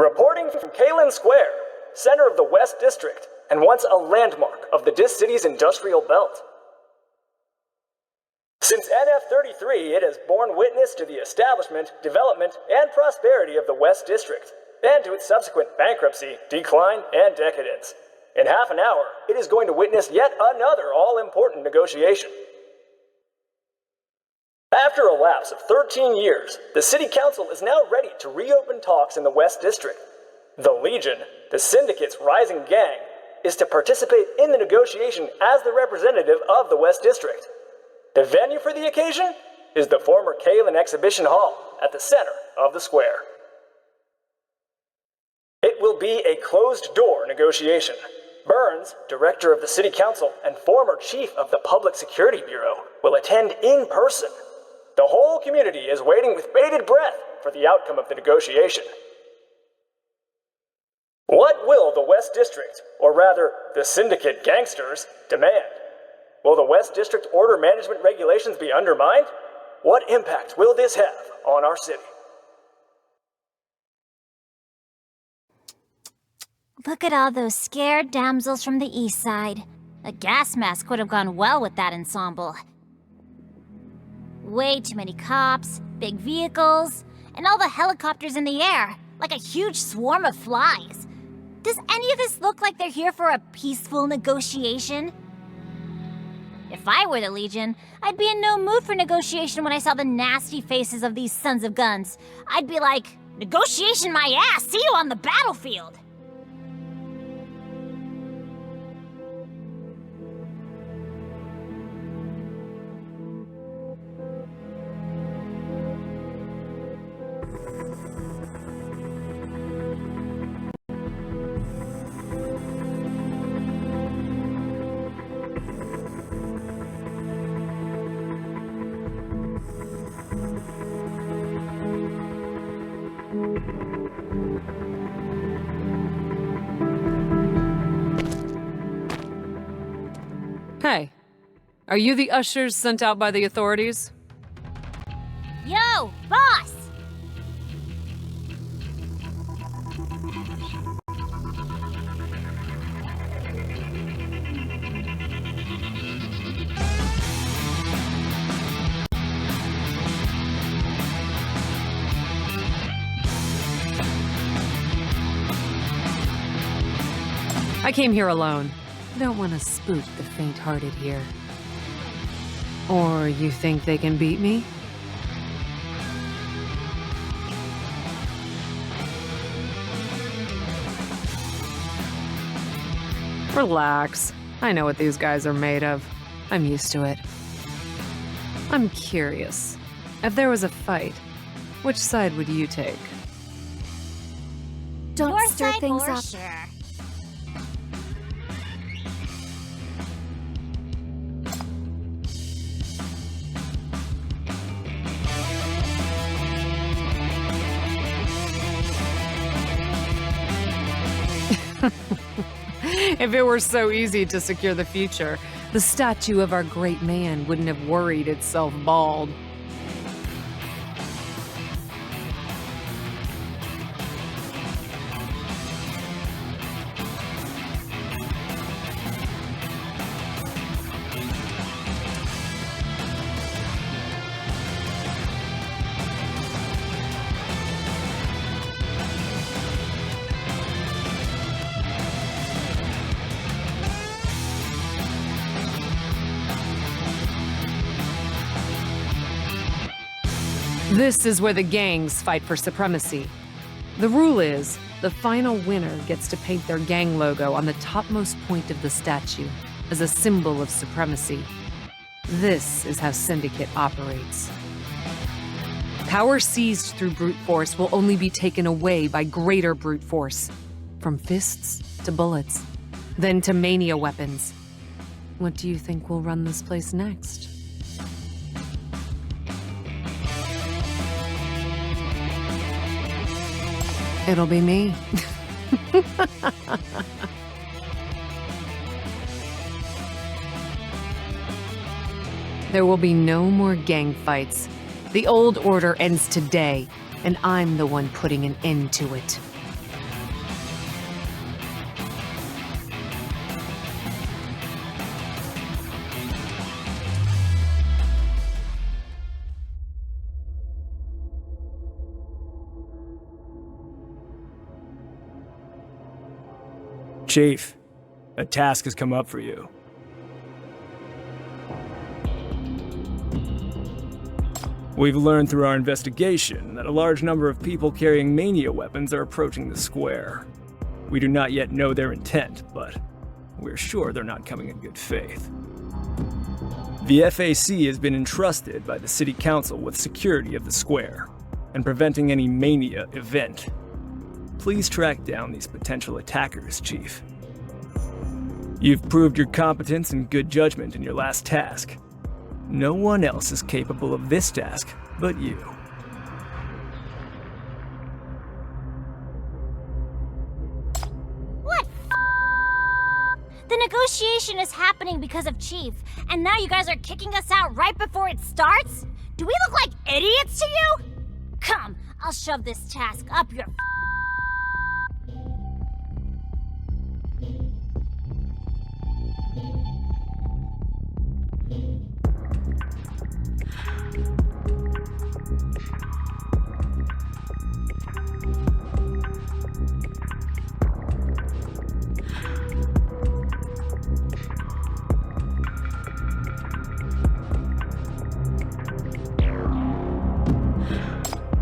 Reporting from Keylan Square, center of the West District, and once a landmark of the Dis City's industrial belt. Since NF33, it has borne witness to the establishment, development, and prosperity of the West District, and to its subsequent bankruptcy, decline, and decadence. In half an hour, it is going to witness yet another all-important negotiation. After a lapse of 13 years, the City Council is now ready to reopen talks in the West District. The Legion, the Syndicate's rising gang, is to participate in the negotiation as the representative of the West District. The venue for the occasion is the former Keylan Exhibition Hall at the center of the square. It will be a closed-door negotiation. Burns, director of the City Council and former chief of the Public Security Bureau, will attend in person. The whole community is waiting with bated breath for the outcome of the negotiation. What will the West District, or rather, the Syndicate gangsters, demand? Will the West District order management regulations be undermined? What impact will this have on our city? Look at all those scared damsels from the east side. A gas mask would have gone well with that ensemble. Way too many cops, big vehicles, and all the helicopters in the air, like a huge swarm of flies. Does any of this look like they're here for a peaceful negotiation? If I were the Legion, I'd be in no mood for negotiation when I saw the nasty faces of these sons of guns. I'd be like, negotiation my ass, see you on the battlefield! Hey, are you the ushers sent out by the authorities? Yo, boss! I came here alone. Don't want to spook the faint-hearted here. Or you think they can beat me? Relax. I know what these guys are made of. I'm used to it. I'm curious. If there was a fight, which side would you take? Don't Your stir side things for up. sure. If it were so easy to secure the future, the statue of our great man wouldn't have worried itself bald. This is where the gangs fight for supremacy. The rule is, the final winner gets to paint their gang logo on the topmost point of the statue as a symbol of supremacy. This is how Syndicate operates. Power seized through brute force will only be taken away by greater brute force. From fists to bullets, then to mania weapons. What do you think will run this place next? It'll be me. There will be no more gang fights. The old order ends today, and I'm the one putting an end to it. Chief, a task has come up for you. We've learned through our investigation that a large number of people carrying mania weapons are approaching the square. We do not yet know their intent, but we're sure they're not coming in good faith. The FAC has been entrusted by the City Council with security of the square and preventing any mania event. Please track down these potential attackers, Chief. You've proved your competence and good judgment in your last task. No one else is capable of this task but you. What The negotiation is happening because of Chief, and now you guys are kicking us out right before it starts? Do we look like idiots to you? Come, I'll shove this task up your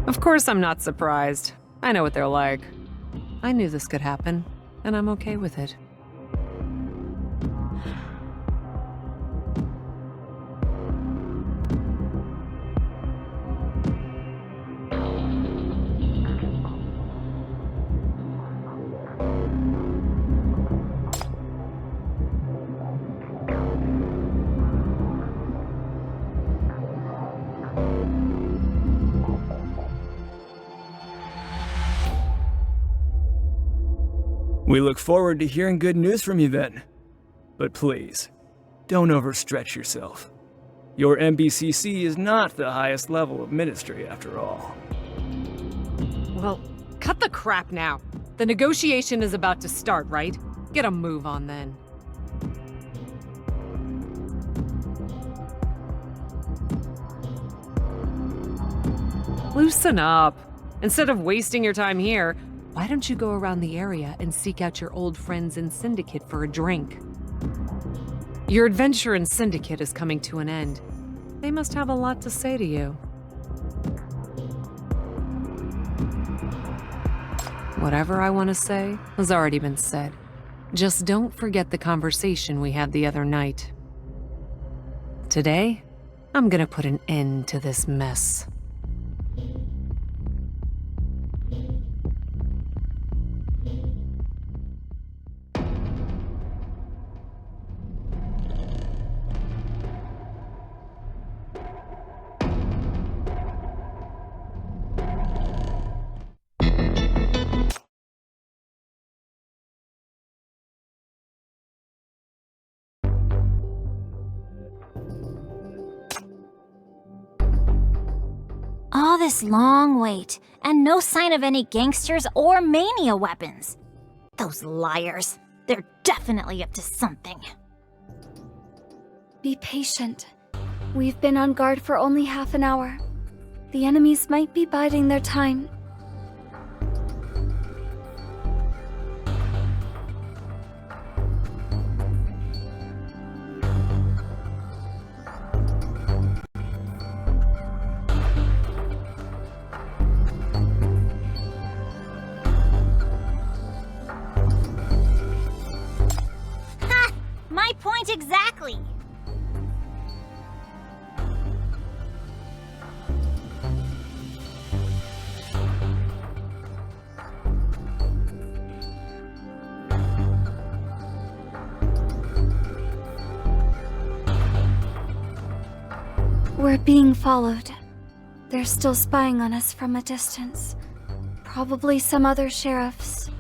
Of course I'm not surprised. I know what they're like. I knew this could happen, and I'm okay with it. We look forward to hearing good news from you then. But please, don't overstretch yourself. Your MBCC is not the highest level of ministry after all. Well, cut the crap now. The negotiation is about to start, right? Get a move on then. Loosen up. Instead of wasting your time here, why don't you go around the area and seek out your old friends in Syndicate for a drink? Your adventure in Syndicate is coming to an end. They must have a lot to say to you. Whatever I want to say has already been said. Just don't forget the conversation we had the other night. Today, I'm gonna put an end to this mess. All this long wait, and no sign of any gangsters or mania weapons. Those liars. They're definitely up to something. Be patient. We've been on guard for only half an hour. The enemies might be biding their time. My point exactly. We're being followed. They're still spying on us from a distance. Probably some other sheriffs.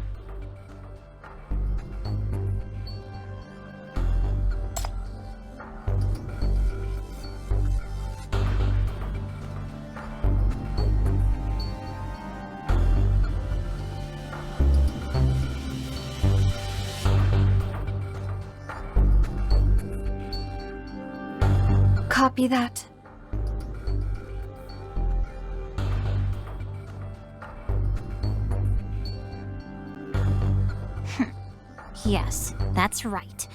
Copy that. Yes, that's right.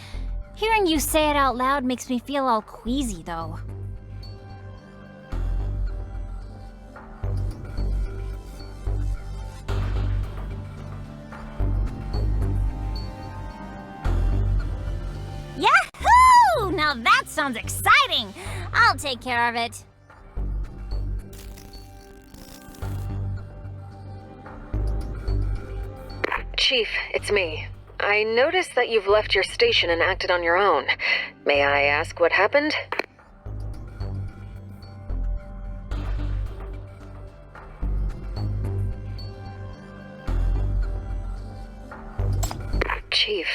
Hearing you say it out loud makes me feel all queasy, though. Yahoo! Now that sounds exciting! I'll take care of it. Chief, it's me. I noticed that you've left your station and acted on your own. May I ask what happened? Chief,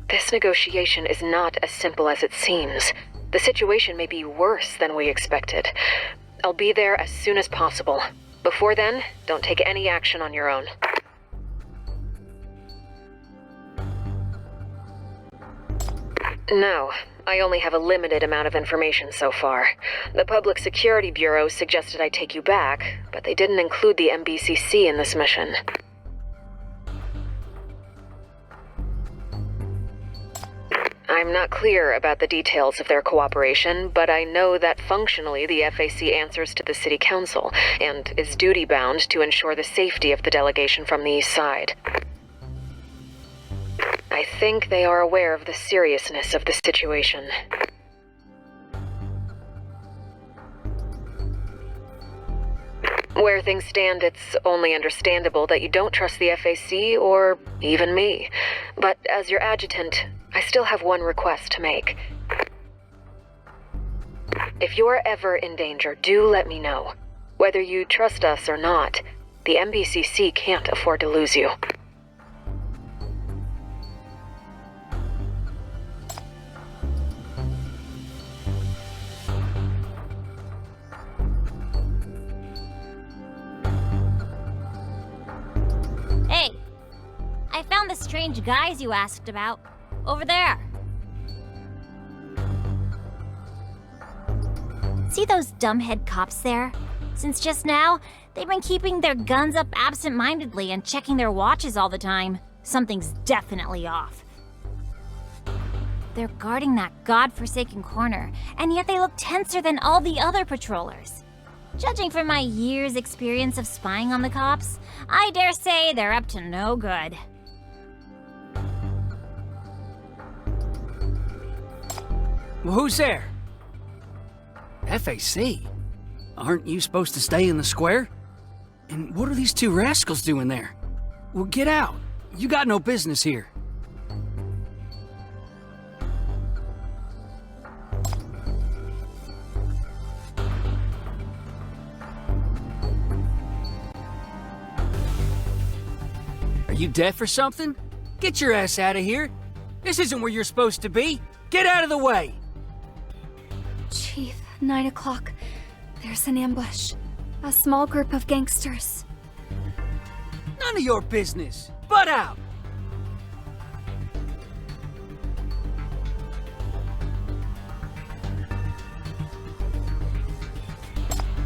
this negotiation is not as simple as it seems. The situation may be worse than we expected. I'll be there as soon as possible. Before then, don't take any action on your own. No, I only have a limited amount of information so far. The Public Security Bureau suggested I take you back, but they didn't include the MBCC in this mission. I'm not clear about the details of their cooperation, but I know that functionally the FAC answers to the City Council, and is duty-bound to ensure the safety of the delegation from the East Side. I think they are aware of the seriousness of the situation. Where things stand, it's only understandable that you don't trust the FAC or even me. But as your adjutant, I still have one request to make. If you're ever in danger, do let me know. Whether you trust us or not, the MBCC can't afford to lose you. Hey, I found the strange guys you asked about. Over there. See those dumbhead cops there? Since just now, they've been keeping their guns up absent-mindedly and checking their watches all the time. Something's definitely off. They're guarding that godforsaken corner, and yet they look tenser than all the other patrollers. Judging from my years' experience of spying on the cops, I dare say they're up to no good. Well, who's there? FAC? Aren't you supposed to stay in the square? And what are these two rascals doing there? Well, get out. You got no business here. Are you deaf or something? Get your ass out of here. This isn't where you're supposed to be. Get out of the way! Chief, 9 o'clock. There's an ambush. A small group of gangsters. None of your business. Butt out!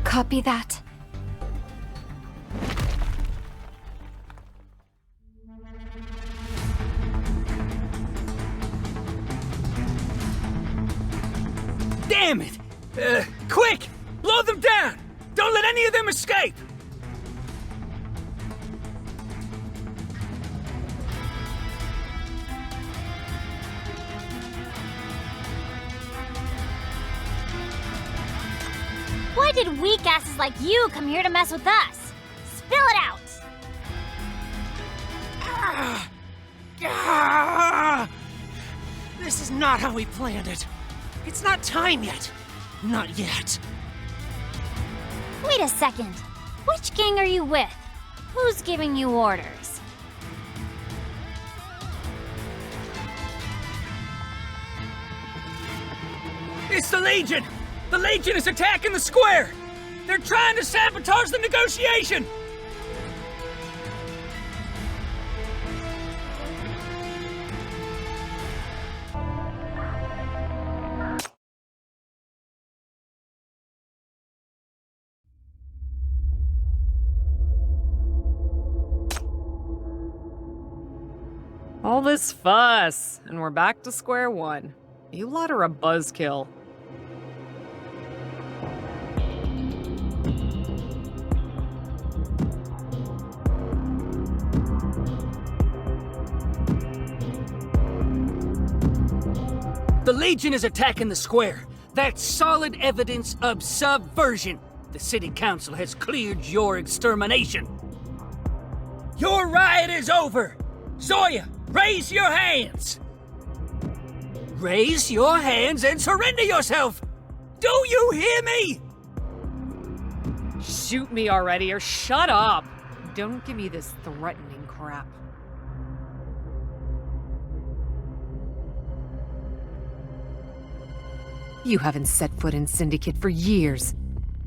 Copy that. Damn it! Quick! Blow them down! Don't let any of them escape! Why did weak asses like you come here to mess with us? Spill it out! This is not how we planned it. It's not time yet. Not yet. Wait a second. Which gang are you with? Who's giving you orders? It's the Legion! The Legion is attacking the square! They're trying to sabotage the negotiation! All this fuss, and we're back to square one. You lot are a buzzkill. The Legion is attacking the square. That's solid evidence of subversion. The city council has cleared your extermination. Your riot is over. Zoya, raise your hands. Raise your hands and surrender yourself. Do you hear me? Shoot me already or shut up. Don't give me this threatening crap. You haven't set foot in Syndicate for years.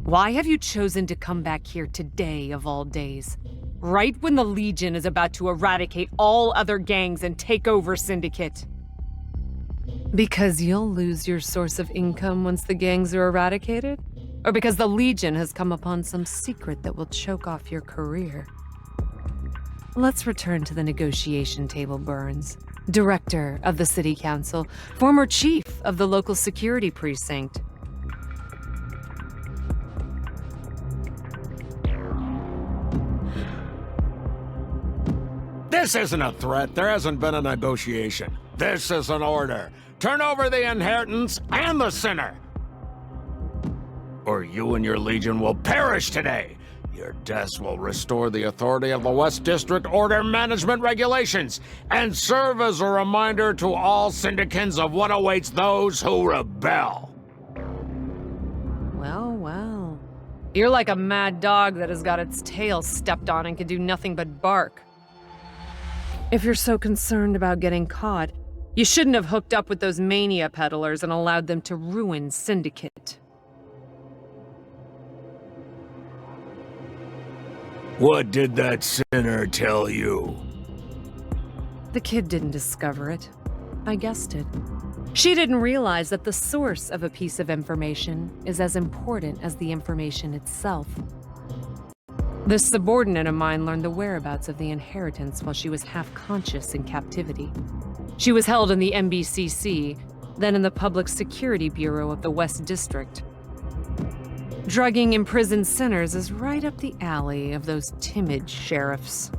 Why have you chosen to come back here today of all days? Right when the Legion is about to eradicate all other gangs and take over Syndicate. Because you'll lose your source of income once the gangs are eradicated? Or because the Legion has come upon some secret that will choke off your career? Let's return to the negotiation table, Burns. Director of the City Council, former chief of the local security precinct. This isn't a threat. There hasn't been a negotiation. This is an order. Turn over the inheritance and the sinner. Or you and your Legion will perish today. Your deaths will restore the authority of the West District Order Management Regulations and serve as a reminder to all syndicants of what awaits those who rebel. Well, well. You're like a mad dog that has got its tail stepped on and can do nothing but bark. If you're so concerned about getting caught, you shouldn't have hooked up with those mania peddlers and allowed them to ruin Syndicate. What did that sinner tell you? The kid didn't discover it. I guessed it. She didn't realize that the source of a piece of information is as important as the information itself. This subordinate of mine learned the whereabouts of the inheritance while she was half-conscious in captivity. She was held in the MBCC, then in the Public Security Bureau of the West District. Drugging imprisoned sinners is right up the alley of those timid sheriffs.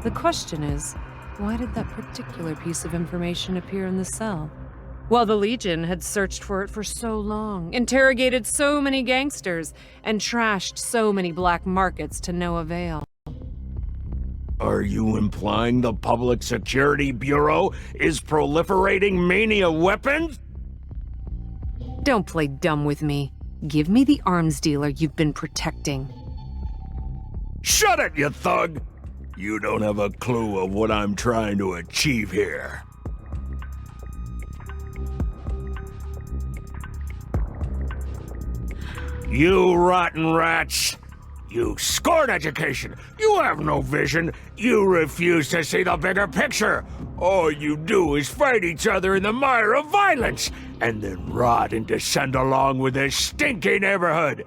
The question is, why did that particular piece of information appear in the cell? While the Legion had searched for it for so long, interrogated so many gangsters, and trashed so many black markets to no avail. Are you implying the Public Security Bureau is proliferating mania weapons? Don't play dumb with me. Give me the arms dealer you've been protecting. Shut it, you thug! You don't have a clue of what I'm trying to achieve here. You rotten rats! You scorn education! You have no vision! You refuse to see the bigger picture! All you do is fight each other in the mire of violence, and then rot and descend along with this stinky neighborhood!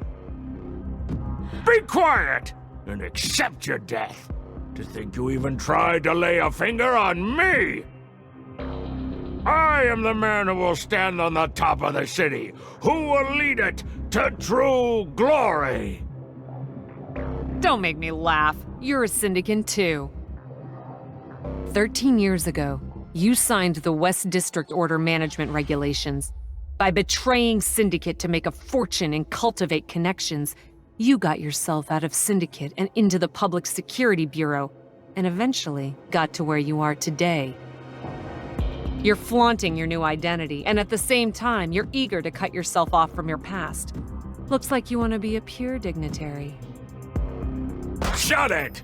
Be quiet, and accept your death! To think you even tried to lay a finger on me! I am the man who will stand on the top of the city, who will lead it to true glory! Don't make me laugh. You're a syndicant too. 13 years ago, you signed the West District Order Management Regulations. By betraying Syndicate to make a fortune and cultivate connections, you got yourself out of Syndicate and into the Public Security Bureau, and eventually got to where you are today. You're flaunting your new identity, and at the same time, you're eager to cut yourself off from your past. Looks like you want to be a pure dignitary. Shut it!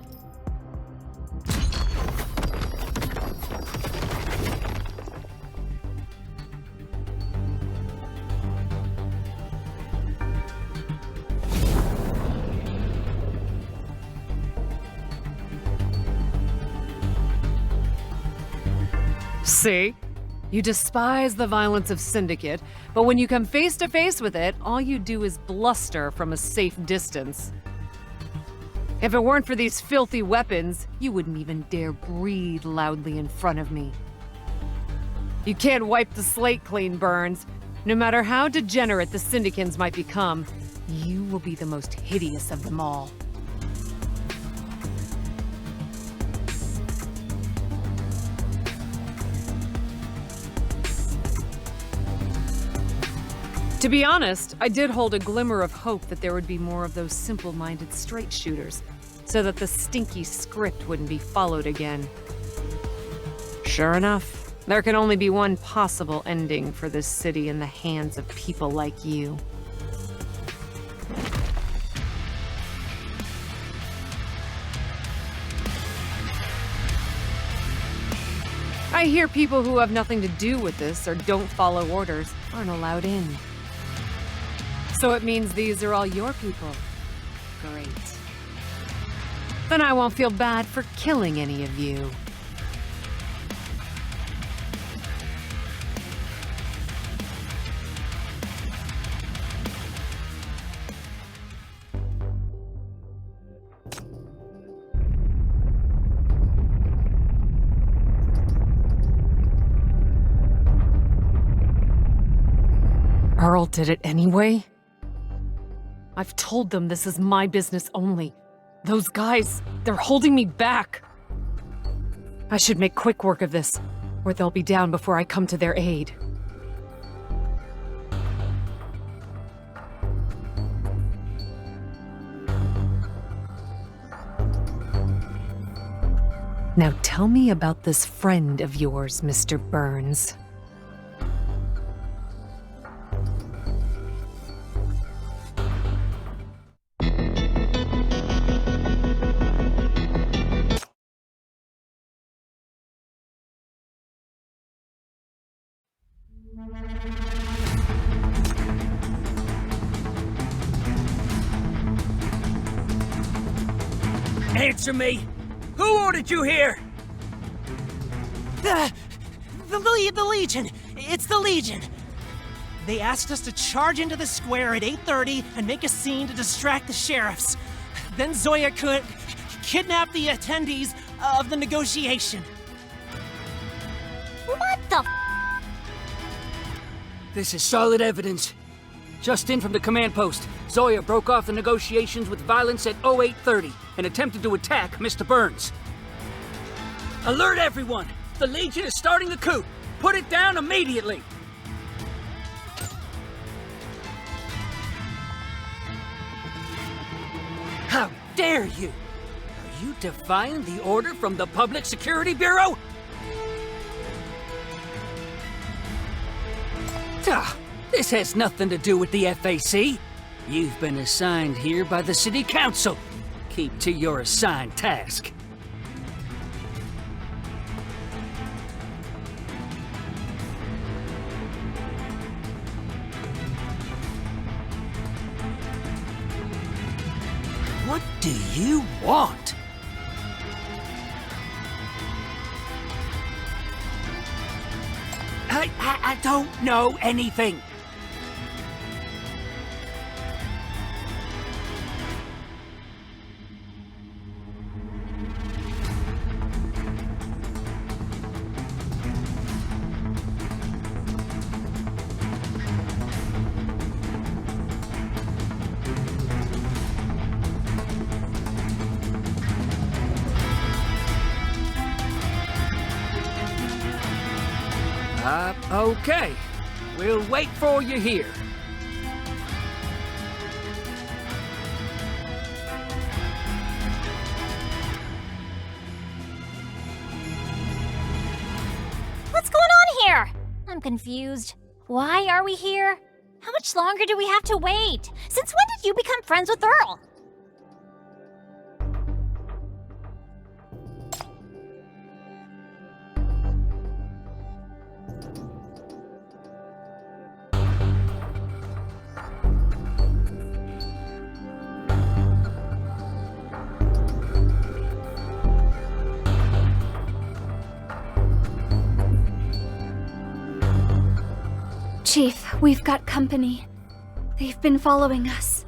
See? You despise the violence of Syndicate, but when you come face to face with it, all you do is bluster from a safe distance. If it weren't for these filthy weapons, you wouldn't even dare breathe loudly in front of me. You can't wipe the slate clean, Burns. No matter how degenerate the Syndicans might become, you will be the most hideous of them all. To be honest, I did hold a glimmer of hope that there would be more of those simple-minded straight shooters, so that the stinky script wouldn't be followed again. Sure enough, there can only be one possible ending for this city in the hands of people like you. I hear people who have nothing to do with this or don't follow orders aren't allowed in. So it means these are all your people. Great. Then I won't feel bad for killing any of you. Earl did it anyway? I've told them this is my business only. Those guys, they're holding me back. I should make quick work of this, or they'll be down before I come to their aid. Now tell me about this friend of yours, Mr. Burns. Answer me! Who ordered you here? The Legion. It's the Legion. They asked us to charge into the square at 8:30 and make a scene to distract the sheriffs. Then Zoya could kidnap the attendees of the negotiation. What the This is solid evidence. Just in from the command post, Zoya broke off the negotiations with violence at 0830 and attempted to attack Mr. Burns. Alert everyone! The Legion is starting the coup! Put it down immediately! How dare you! Are you defying the order from the Public Security Bureau? This has nothing to do with the FAC. You've been assigned here by the City Council. Keep to your assigned task. What do you want? I don't know anything. Okay. We'll wait for you here. What's going on here? I'm confused. Why are we here? How much longer do we have to wait? Since when did you become friends with Earl? Chief, we've got company. They've been following us.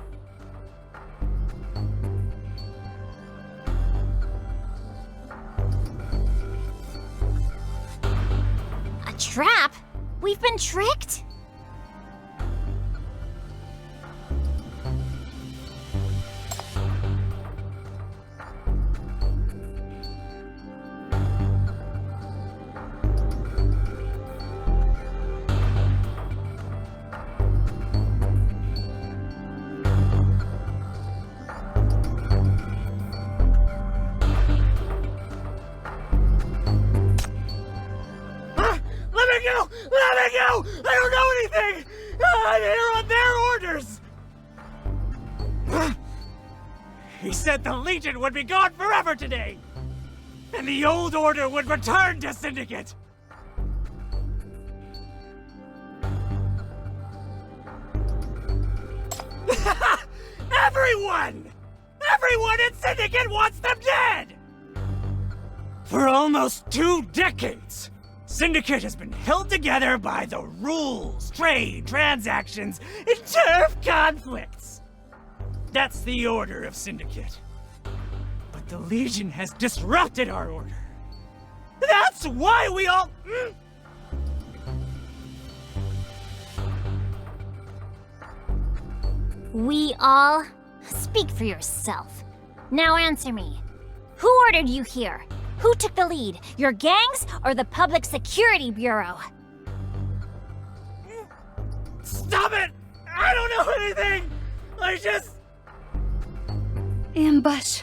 trap? We've been tricked? Let me go! Let me go! I don't know anything! I'm here on their orders! He said the Legion would be gone forever today! And the old order would return to Syndicate! Everyone! Everyone in Syndicate wants them dead! For almost 2 decades, Syndicate has been held together by the rules, trade, transactions, and turf conflicts. That's the order of Syndicate. But the Legion has disrupted our order. That's why we all... We all? Speak for yourself. Now answer me. Who ordered you here? Who took the lead? Your gangs or the Public Security Bureau? Stop it! I don't know anything! I just... Ambush.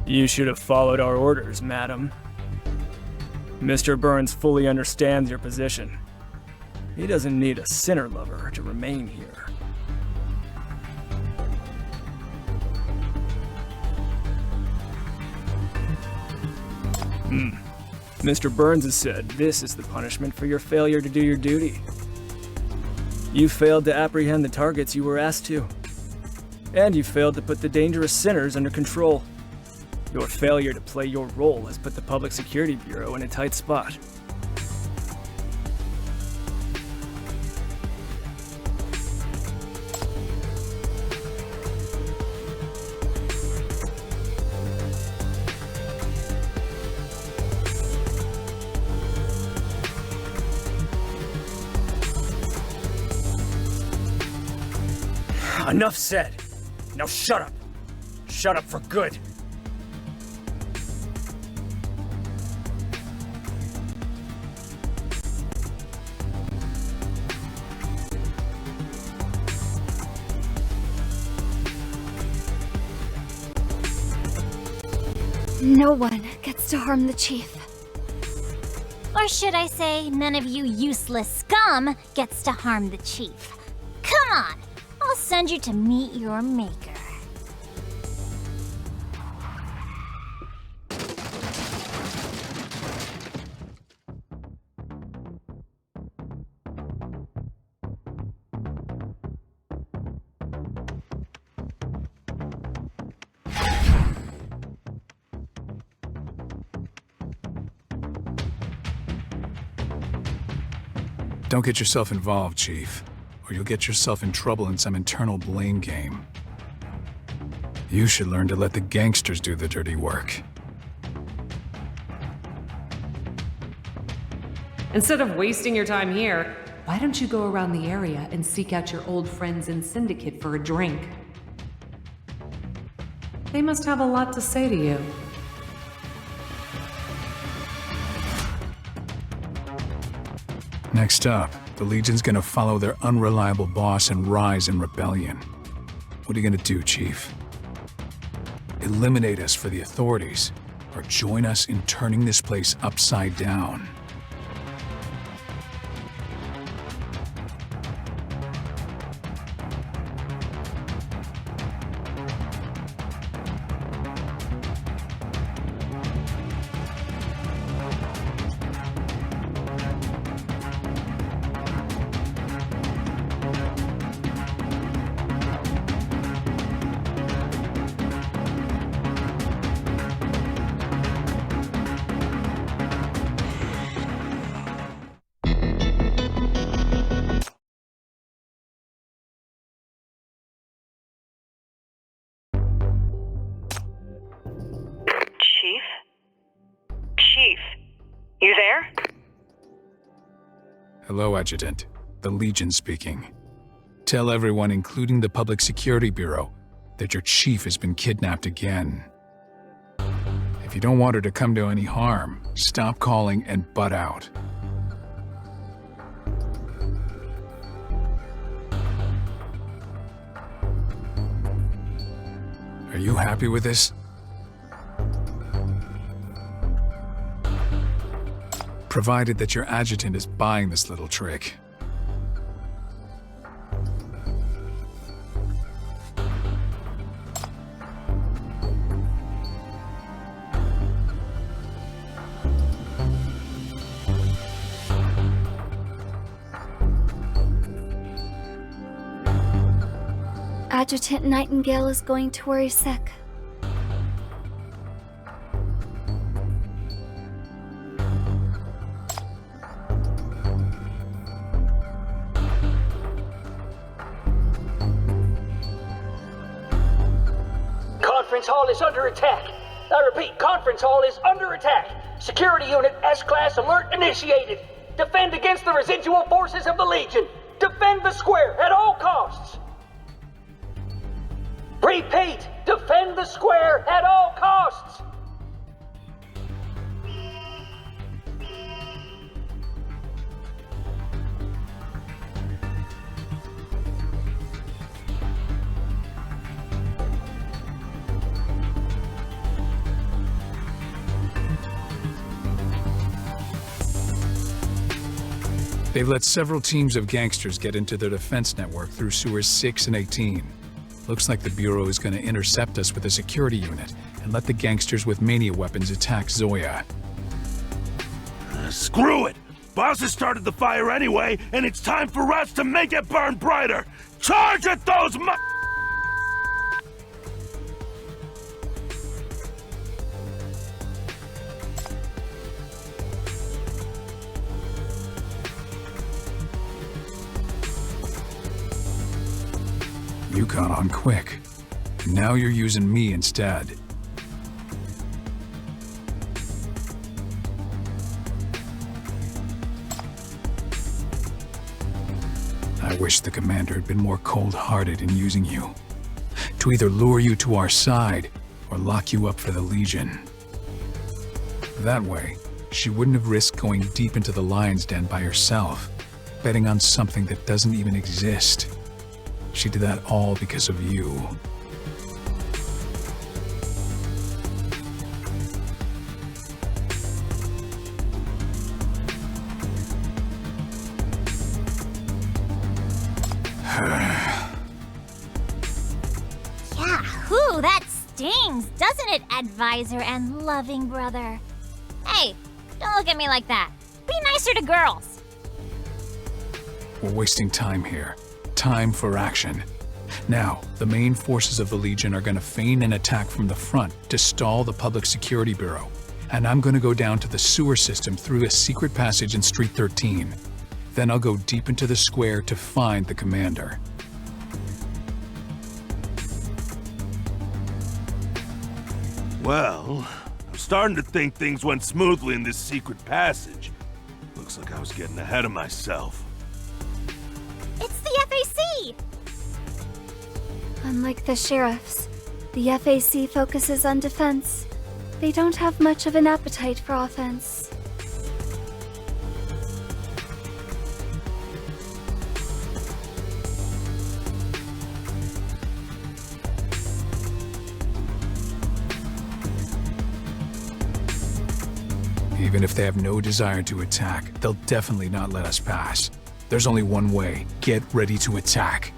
You should have followed our orders, madam. Mr. Burns fully understands your position. He doesn't need a sinner lover to remain here. Mr. Burns has said this is the punishment for your failure to do your duty. You failed to apprehend the targets you were asked to. And you failed to put the dangerous sinners under control. Your failure to play your role has put the Public Security Bureau in a tight spot. Enough said. Now shut up. Shut up for good. No one gets to harm the chief. Or should I say, none of you useless scum gets to harm the chief. Come on, I'll send you to meet your maker. Don't get yourself involved, Chief, or you'll get yourself in trouble in some internal blame game. You should learn to let the gangsters do the dirty work. Instead of wasting your time here, why don't you go around the area and seek out your old friends in Syndicate for a drink? They must have a lot to say to you. Next up, the Legion's gonna follow their unreliable boss and rise in rebellion. What are you gonna do, Chief? Eliminate us for the authorities, or join us in turning this place upside down? You there? Hello, Adjutant. The Legion speaking. Tell everyone, including the Public Security Bureau, that your chief has been kidnapped again. If you don't want her to come to any harm, stop calling and butt out. Are you happy with this? Provided that your adjutant is buying this little trick. Adjutant Nightingale is going to worry sick. Conference hall is under attack. I repeat, conference hall is under attack. Security unit S-class alert initiated. Defend against the residual forces of the Legion. Defend the square at all costs. Repeat, defend the square at all costs. They've let several teams of gangsters get into their defense network through sewers 6 and 18. Looks like the Bureau is going to intercept us with a security unit and let the gangsters with mania weapons attack Zoya. Screw it! Boss has started the fire anyway, and it's time for us to make it burn brighter! Charge at those You got on quick. Now you're using me instead. I wish the commander had been more cold-hearted in using you. To either lure you to our side or lock you up for the Legion. That way, she wouldn't have risked going deep into the lion's den by herself, betting on something that doesn't even exist. She did that all because of you. Yahoo! That stings, doesn't it, advisor and loving brother? Hey, don't look at me like that. Be nicer to girls. We're wasting time here. Time for action. Now, the main forces of the Legion are going to feign an attack from the front to stall the Public Security Bureau. And I'm going to go down to the sewer system through a secret passage in Street 13. Then I'll go deep into the square to find the commander. Well, I'm starting to think things went smoothly in this secret passage. Looks like I was getting ahead of myself. It's the FAC! Unlike the sheriffs, the FAC focuses on defense. They don't have much of an appetite for offense. Even if they have no desire to attack, they'll definitely not let us pass. There's only one way. Get ready to attack.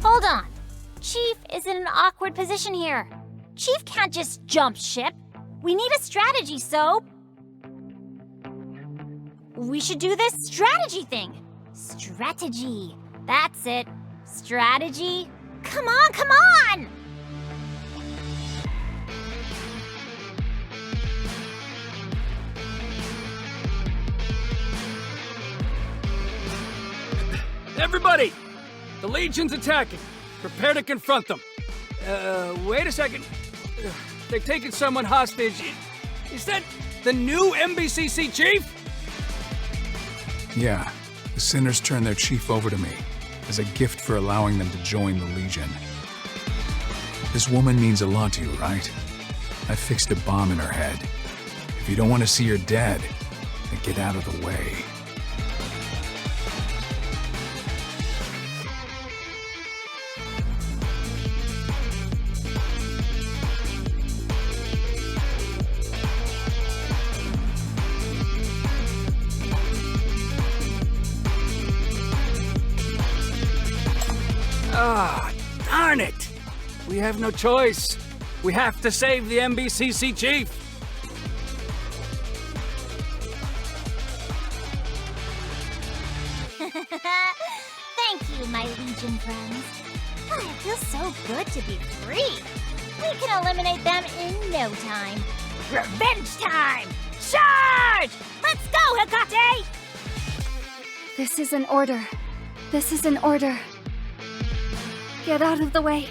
Hold on. Chief is in an awkward position here. Chief can't just jump ship. We need a strategy, so... we should do this strategy thing. Strategy. That's it. Strategy. Come on, come on! Everybody! The Legion's attacking. Prepare to confront them. Wait a second. They've taken someone hostage. Is that The new MBCC chief? Yeah, the Sinners turned their chief over to me as a gift for allowing them to join the Legion. This woman means a lot to you, right? I fixed a bomb in her head. If you don't want to see her dead, then get out of the way. Ah, darn it! We have no choice. We have to save the MBCC chief. Thank you, my Legion friends. Oh, it feels so good to be free. We can eliminate them in no time. Revenge time! Charge! Let's go, Hecate! This is an order. This is an order. Get out of the way.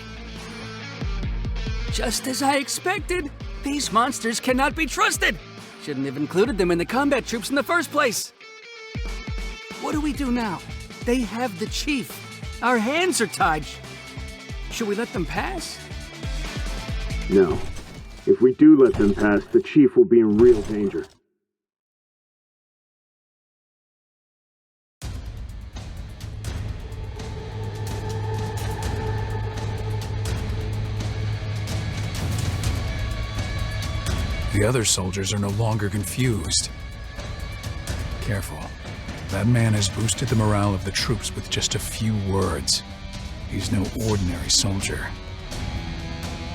Just as I expected. These monsters cannot be trusted. Shouldn't have included them in the combat troops in the first place. What do we do now? They have the chief. Our hands are tied. Should we let them pass? No. If we do let them pass, the chief will be in real danger. The other soldiers are no longer confused. Careful. That man has boosted the morale of the troops with just a few words. He's no ordinary soldier.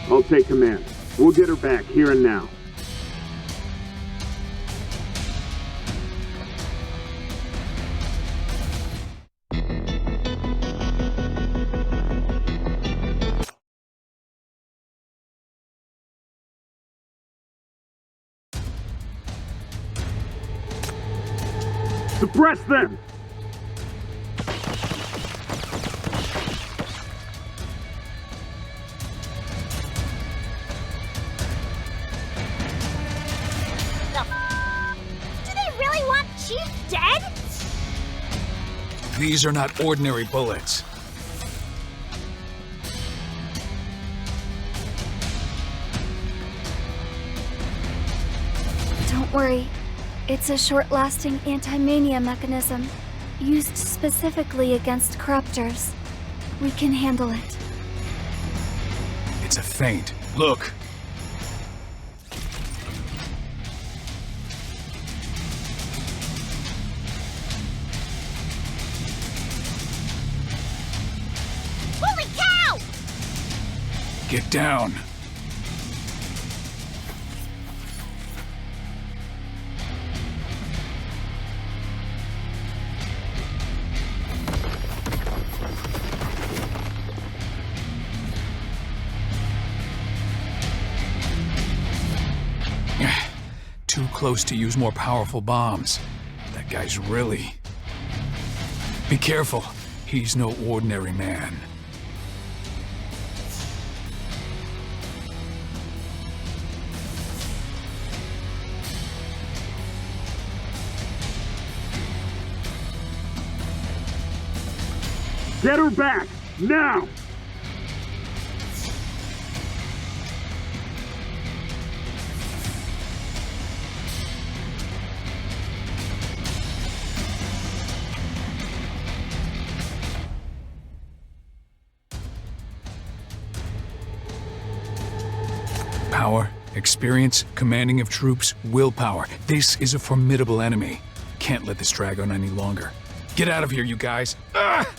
I'll take command. We'll get her back here and now. Suppress them! Do they really want Chief dead? These are not ordinary bullets. Don't worry. It's a short-lasting anti-mania mechanism, used specifically against corruptors. We can handle it. It's a feint. Look! Holy cow! Get down! Too close to use more powerful bombs. That guy's really... Be careful. He's no ordinary man. Get her back! Now! Power, experience, commanding of troops, willpower. This is a formidable enemy. Can't let this drag on any longer. Get out of here, you guys. Ah!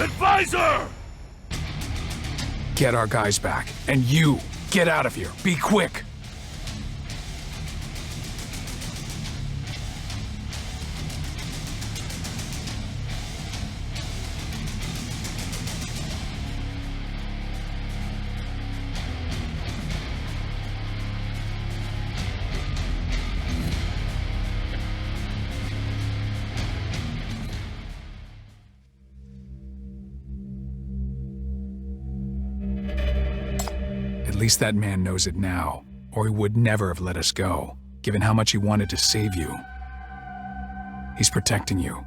Advisor! Get our guys back. And you, get out of here. Be quick. least that man knows it now, or he would never have let us go, given how much he wanted to save you. He's protecting you.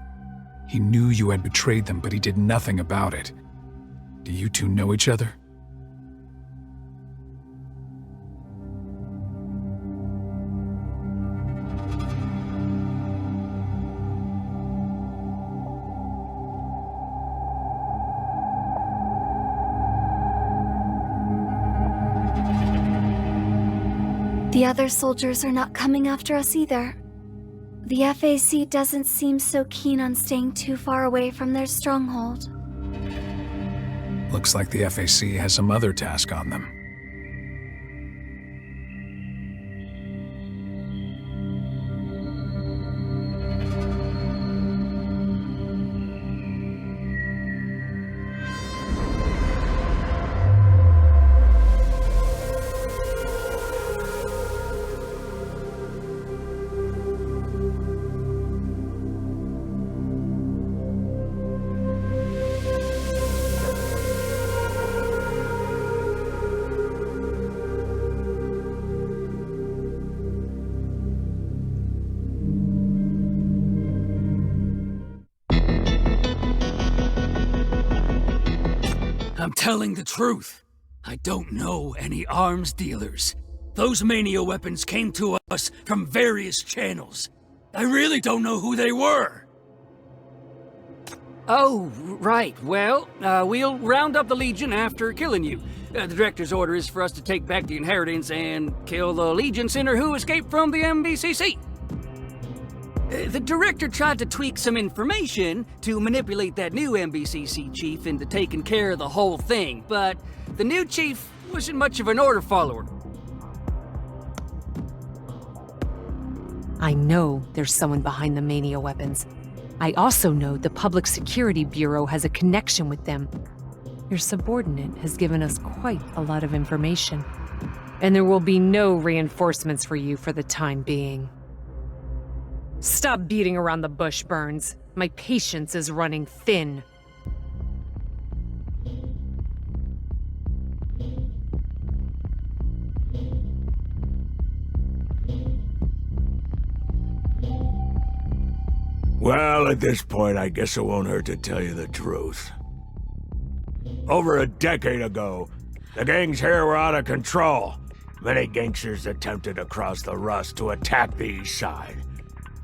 He knew you had betrayed them, but he did nothing about it. Do you two know each other? The other soldiers are not coming after us either. The FAC doesn't seem so keen on staying too far away from their stronghold. Looks like the FAC has some other task on them. I'm telling the truth. I don't know any arms dealers. Those mania weapons came to us from various channels. I really don't know who they were. Oh, right. Well, we'll round up the Legion after killing you. The director's order is for us to take back the inheritance and kill the Legion sinner who escaped from the MBCC. The director tried to tweak some information to manipulate that new MBCC chief into taking care of the whole thing, but the new chief wasn't much of an order follower. I know there's someone behind the mania weapons. I also know the Public Security Bureau has a connection with them. Your subordinate has given us quite a lot of information. And there will be no reinforcements for you for the time being. Stop beating around the bush, Burns. My patience is running thin. Well, at this point, I guess it won't hurt to tell you the truth. Over a decade ago, the gangs here were out of control. Many gangsters attempted to cross the Rust to attack the east side.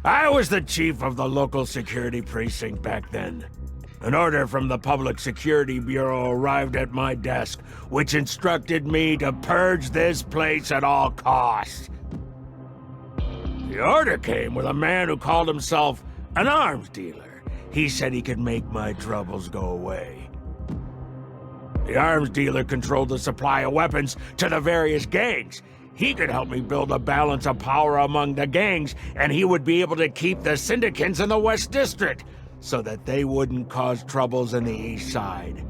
I was the chief of the local security precinct back then. An order from the Public Security Bureau arrived at my desk, which instructed me to purge this place at all costs. The order came with a man who called himself an arms dealer. He said he could make my troubles go away. The arms dealer controlled the supply of weapons to the various gangs. He could help me build a balance of power among the gangs, and he would be able to keep the syndicates in the West District, so that they wouldn't cause troubles in the East Side.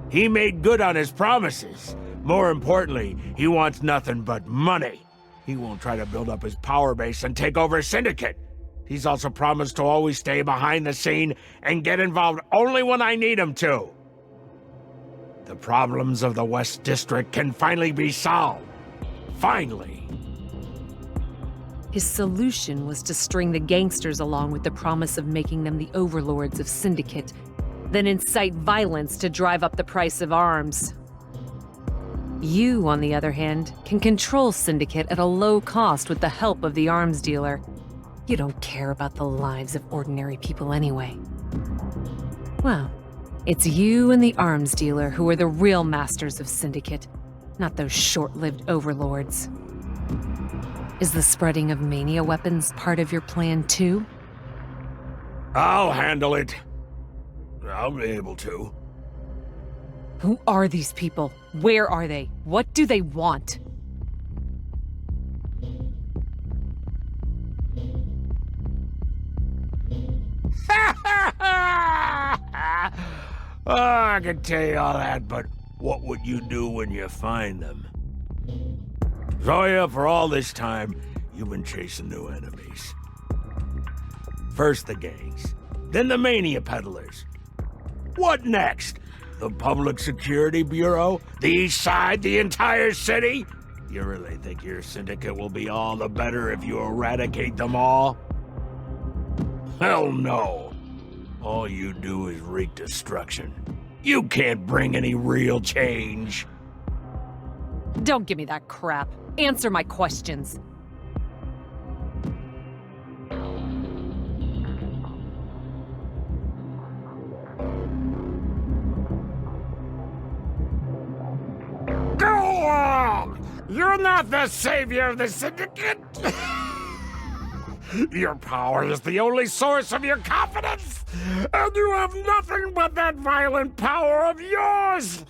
He made good on his promises. More importantly, he wants nothing but money. He won't try to build up his power base and take over Syndicate. He's also promised to always stay behind the scene and get involved only when I need him to. The problems of the West District can finally be solved. Finally. His solution was to string the gangsters along with the promise of making them the overlords of Syndicate, then incite violence to drive up the price of arms. You, on the other hand, can control Syndicate at a low cost with the help of the arms dealer. You don't care about the lives of ordinary people anyway. Well, it's you and the arms dealer who are the real masters of Syndicate, not those short-lived overlords. Is the spreading of mania weapons part of your plan too? I'll handle it. I'll be able to. Who are these people? Where are they? What do they want? Oh, I can tell you all that, but what would you do when you find them? Zoya, for all this time, you've been chasing new enemies. First the gangs, then the mania peddlers. What next? The Public Security Bureau? The East Side? The entire city? You really think your syndicate will be all the better if you eradicate them all? Hell no. All you do is wreak destruction. You can't bring any real change. Don't give me that crap. Answer my questions. Go on! You're not the savior of the syndicate! Your power is the only source of your confidence! And you have nothing but that violent power of yours!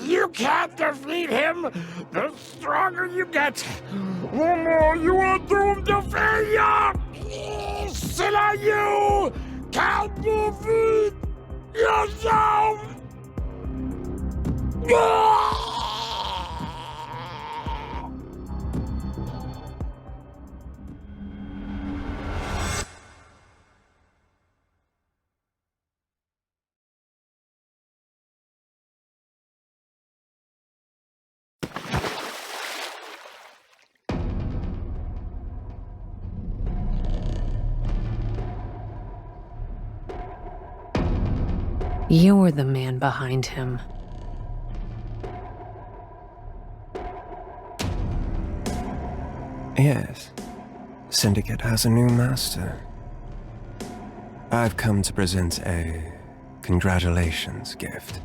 You can't defeat him! The stronger you get, the more you are doomed to failure! C'est à you! Calme-vous yourself! You're the man behind him. Yes. Syndicate has a new master. I've come to present a congratulations gift.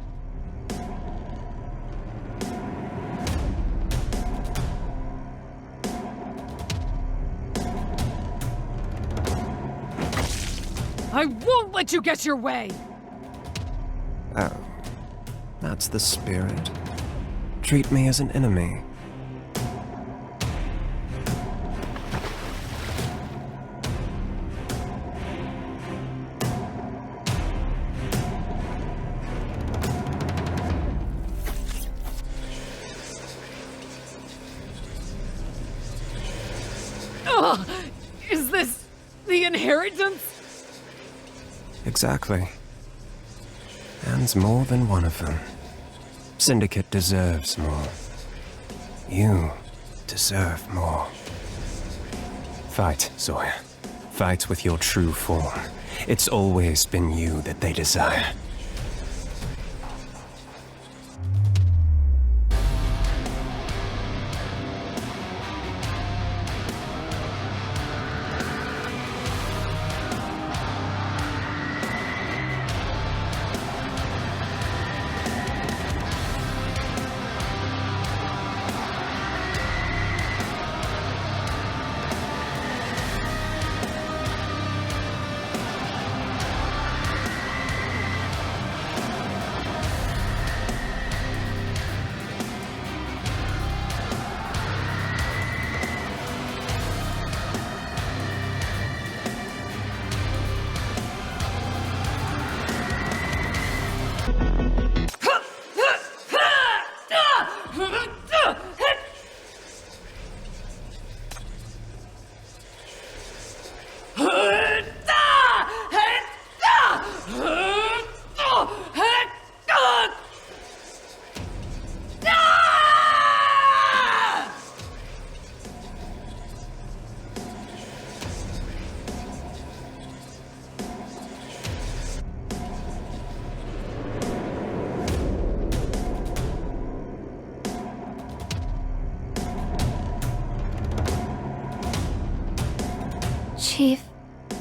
I won't let you get your way! Oh, that's the spirit. Treat me as an enemy. Ugh! Is this the inheritance? Exactly. And more than one of them. Syndicate deserves more. You deserve more. Fight, Zoya. Fight with your true form. It's always been you that they desire. Chief,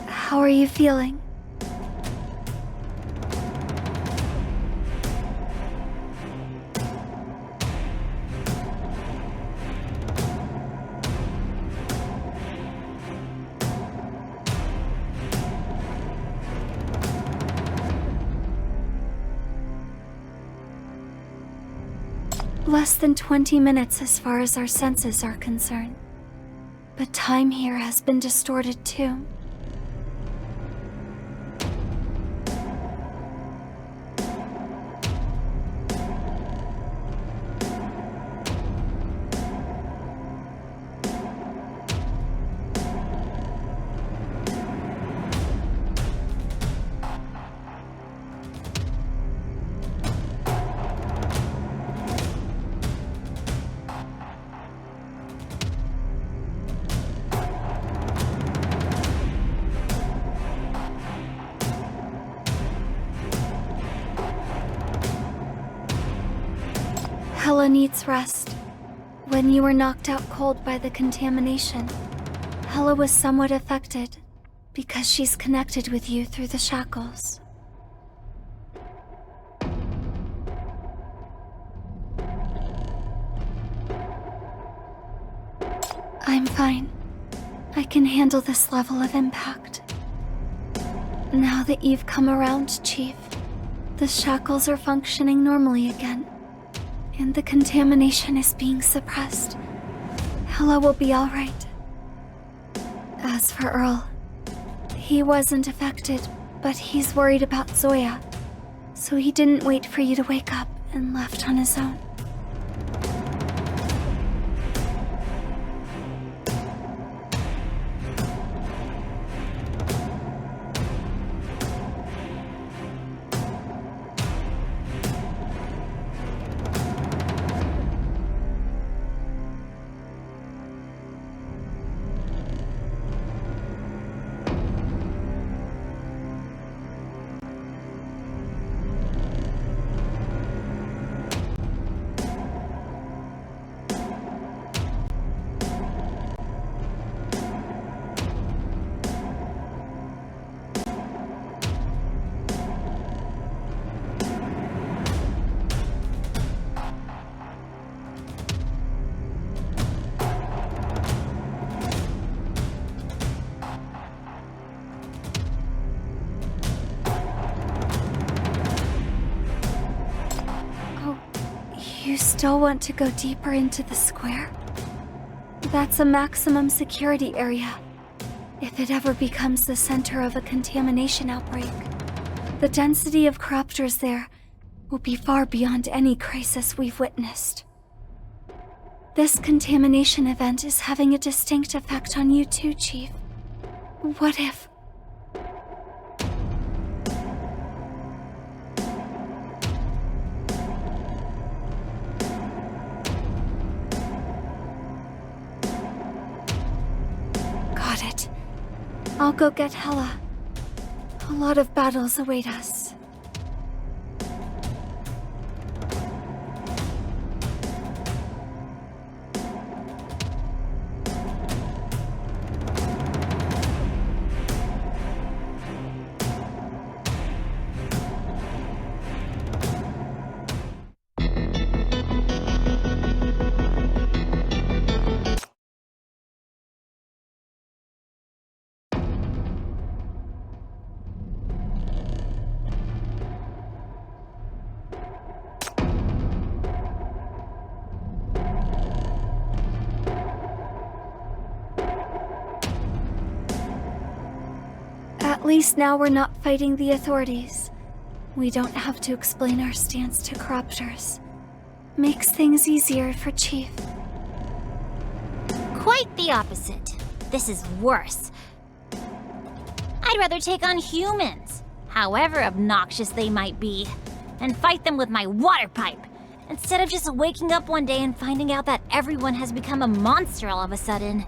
how are you feeling? Less than 20 minutes as far as our senses are concerned. But time here has been distorted too. Hela needs rest. When you were knocked out cold by the contamination, Hela was somewhat affected because she's connected with you through the shackles. I'm fine. I can handle this level of impact. Now that you've come around, Chief, the shackles are functioning normally again, and the contamination is being suppressed. Hela will be alright. As for Earl, he wasn't affected, but he's worried about Zoya, so he didn't wait for you to wake up and left on his own. You still want to go deeper into the square? That's a maximum security area. If it ever becomes the center of a contamination outbreak, the density of corruptors there will be far beyond any crisis we've witnessed. This contamination event is having a distinct effect on you too, Chief. What if... Got it. I'll go get Hela. A lot of battles await us. At least now we're not fighting the authorities. We don't have to explain our stance to corruptors. Makes things easier for Chief. Quite the opposite. This is worse. I'd rather take on humans, however obnoxious they might be, and fight them with my water pipe, instead of just waking up one day and finding out that everyone has become a monster all of a sudden.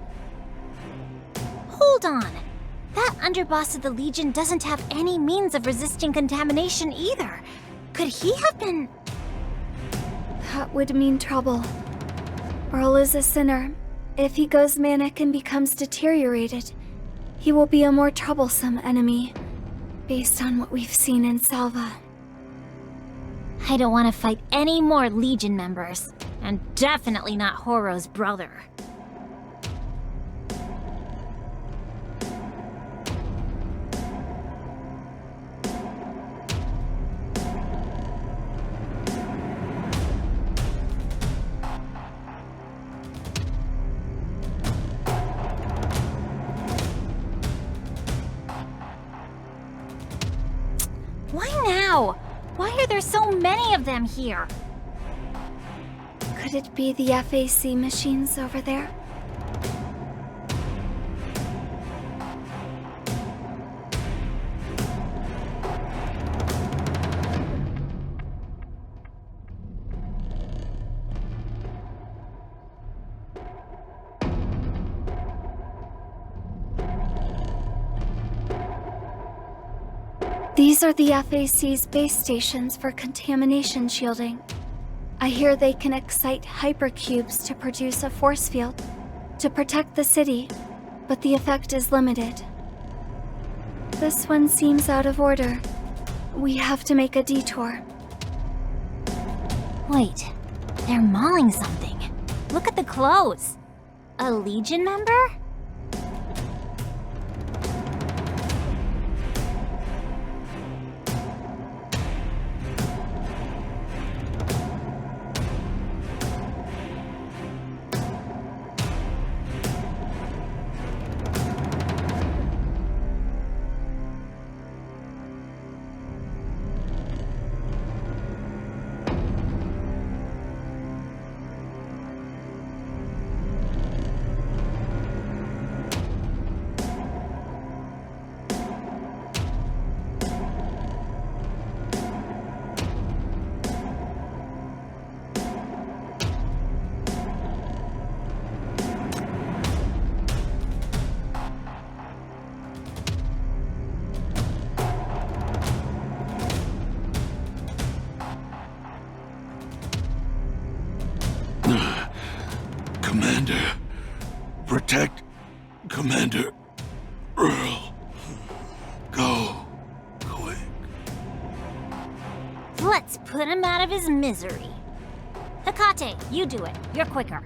Hold on. That underboss of the Legion doesn't have any means of resisting contamination either. Could he have been... That would mean trouble. Earl is a sinner. If he goes manic and becomes deteriorated, he will be a more troublesome enemy, based on what we've seen in Salva. I don't want to fight any more Legion members, and definitely not Horo's brother. Why now? Why are there so many of them here? Could it be the FAC machines over there? These are the FAC's base stations for contamination shielding. I hear they can excite hypercubes to produce a force field to protect the city, but the effect is limited. This one seems out of order. We have to make a detour. Wait, they're mauling something. Look at the clothes. A Legion member? Commander, protect Commander Earl. Go quick. Let's put him out of his misery. Hecate, you do it. You're quicker.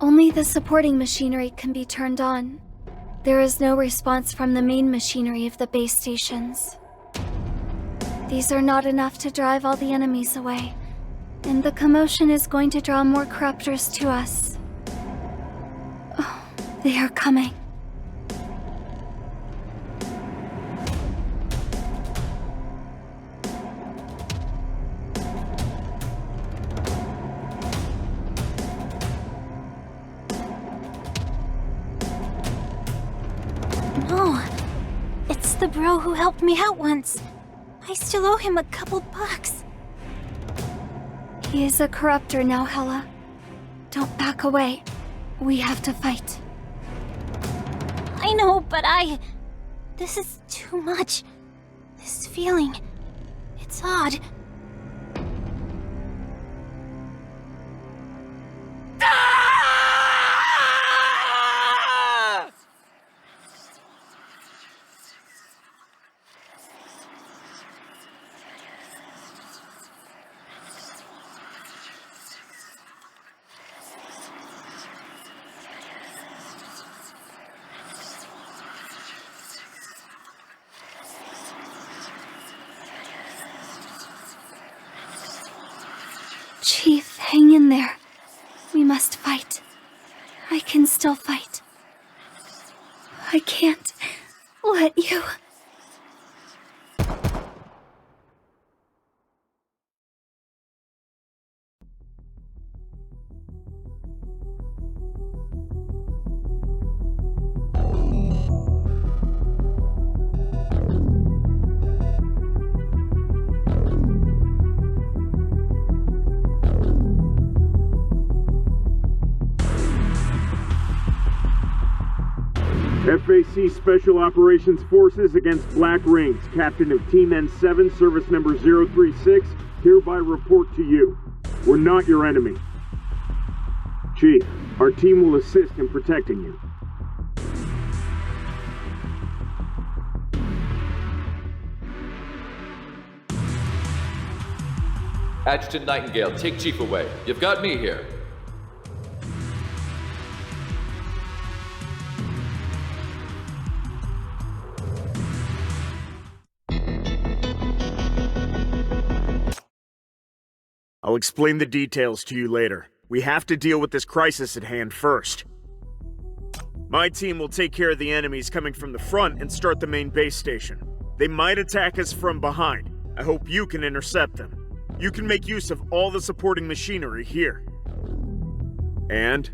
Only the supporting machinery can be turned on. There is no response from the main machinery of the base stations. These are not enough to drive all the enemies away, and the commotion is going to draw more corruptors to us. Oh, they are coming. No, it's the bro who helped me out once. I still owe him a couple bucks. He is a corruptor now, Hela. Don't back away. We have to fight. I know, but this is too much. This feeling, it's odd. Chief, hang in there. We must fight. I can still fight. I can't let you... FAC Special Operations Forces against Black Rings, Captain of Team N7, Service Number 036, hereby report to you. We're not your enemy. Chief, our team will assist in protecting you. Adjutant Nightingale, take Chief away. You've got me here. I'll explain the details to you later. We have to deal with this crisis at hand first. My team will take care of the enemies coming from the front and start the main base station. They might attack us from behind. I hope you can intercept them. You can make use of all the supporting machinery here. And...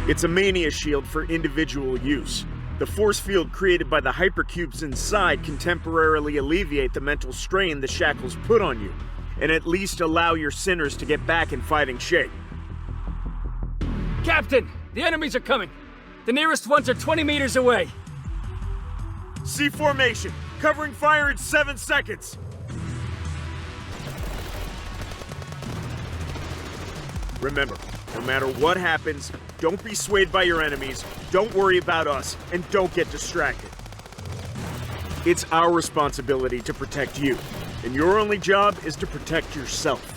it's a mania shield for individual use. The force field created by the hypercubes inside can temporarily alleviate the mental strain the shackles put on you, and at least allow your sinners to get back in fighting shape. Captain, the enemies are coming. The nearest ones are 20 meters away. C formation, covering fire in 7 seconds. Remember, no matter what happens, don't be swayed by your enemies, don't worry about us, and don't get distracted. It's our responsibility to protect you, and your only job is to protect yourself.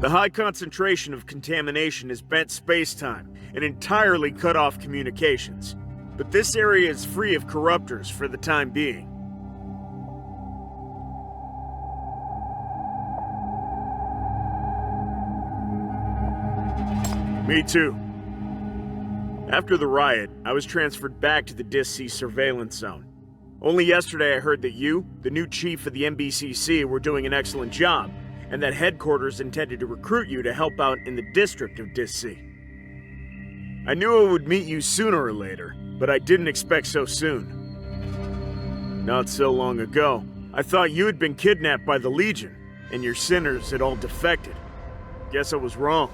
The high concentration of contamination has bent space-time and entirely cut off communications. But this area is free of corruptors for the time being. Me too. After the riot, I was transferred back to the DIS-C surveillance zone. Only yesterday I heard that you, the new chief of the MBCC, were doing an excellent job, and that headquarters intended to recruit you to help out in the district of DIS-C. I knew I would meet you sooner or later, but I didn't expect so soon. Not so long ago, I thought you had been kidnapped by the Legion, and your sinners had all defected. Guess I was wrong.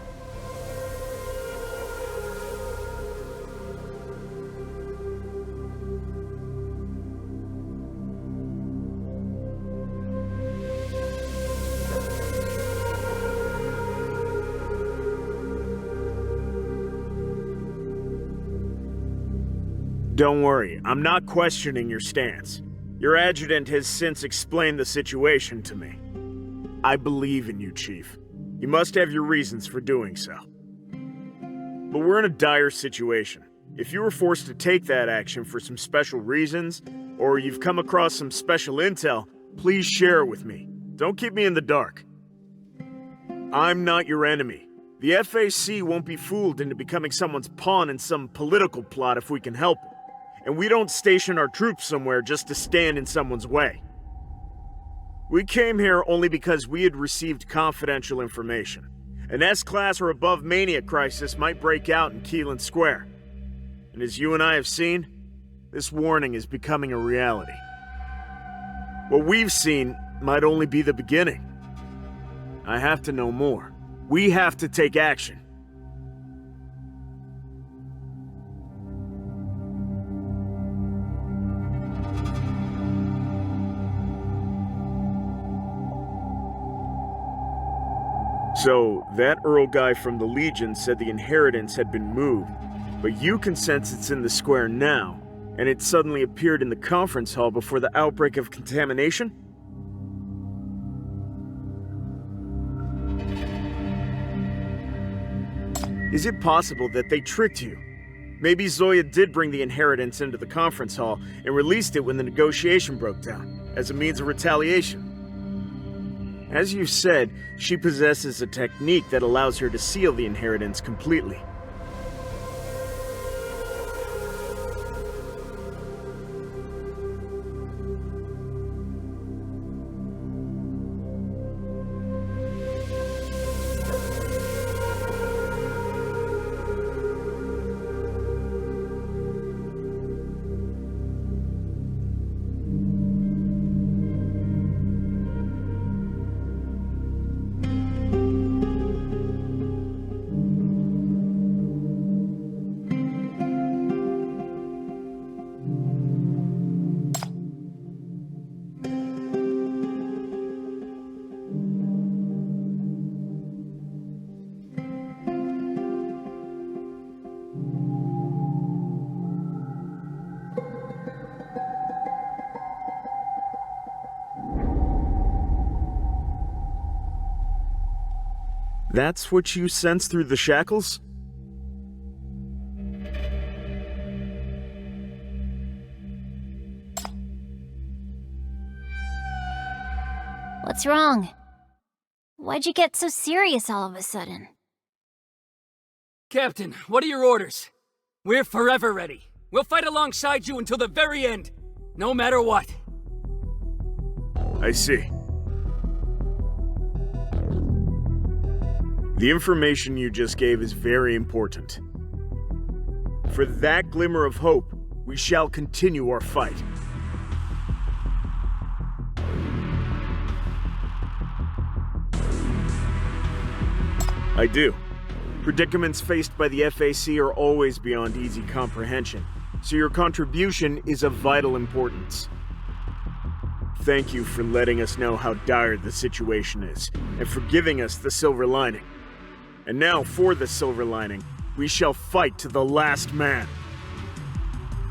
Don't worry, I'm not questioning your stance. Your adjutant has since explained the situation to me. I believe in you, Chief. You must have your reasons for doing so. But we're in a dire situation. If you were forced to take that action for some special reasons, or you've come across some special intel, please share it with me. Don't keep me in the dark. I'm not your enemy. The FAC won't be fooled into becoming someone's pawn in some political plot if we can help it. And we don't station our troops somewhere just to stand in someone's way. We came here only because we had received confidential information. An S-class or above mania crisis might break out in Keylan Square. And as you and I have seen, this warning is becoming a reality. What we've seen might only be the beginning. I have to know more. We have to take action. So, that Earl guy from the Legion said the inheritance had been moved, but you can sense it's in the square now, and it suddenly appeared in the conference hall before the outbreak of contamination? Is it possible that they tricked you? Maybe Zoya did bring the inheritance into the conference hall and released it when the negotiation broke down, as a means of retaliation. As you said, she possesses a technique that allows her to seal the inheritance completely. That's what you sense through the shackles? What's wrong? Why'd you get so serious all of a sudden? Captain, what are your orders? We're forever ready. We'll fight alongside you until the very end, no matter what. I see. The information you just gave is very important. For that glimmer of hope, we shall continue our fight. I do. Predicaments faced by the FAC are always beyond easy comprehension, so your contribution is of vital importance. Thank you for letting us know how dire the situation is, and for giving us the silver lining. And now, for the silver lining, we shall fight to the last man.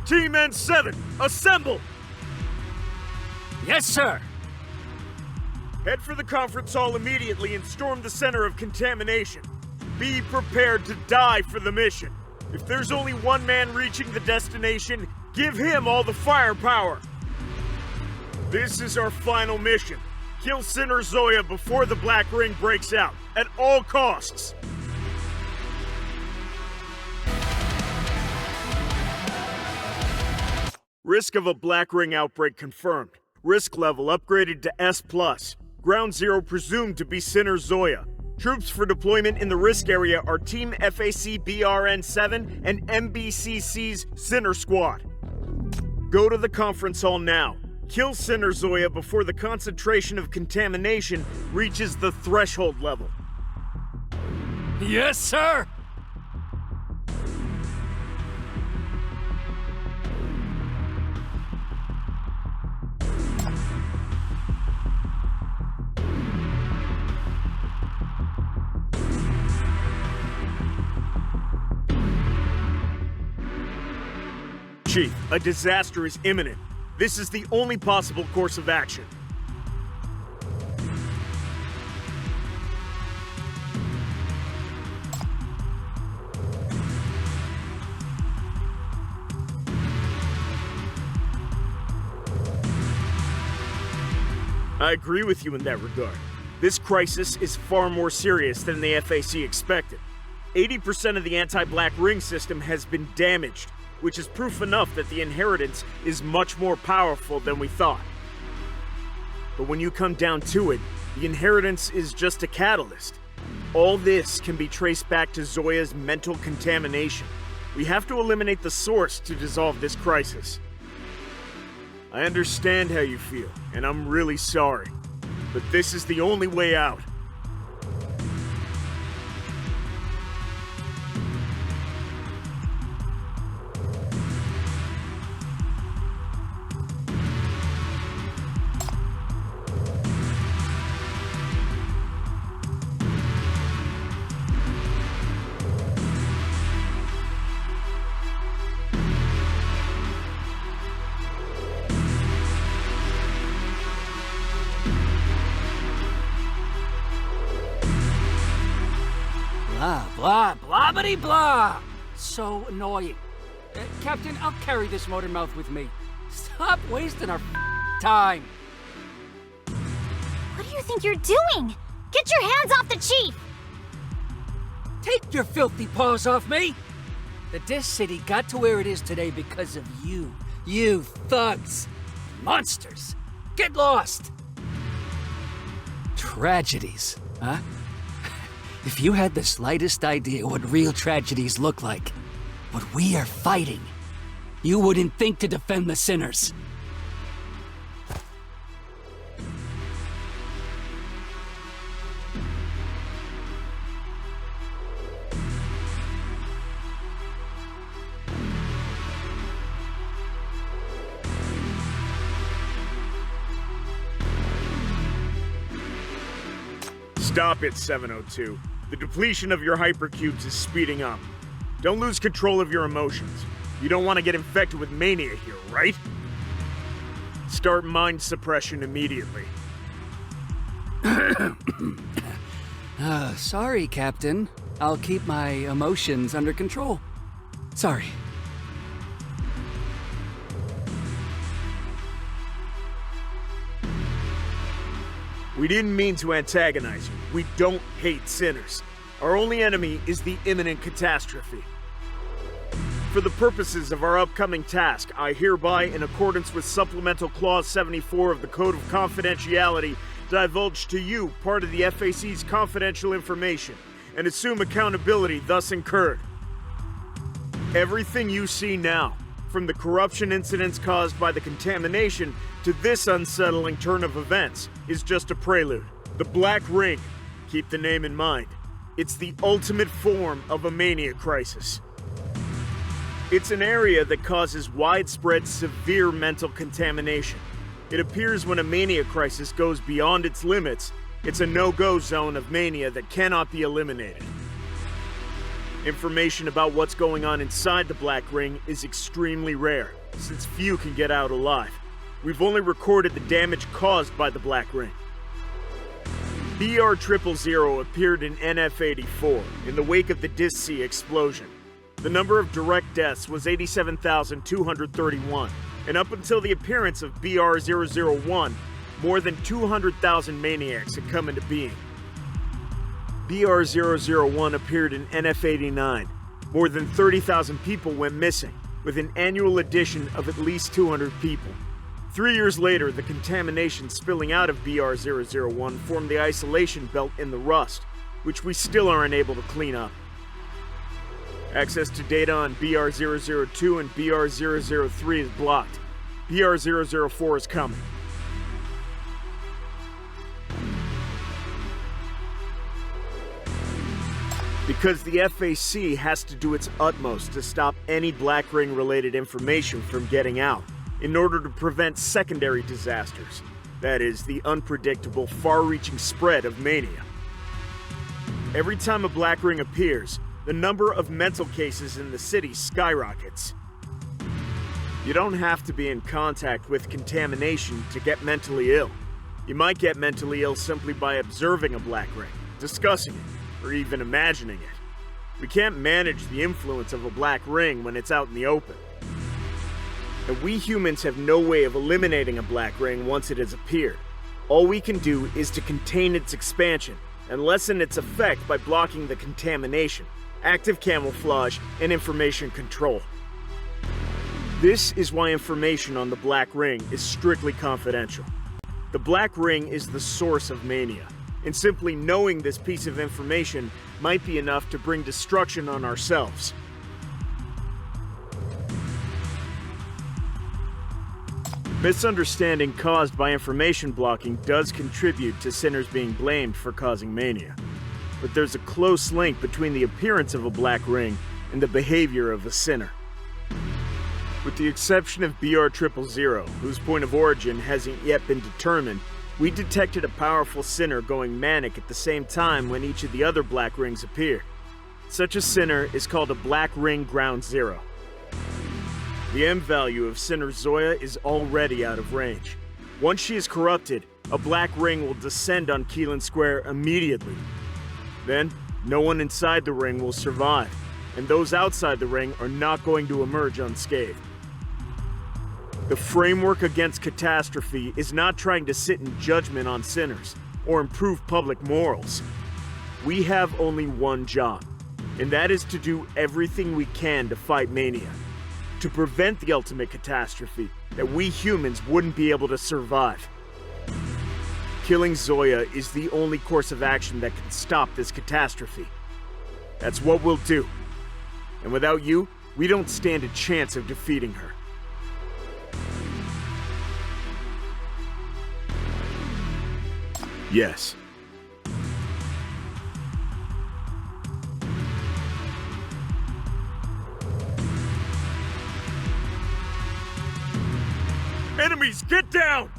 Team N7, assemble! Yes, sir! Head for the conference hall immediately and storm the center of contamination. Be prepared to die for the mission. If there's only one man reaching the destination, give him all the firepower. This is our final mission. Kill Sinner Zoya before the Black Ring breaks out, at all costs. Risk of a Black Ring outbreak confirmed. Risk level upgraded to S+. Ground zero presumed to be Sinner Zoya. Troops for deployment in the risk area are Team FAC BRN-7 and MBCC's Sinner Squad. Go to the conference hall now. Kill Sinner Zoya before the concentration of contamination reaches the threshold level. Yes, sir! Chief, a disaster is imminent. This is the only possible course of action. I agree with you in that regard. This crisis is far more serious than the FAC expected. 80% of the anti-Black Ring system has been damaged, which is proof enough that the inheritance is much more powerful than we thought. But when you come down to it, the inheritance is just a catalyst. All this can be traced back to Zoya's mental contamination. We have to eliminate the source to dissolve this crisis. I understand how you feel, and I'm really sorry. But this is the only way out. Blah, blah, blobbity blah! So annoying. Captain, I'll carry this motor mouth with me. Stop wasting our time. What do you think you're doing? Get your hands off the chief! Take your filthy paws off me! The Disc City got to where it is today because of you. You thugs. Monsters. Get lost. Tragedies, huh? If you had the slightest idea what real tragedies look like, what we are fighting, you wouldn't think to defend the sinners. Stop it, 702. The depletion of your hypercubes is speeding up. Don't lose control of your emotions. You don't want to get infected with mania here, right? Start mind suppression immediately. Sorry, Captain. I'll keep my emotions under control. Sorry. We didn't mean to antagonize you. We don't hate sinners. Our only enemy is the imminent catastrophe. For the purposes of our upcoming task, I hereby, in accordance with Supplemental Clause 74 of the Code of Confidentiality, divulge to you part of the FAC's confidential information, and assume accountability thus incurred. Everything you see now, from the corruption incidents caused by the contamination to this unsettling turn of events, is just a prelude. The Black Ring, keep the name in mind, it's the ultimate form of a mania crisis. It's an area that causes widespread, severe mental contamination. It appears when a mania crisis goes beyond its limits, it's a no-go zone of mania that cannot be eliminated. Information about what's going on inside the Black Ring is extremely rare, since few can get out alive. We've only recorded the damage caused by the Black Ring. BR000 appeared in NF-84 in the wake of the Dis-C explosion. The number of direct deaths was 87,231, and up until the appearance of BR001, more than 200,000 maniacs had come into being. BR001 appeared in NF-89. More than 30,000 people went missing, with an annual addition of at least 200 people. 3 years later, the contamination spilling out of BR001 formed the isolation belt in the rust, which we still are unable to clean up. Access to data on BR002 and BR003 is blocked. BR004 is coming. Because the FAC has to do its utmost to stop any Black Ring-related information from getting out, in order to prevent secondary disasters. That is, the unpredictable, far-reaching spread of mania. Every time a Black Ring appears, the number of mental cases in the city skyrockets. You don't have to be in contact with contamination to get mentally ill. You might get mentally ill simply by observing a Black Ring, discussing it, or even imagining it. We can't manage the influence of a Black Ring when it's out in the open. And we humans have no way of eliminating a Black Ring once it has appeared. All we can do is to contain its expansion and lessen its effect by blocking the contamination, active camouflage, and information control. This is why information on the Black Ring is strictly confidential. The Black Ring is the source of mania, and simply knowing this piece of information might be enough to bring destruction on ourselves. Misunderstanding caused by information blocking does contribute to sinners being blamed for causing mania. But there's a close link between the appearance of a Black Ring and the behavior of a sinner. With the exception of BR000, whose point of origin hasn't yet been determined, we detected a powerful sinner going manic at the same time when each of the other Black Rings appeared. Such a sinner is called a Black Ring Ground Zero. The M value of Sinner Zoya is already out of range. Once she is corrupted, a Black Ring will descend on Keylan Square immediately. Then, no one inside the ring will survive, and those outside the ring are not going to emerge unscathed. The framework against catastrophe is not trying to sit in judgment on sinners or improve public morals. We have only one job, and that is to do everything we can to fight mania, to prevent the ultimate catastrophe that we humans wouldn't be able to survive. Killing Zoya is the only course of action that can stop this catastrophe. That's what we'll do. And without you, we don't stand a chance of defeating her. Yes. Enemies, get down!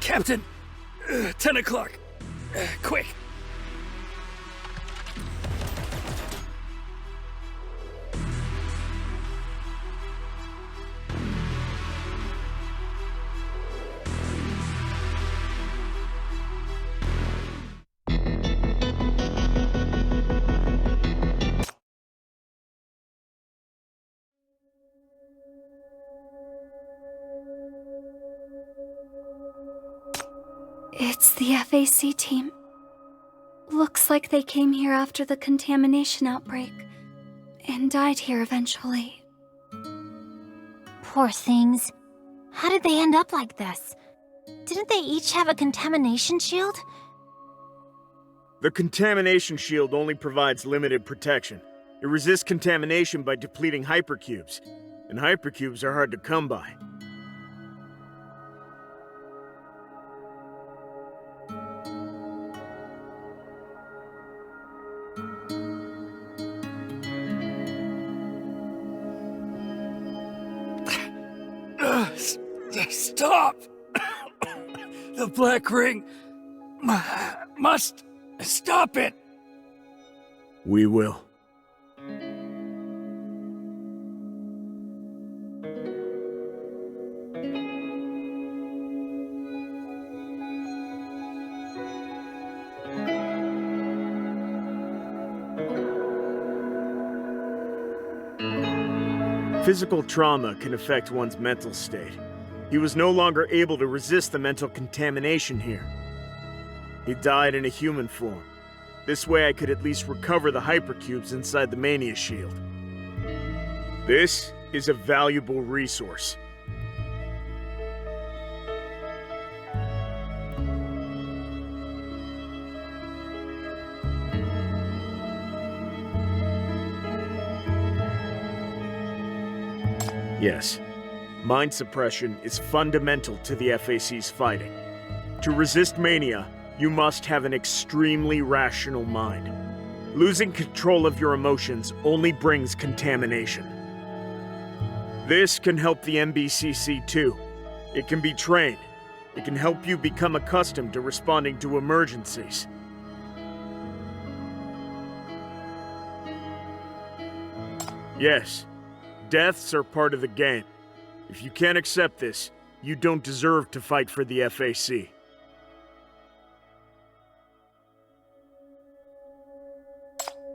Captain, 10 o'clock. Quick. It's the FAC team. Looks like they came here after the contamination outbreak, and died here eventually. Poor things. How did they end up like this? Didn't they each have a contamination shield? The contamination shield only provides limited protection. It resists contamination by depleting hypercubes, and hypercubes are hard to come by. Stop! The Black Ring must stop it! We will. Physical trauma can affect one's mental state. He was no longer able to resist the mental contamination here. He died in a human form. This way I could at least recover the hypercubes inside the Mania Shield. This is a valuable resource. Yes. Mind suppression is fundamental to the FAC's fighting. To resist mania, you must have an extremely rational mind. Losing control of your emotions only brings contamination. This can help the MBCC too. It can be trained. It can help you become accustomed to responding to emergencies. Yes, deaths are part of the game. If you can't accept this, you don't deserve to fight for the FAC.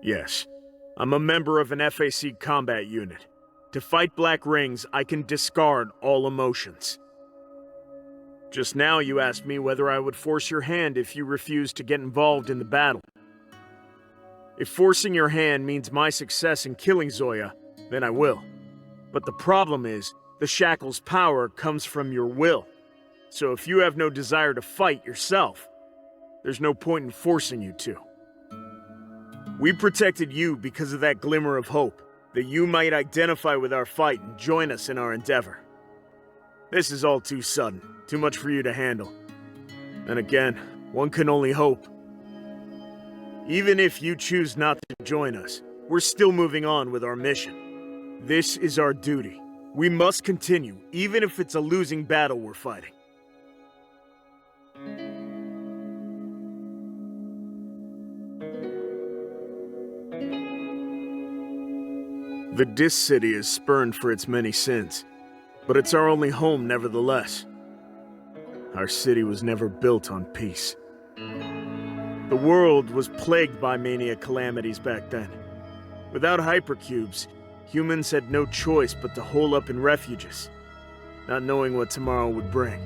Yes, I'm a member of an FAC combat unit. To fight Black Rings, I can discard all emotions. Just now you asked me whether I would force your hand if you refused to get involved in the battle. If forcing your hand means my success in killing Zoya, then I will. But the problem is, the Shackle's power comes from your will. So if you have no desire to fight yourself, there's no point in forcing you to. We protected you because of that glimmer of hope, that you might identify with our fight and join us in our endeavor. This is all too sudden, too much for you to handle. And again, one can only hope. Even if you choose not to join us, we're still moving on with our mission. This is our duty. We must continue, even if it's a losing battle we're fighting. The Dis City is spurned for its many sins, but it's our only home nevertheless. Our city was never built on peace. The world was plagued by mania calamities back then. Without hypercubes, humans had no choice but to hole up in refuges, not knowing what tomorrow would bring.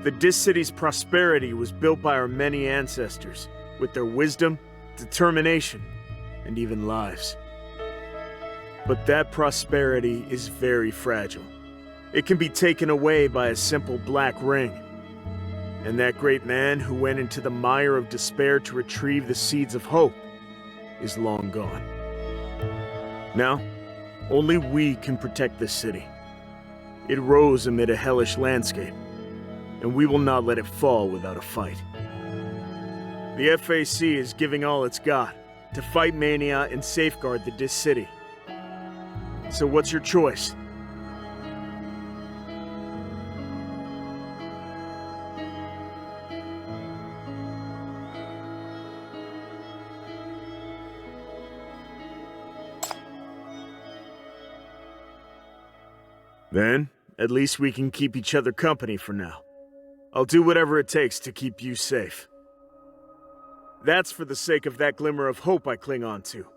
The Dis City's prosperity was built by our many ancestors, with their wisdom, determination, and even lives. But that prosperity is very fragile. It can be taken away by a simple black ring. And that great man who went into the mire of despair to retrieve the seeds of hope is long gone. Now, only we can protect this city. It rose amid a hellish landscape, and we will not let it fall without a fight. The FAC is giving all it's got to fight mania and safeguard the Dis City. So what's your choice? Then, at least we can keep each other company for now. I'll do whatever it takes to keep you safe. That's for the sake of that glimmer of hope I cling on to.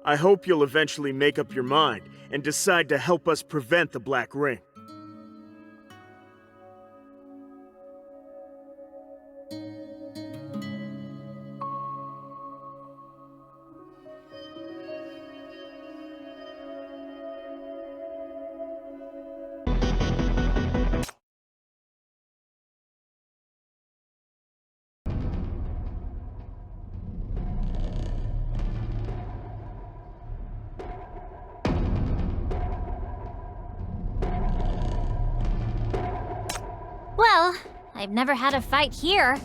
I hope you'll eventually make up your mind and decide to help us prevent the Black Ring. I've never had a fight here.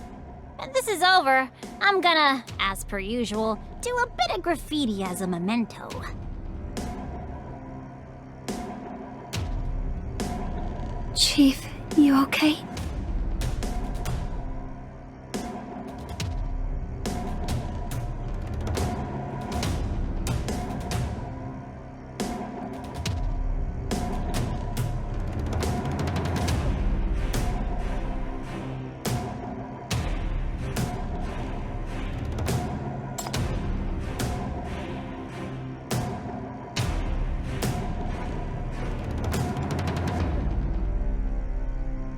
When this is over, I'm gonna, as per usual, do a bit of graffiti as a memento. Chief, you okay?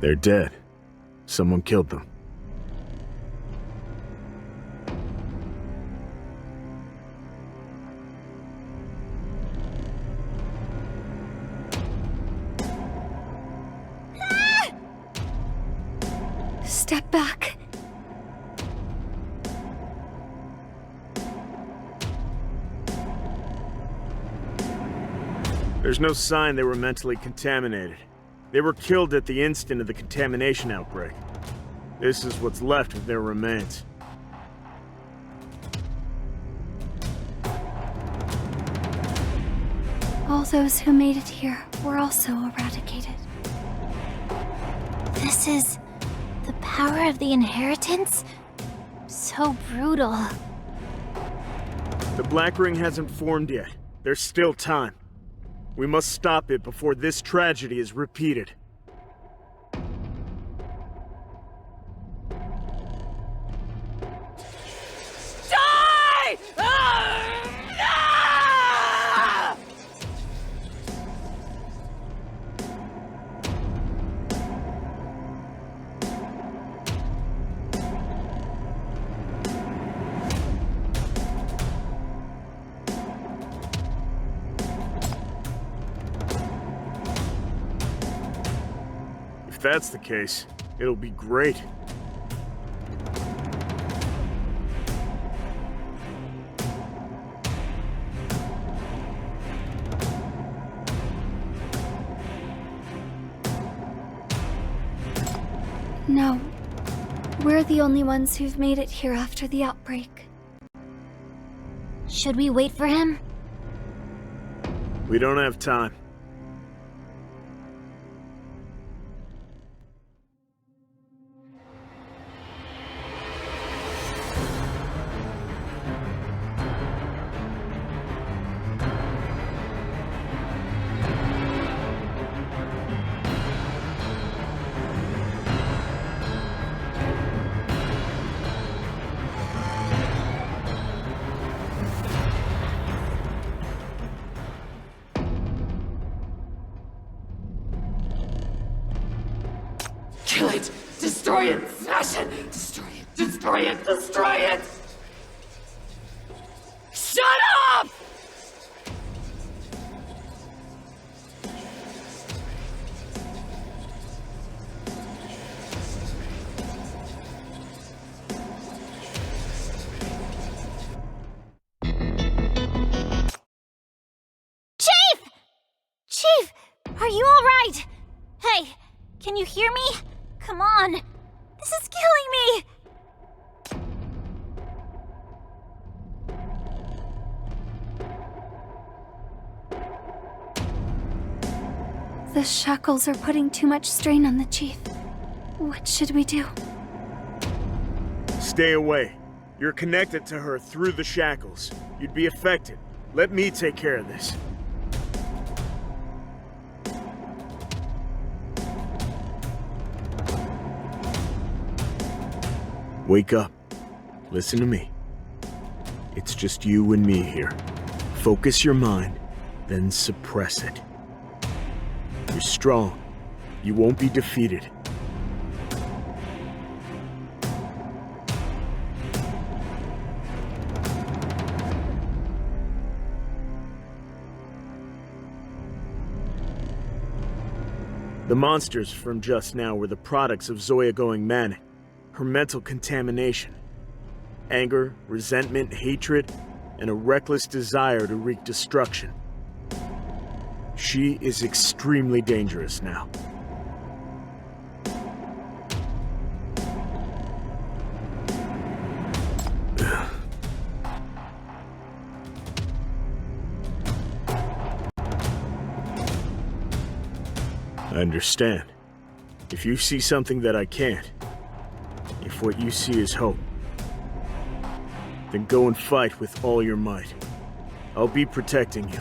They're dead. Someone killed them. Step back. There's no sign they were mentally contaminated. They were killed at the instant of the contamination outbreak. This is what's left of their remains. All those who made it here were also eradicated. This is the power of the inheritance? So brutal. The Black Ring hasn't formed yet. There's still time. We must stop it before this tragedy is repeated. Die! Ah! If that's the case, it'll be great. No. We're the only ones who've made it here after the outbreak. Should we wait for him? We don't have time. Kill it! Destroy it! Smash it! Destroy it! Destroy it! Destroy it! Shut up! Chief! Chief, are you all right? Hey, can you hear me? Come on. This is killing me. The shackles are putting too much strain on the chief. What should we do? Stay away. You're connected to her through the shackles. You'd be affected. Let me take care of this. Wake up. Listen to me. It's just you and me here. Focus your mind, then suppress it. You're strong. You won't be defeated. The monsters from just now were the products of Zoya going manic. Her mental contamination. Anger, resentment, hatred, and a reckless desire to wreak destruction. She is extremely dangerous now. I understand. If you see something that I can't, if what you see is hope, then go and fight with all your might. I'll be protecting you.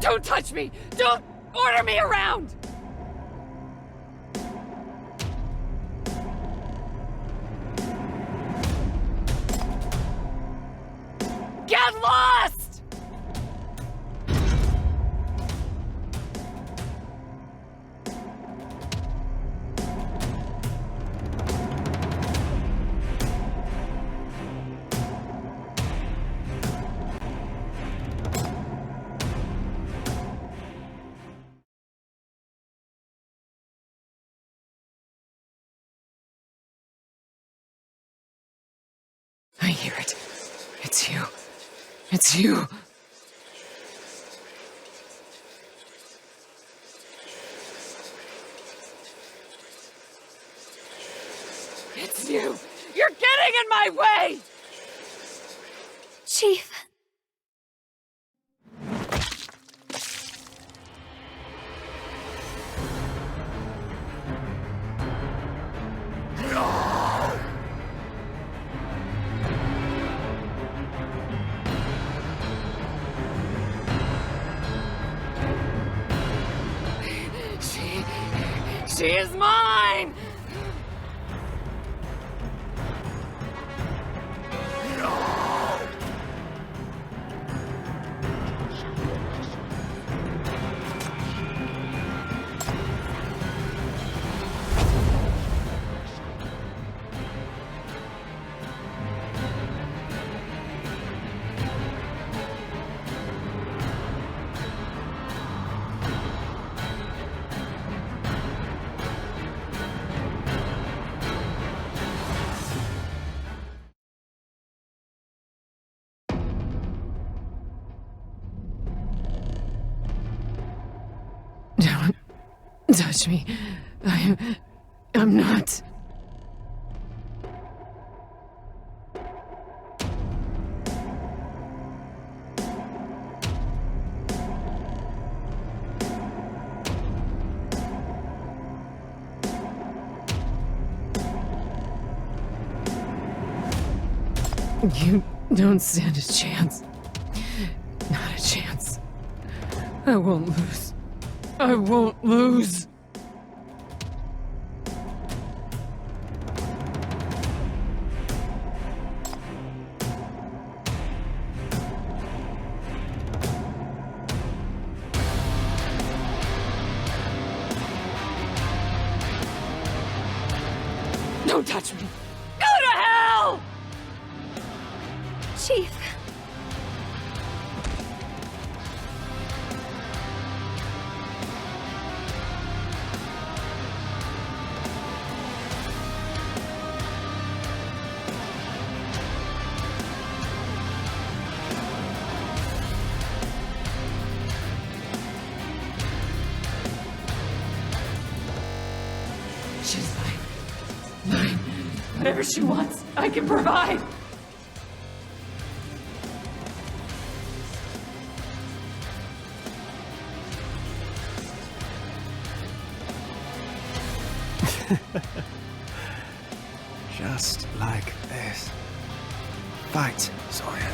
Don't touch me! Don't order me around! Get lost! I hear it. It's you. It's you. It's you. You're getting in my way! Chief. She is mine! Don't touch me. I'm not. You don't stand a chance. Not a chance. I won't lose. I won't lose. Don't touch me. Go to hell! Chief. She's mine. Mine. Whatever she wants, I can provide. Just like this. Fight, Zoya.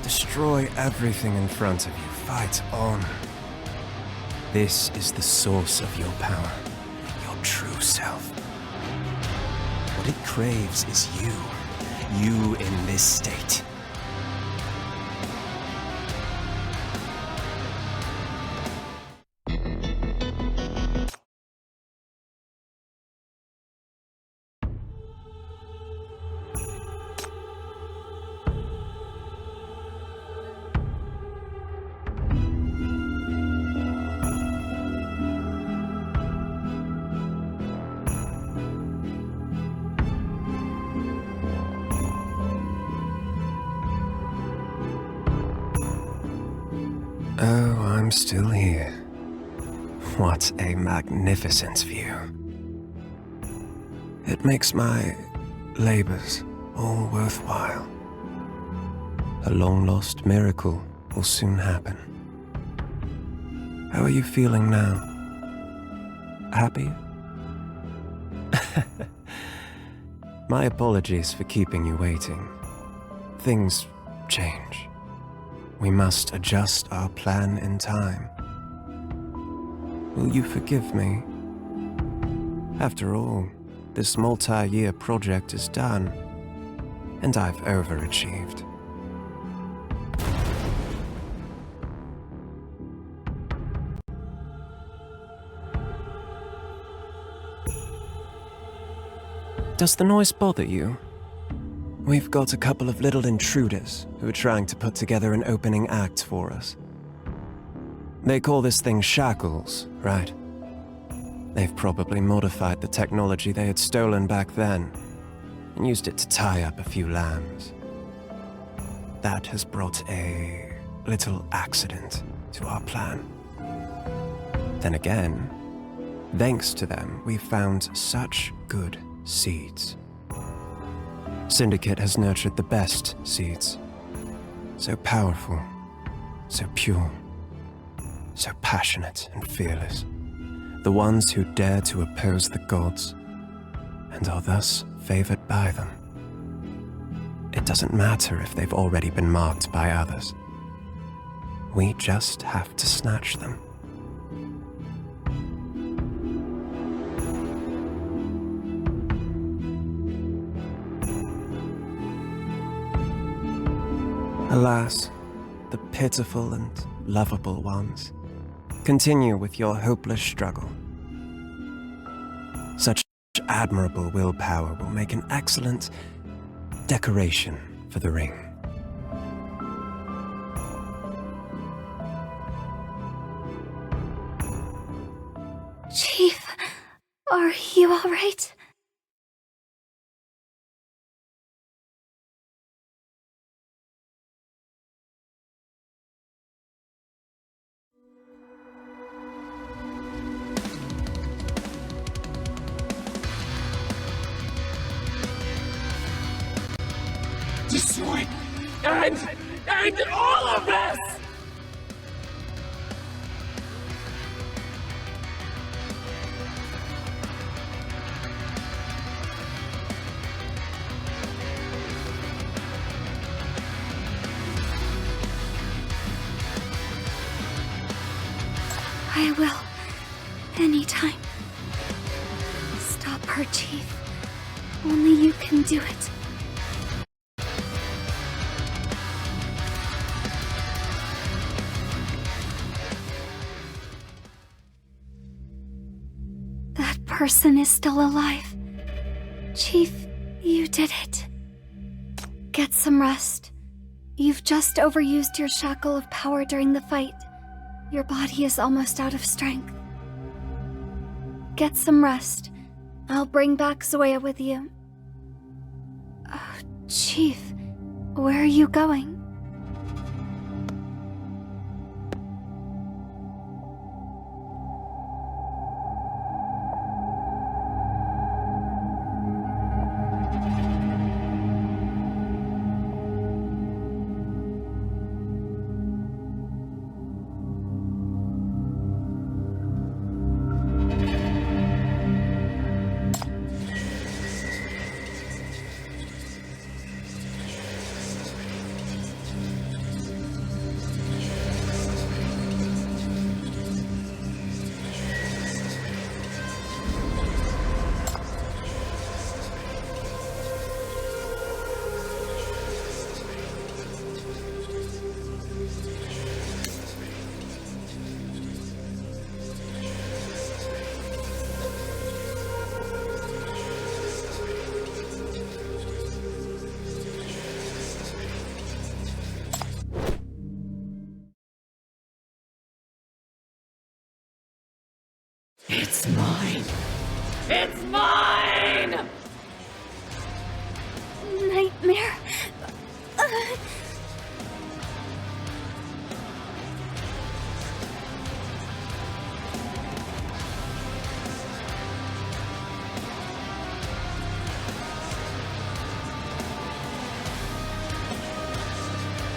Destroy everything in front of you. Fight on. This is the source of your power. Your true self. What it craves is you. You in this state. still here. What a magnificent view. It makes my labors all worthwhile. A long-lost miracle will soon happen. How are you feeling now? Happy? My apologies for keeping you waiting. Things change. We must adjust our plan in time. Will you forgive me? After all, this multi-year project is done, and I've overachieved. Does the noise bother you? We've got a couple of little intruders who are trying to put together an opening act for us. They call this thing shackles, right? They've probably modified the technology they had stolen back then and used it to tie up a few lambs. That has brought a little accident to our plan. Then again, thanks to them, we've found such good seeds. Syndicate has nurtured the best seeds. So powerful, so pure, so passionate and fearless. The ones who dare to oppose the gods, and are thus favored by them. It doesn't matter if they've already been marked by others. We just have to snatch them. Alas, the pitiful and lovable ones continue with your hopeless struggle. Such admirable willpower will make an excellent decoration for the ring. Chief, are you all right? Destroy and all of this! I will. Anytime. Stop her, Chief. Only you can do it. That person is still alive. Chief, you did it. Get some rest. You've just overused your shackle of power during the fight. Your body is almost out of strength. Get some rest. I'll bring back Zoya with you. Oh, Chief, where are you going? It's mine! It's mine! Nightmare.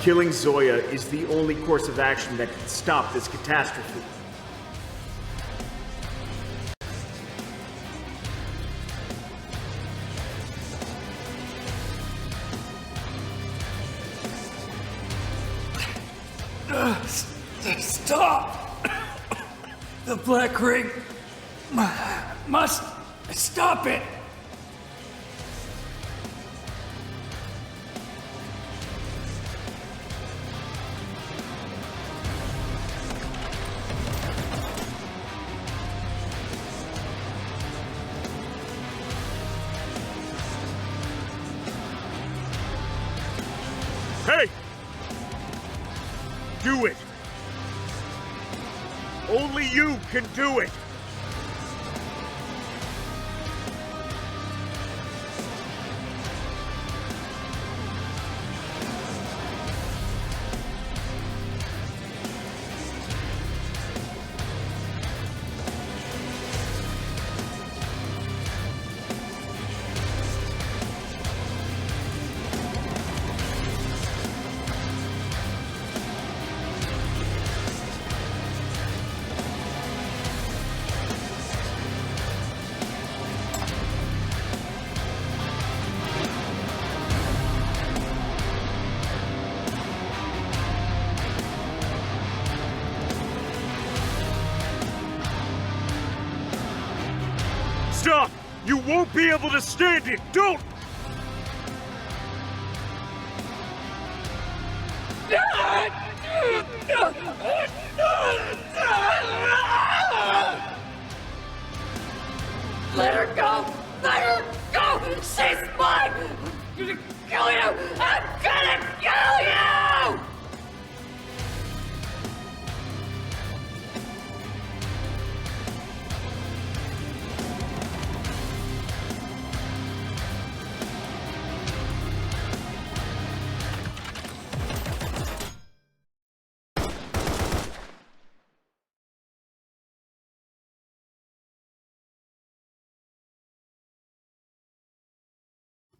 Killing Zoya is the only course of action that can stop this catastrophe. Stop! The Black Ring must stop it! Hey! Do it! Only you can do it! Stop! You won't be able to stand it! Don't! Let her go! Let her go! She's mine! I'm gonna kill you! I'm gonna kill you!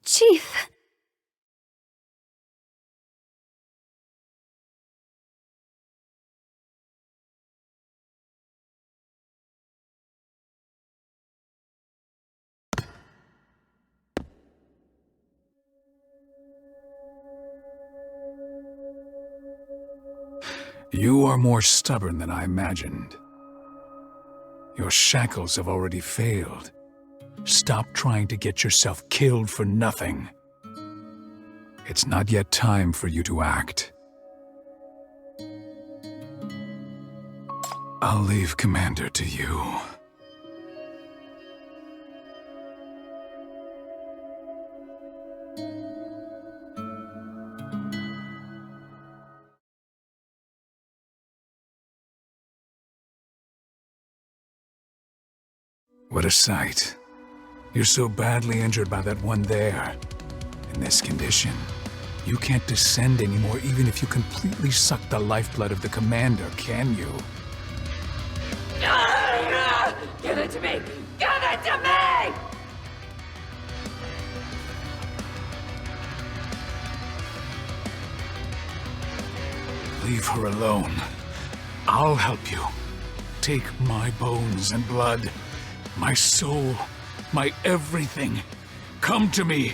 Chief! You are more stubborn than I imagined. Your shackles have already failed. Stop trying to get yourself killed for nothing. It's not yet time for you to act. I'll leave Commander to you. What a sight. You're so badly injured by that one there. In this condition, you can't descend anymore even if you completely suck the lifeblood of the Commander, can you? Give it to me! Give it to me! Leave her alone. I'll help you. Take my bones and blood, my soul, my everything. Come to me.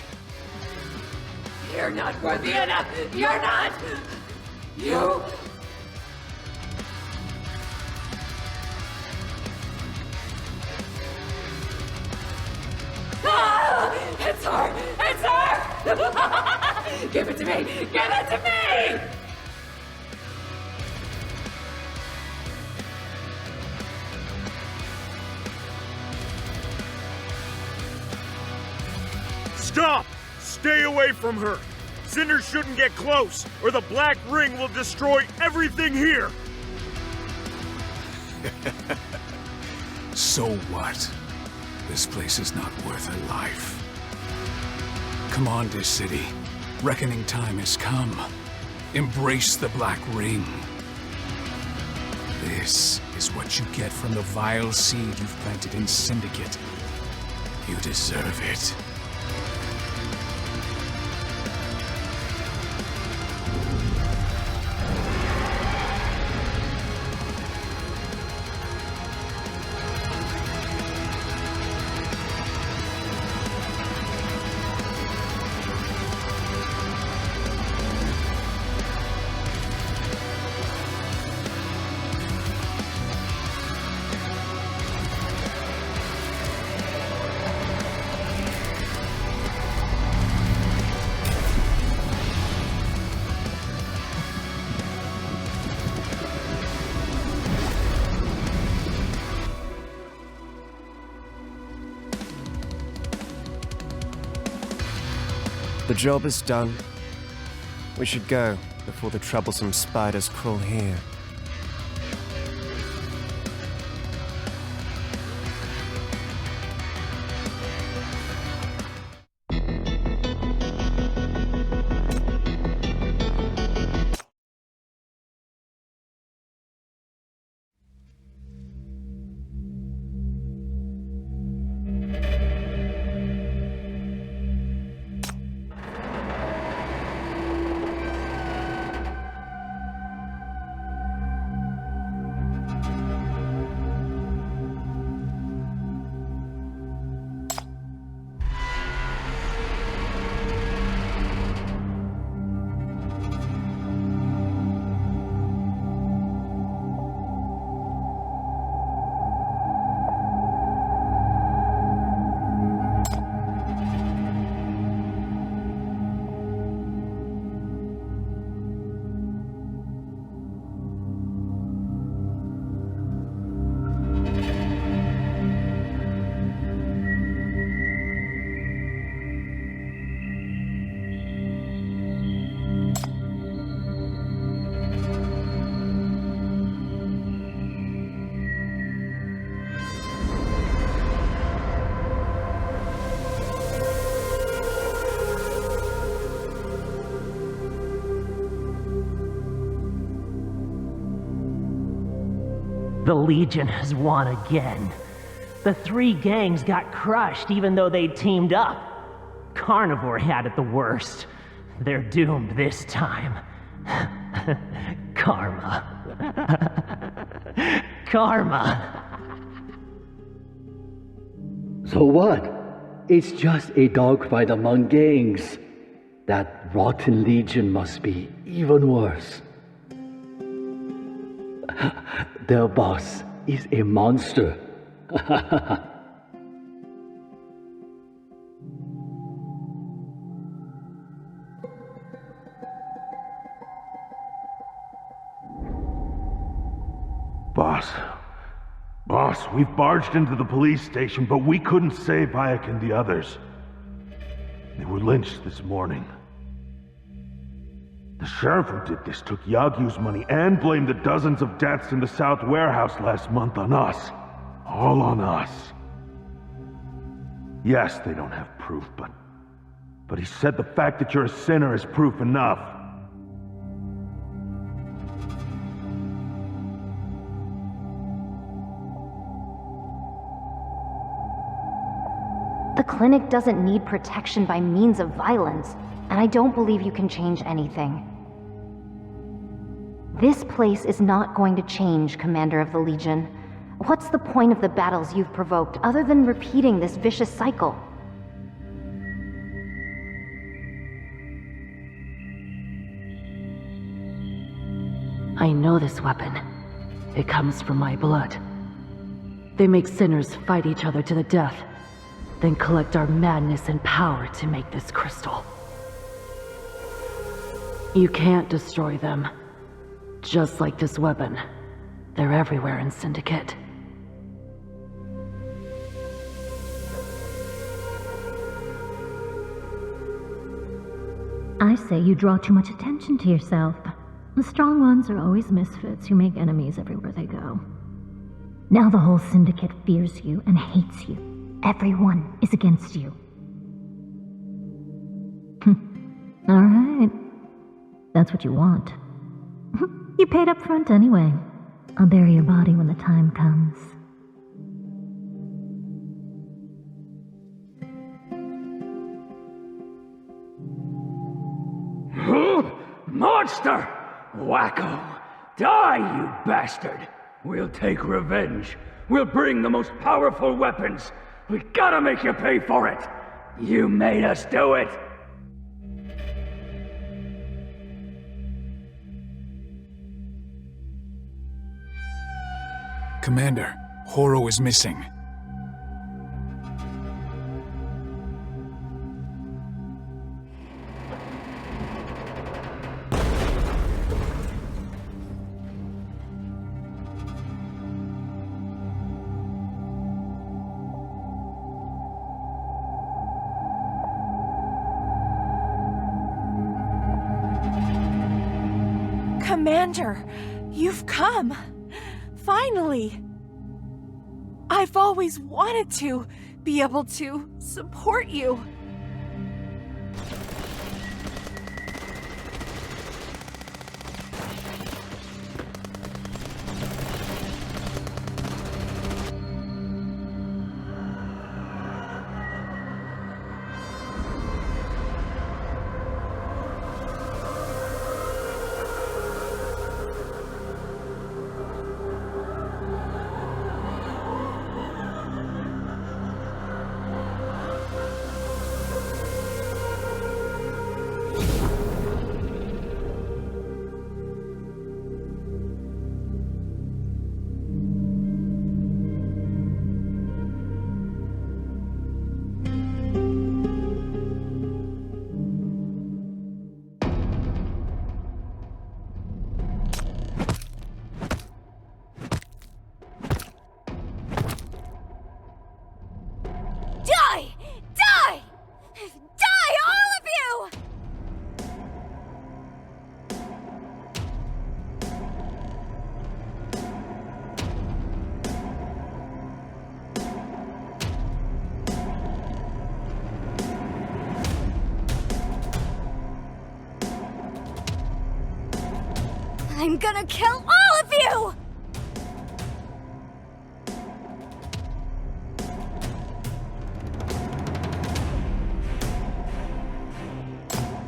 You're not worthy enough! You're not! You... Ah! It's her! It's her! Give it to me! Give it to me! Stop! Stay away from her! Cinder shouldn't get close, or the Black Ring will destroy everything here! So what? This place is not worth a life. Come on, dear city. Reckoning time has come. Embrace the Black Ring. This is what you get from the vile seed you've planted in Syndicate. You deserve it. The job is done. We should go before the troublesome spiders crawl here. The Legion has won again. The three gangs got crushed even though they teamed up. Carnivore had it the worst. They're doomed this time. Karma. Karma. So what? It's just a dogfight among gangs. That rotten Legion must be even worse. Their boss is a monster. Boss, we've barged into the police station, but we couldn't save Bayek and the others. They were lynched this morning. The sheriff who did this took Yagyu's money and blamed the dozens of deaths in the South Warehouse last month on us. All on us. Yes, they don't have proof, but he said the fact that you're a sinner is proof enough. The clinic doesn't need protection by means of violence, and I don't believe you can change anything. This place is not going to change, Commander of the Legion. What's the point of the battles you've provoked, other than repeating this vicious cycle? I know this weapon. It comes from my blood. They make sinners fight each other to the death, then collect our madness and power to make this crystal. You can't destroy them. Just like this weapon. They're everywhere in Syndicate. I say you draw too much attention to yourself. The strong ones are always misfits who make enemies everywhere they go. Now the whole Syndicate fears you and hates you. Everyone is against you. Alright. That's what you want. You paid up front anyway. I'll bury your body when the time comes. Monster! Wacko! Die, you bastard! We'll take revenge. We'll bring the most powerful weapons. We gotta make you pay for it! You made us do it! Commander, Horo is missing. Commander, you've come. Finally. I've always wanted to be able to support you. I'm gonna kill all of you!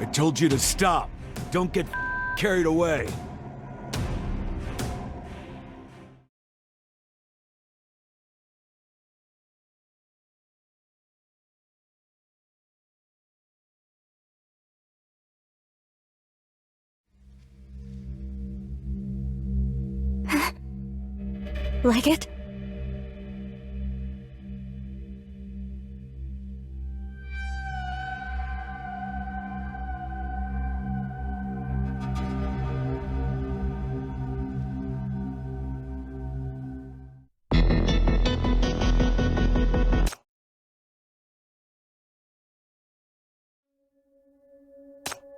I told you to stop. Don't get carried away. Like it?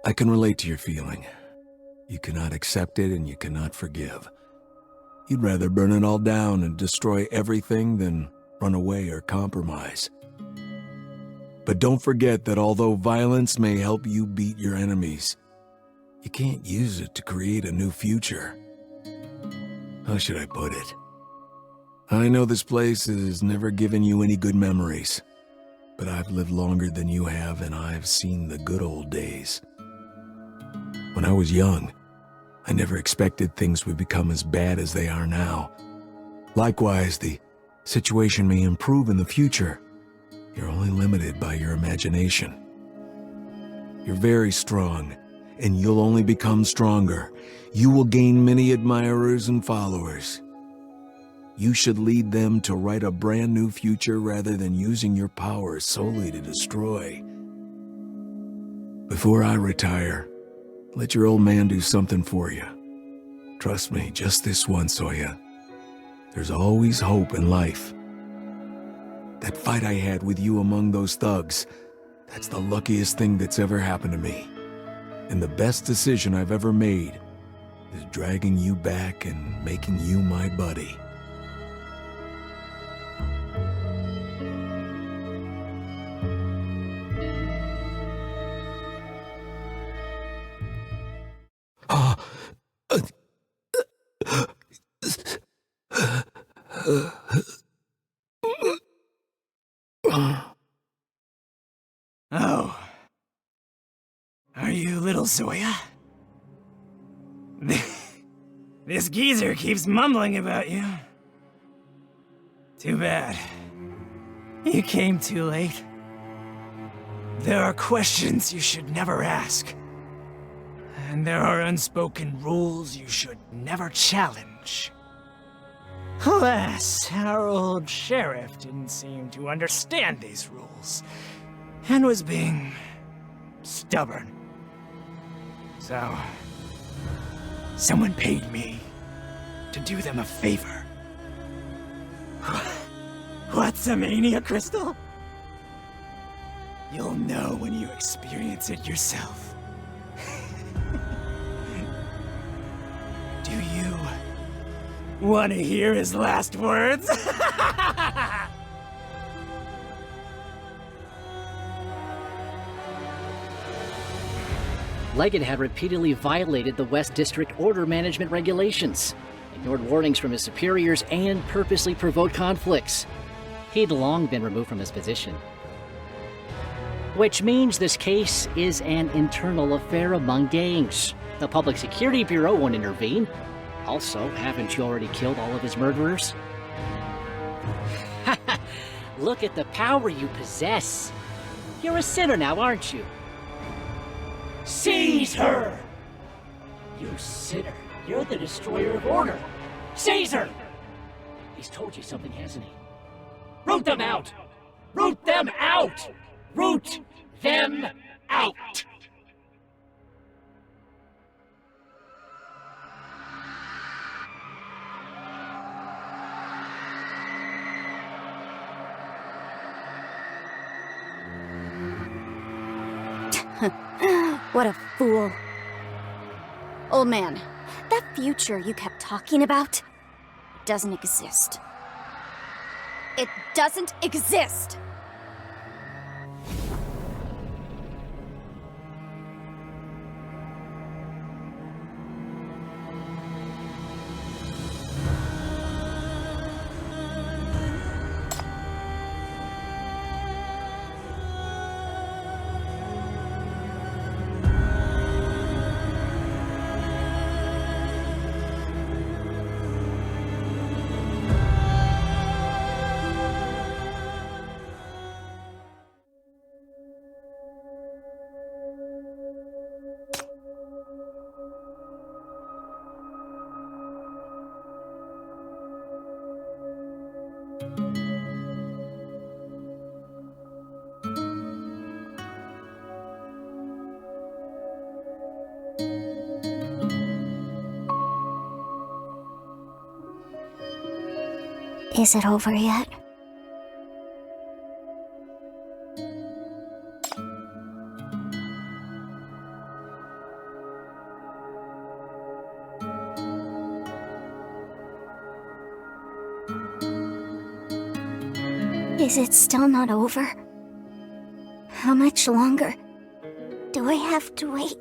I can relate to your feeling. You cannot accept it and you cannot forgive. You'd rather burn it all down and destroy everything than run away or compromise. But don't forget that although violence may help you beat your enemies, you can't use it to create a new future. How should I put it? I know this place has never given you any good memories, but I've lived longer than you have and I've seen the good old days. When I was young, I never expected things would become as bad as they are now. Likewise, the situation may improve in the future. You're only limited by your imagination. You're very strong, and you'll only become stronger. You will gain many admirers and followers. You should lead them to write a brand new future rather than using your power solely to destroy. Before I retire, let your old man do something for you. Trust me, just this once, Zoya. There's always hope in life. That fight I had with you among those thugs, that's the luckiest thing that's ever happened to me. And the best decision I've ever made is dragging you back and making you my buddy. Oh. Are you little Zoya? This geezer keeps mumbling about you. Too bad. You came too late. There are questions you should never ask. And there are unspoken rules you should never challenge. Alas, our old sheriff didn't seem to understand these rules, and was being stubborn. So, someone paid me to do them a favor. What's a mania crystal? You'll know when you experience it yourself. Wanna hear his last words? Leggett had repeatedly violated the West District order management regulations, ignored warnings from his superiors, and purposely provoked conflicts. He'd long been removed from his position. Which means this case is an internal affair among gangs. The Public Security Bureau won't intervene. Also, haven't you already killed all of his murderers? Look at the power you possess. You're a sinner now, aren't you? Seize her! You sinner. You're the destroyer of order. Seize her! He's told you something, hasn't he? Root them out! Root them out! Root them out! What a fool. Old man, that future you kept talking about doesn't exist. It doesn't exist! Is it over yet? Is it still not over? How much longer do I have to wait?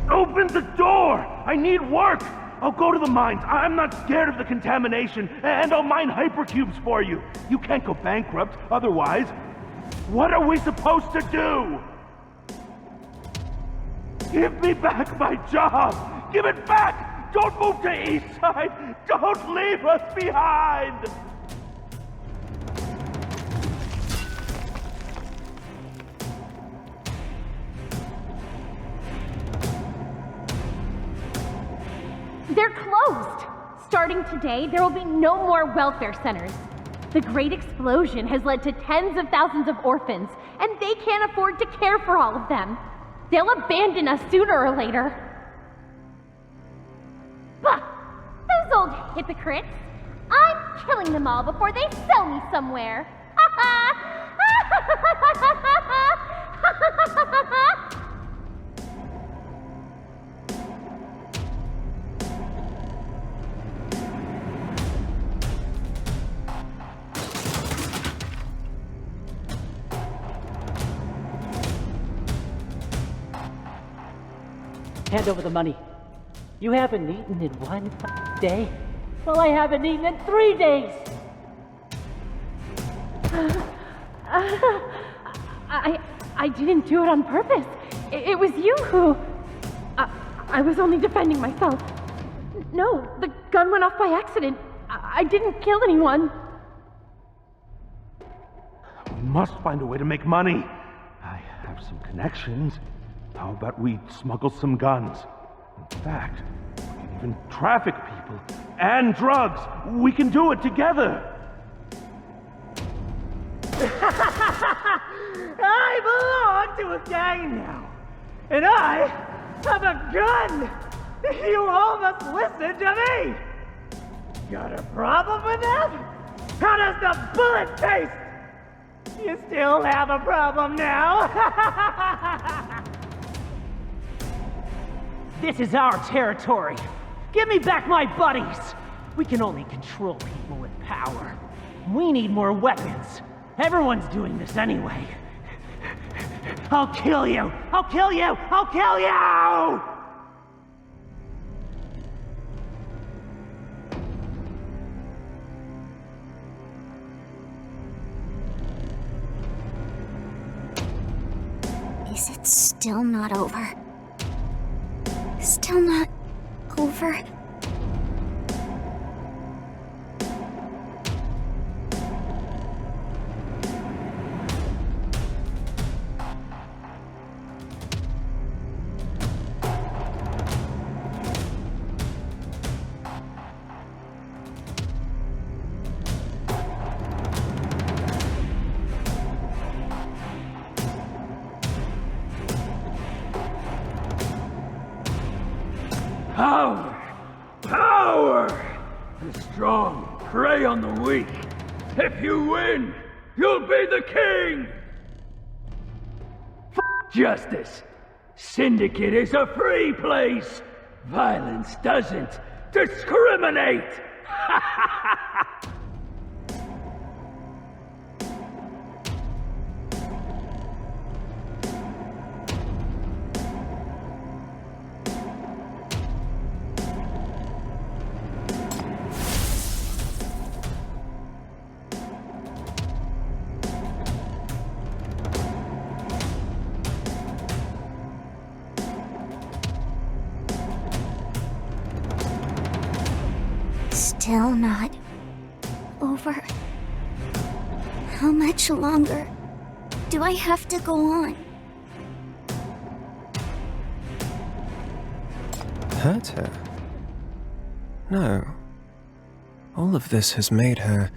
Open the door! I need work! I'll go to the mines. I'm not scared of the contamination, and I'll mine hypercubes for you. You can't go bankrupt otherwise. What are we supposed to do? Give me back my job! Give it back! Don't move to Eastside! Don't leave us behind! They're closed! Starting today, there will be no more welfare centers. The Great Explosion has led to tens of thousands of orphans, and they can't afford to care for all of them. They'll abandon us sooner or later. Bah! Those old hypocrites! I'm killing them all before they sell me somewhere! Ha ha! Hand over the money. You haven't eaten in one day? Well, I haven't eaten in 3 days! I didn't do it on purpose. It was you who... I was only defending myself. No, the gun went off by accident. I didn't kill anyone. We must find a way to make money. I have some connections. How about we smuggle some guns? In fact, we can even traffic people and drugs. We can do it together. I belong to a gang now, and I have a gun! You all must listen to me! Got a problem with that? How does the bullet taste? You still have a problem now? This is our territory. Give me back my buddies. We can only control people with power. We need more weapons. Everyone's doing this anyway. I'll kill you! I'll kill you! I'll kill you! Is it still not over? Still not over? Power! Power! The strong prey on the weak. If you win, you'll be the king! F justice! Syndicate is a free place! Violence doesn't discriminate! Still not over. How much longer do I have to go on? Hurt her? No. All of this has made her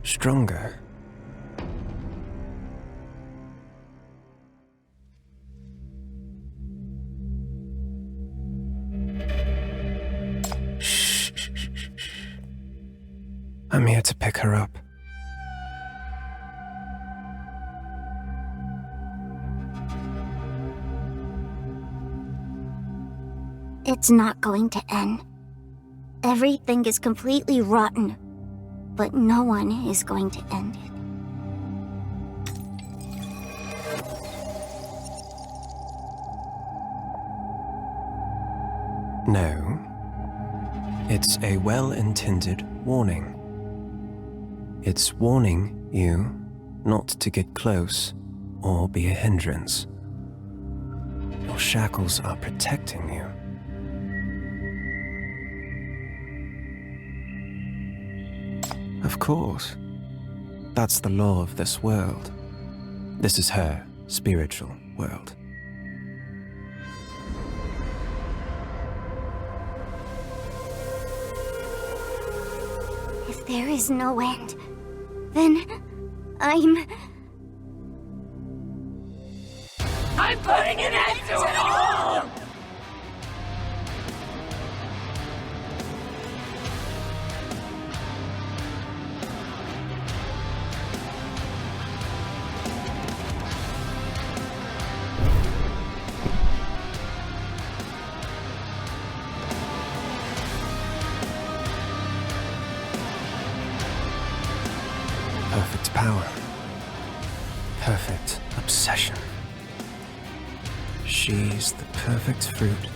stronger. I'm here to pick her up. It's not going to end. Everything is completely rotten, but no one is going to end it. No. It's a well-intended warning. It's warning you not to get close or be a hindrance. Your shackles are protecting you. Of course. That's the law of this world. This is her spiritual world. If there is no end, then I'm putting an end to it all! Perfect power. Perfect obsession. She's the perfect fruit,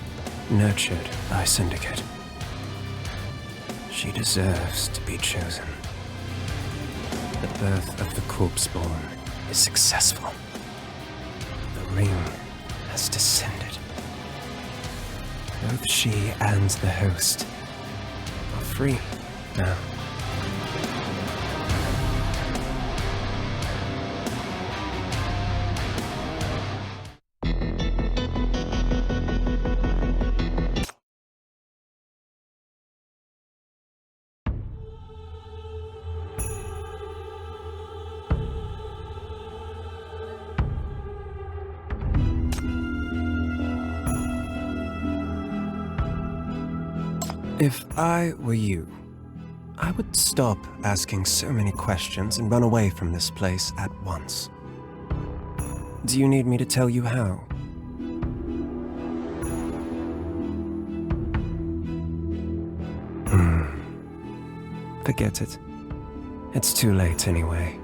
nurtured by Syndicate. She deserves to be chosen. The birth of the corpse-born is successful. The ring has descended. Both she and the host are free now. If I were you, I would stop asking so many questions and run away from this place at once. Do you need me to tell you how? Forget it. It's too late anyway.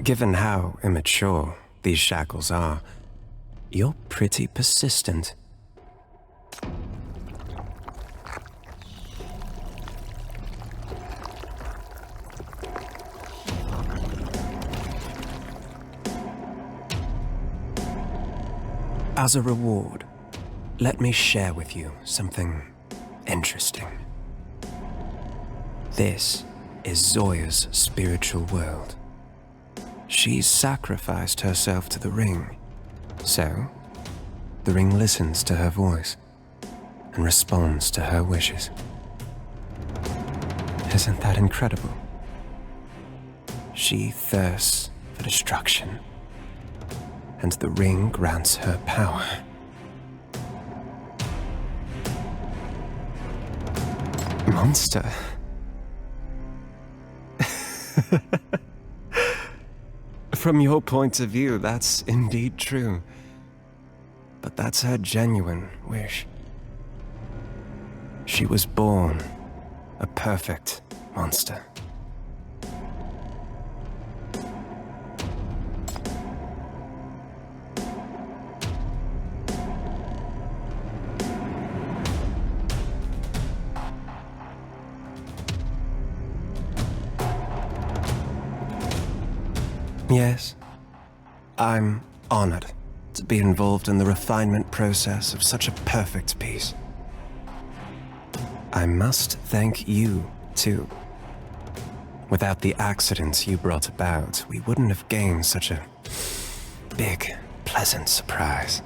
Given how immature these shackles are, you're pretty persistent. As a reward, let me share with you something interesting. This is Zoya's spiritual world. She's sacrificed herself to the ring, so the ring listens to her voice and responds to her wishes. Isn't that incredible? She thirsts for destruction, and the ring grants her power. Monster. From your point of view, that's indeed true. But that's her genuine wish. She was born a perfect monster. Yes, I'm honored to be involved in the refinement process of such a perfect piece. I must thank you, too. Without the accidents you brought about, we wouldn't have gained such a big, pleasant surprise.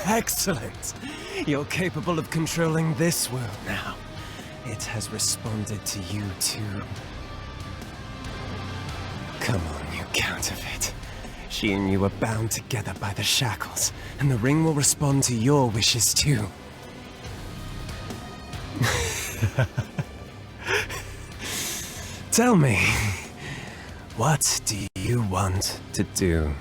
Excellent! You're capable of controlling this world now. It has responded to you too. Come on, you counterfeit. She and you are bound together by the shackles, and the ring will respond to your wishes too. Tell me, what do you want to do?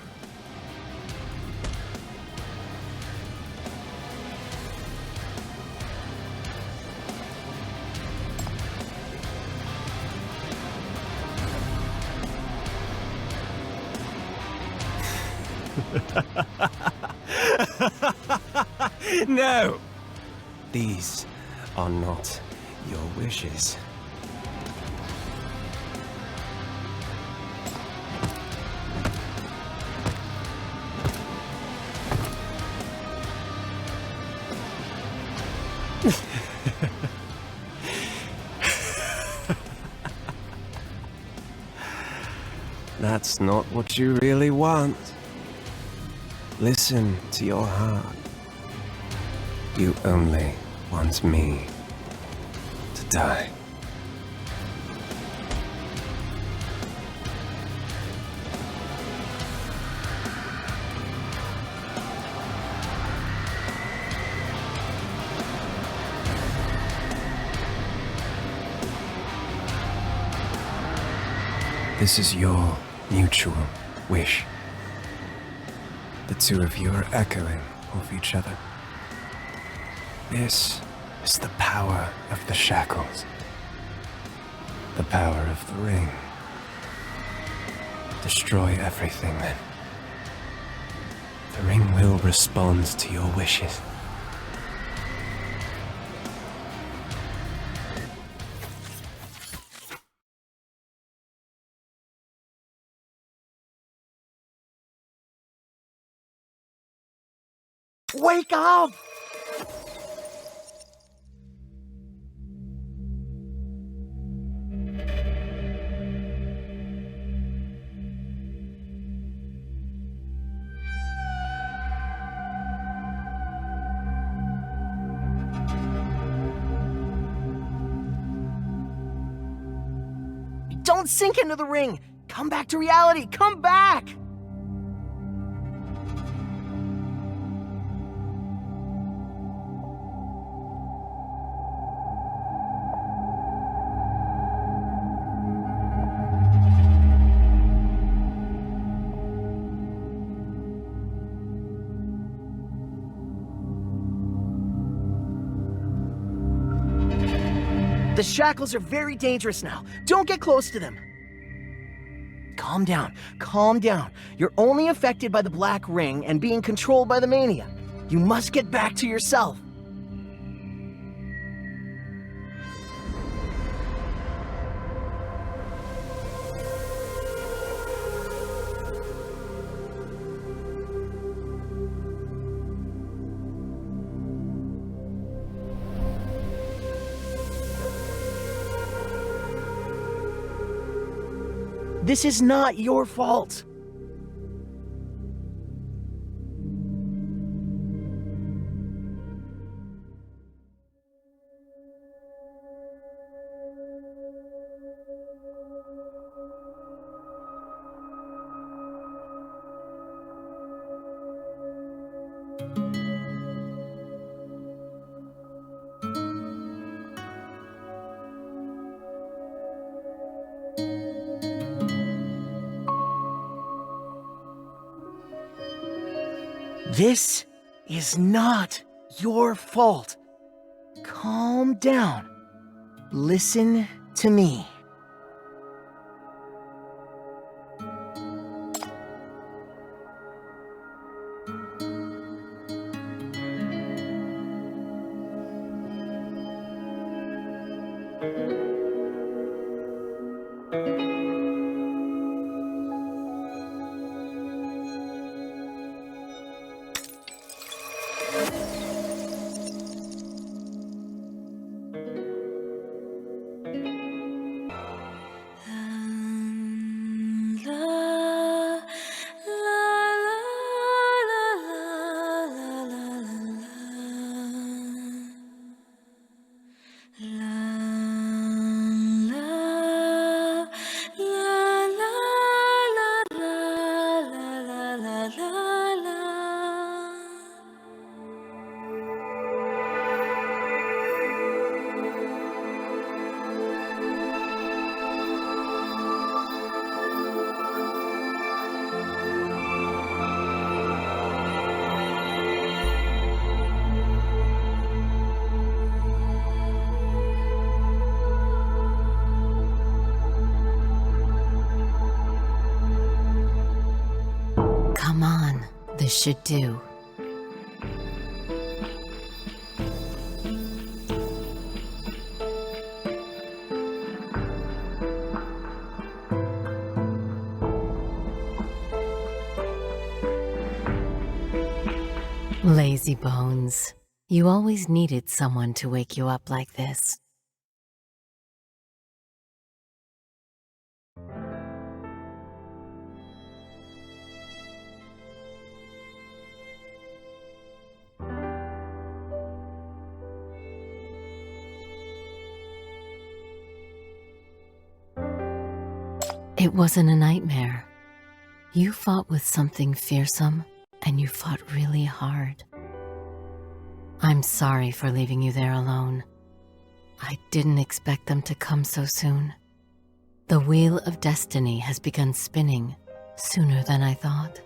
No! These are not your wishes. That's not what you really want. Listen to your heart. You only want me to die. This is your mutual wish. The two of you are echoing of each other. This is the power of the shackles. The power of the ring. Destroy everything, then. The ring will respond to your wishes. Wake up! Don't sink into the ring! Come back to reality! Come back! The shackles are very dangerous now. Don't get close to them. Calm down, calm down. You're only affected by the black ring and being controlled by the mania. You must get back to yourself. This is not your fault. This is not your fault. Calm down. Listen to me. Come on, this should do. Lazy bones. You always needed someone to wake you up like this. It wasn't a nightmare. You fought with something fearsome, and you fought really hard. I'm sorry for leaving you there alone. I didn't expect them to come so soon. The wheel of destiny has begun spinning sooner than I thought.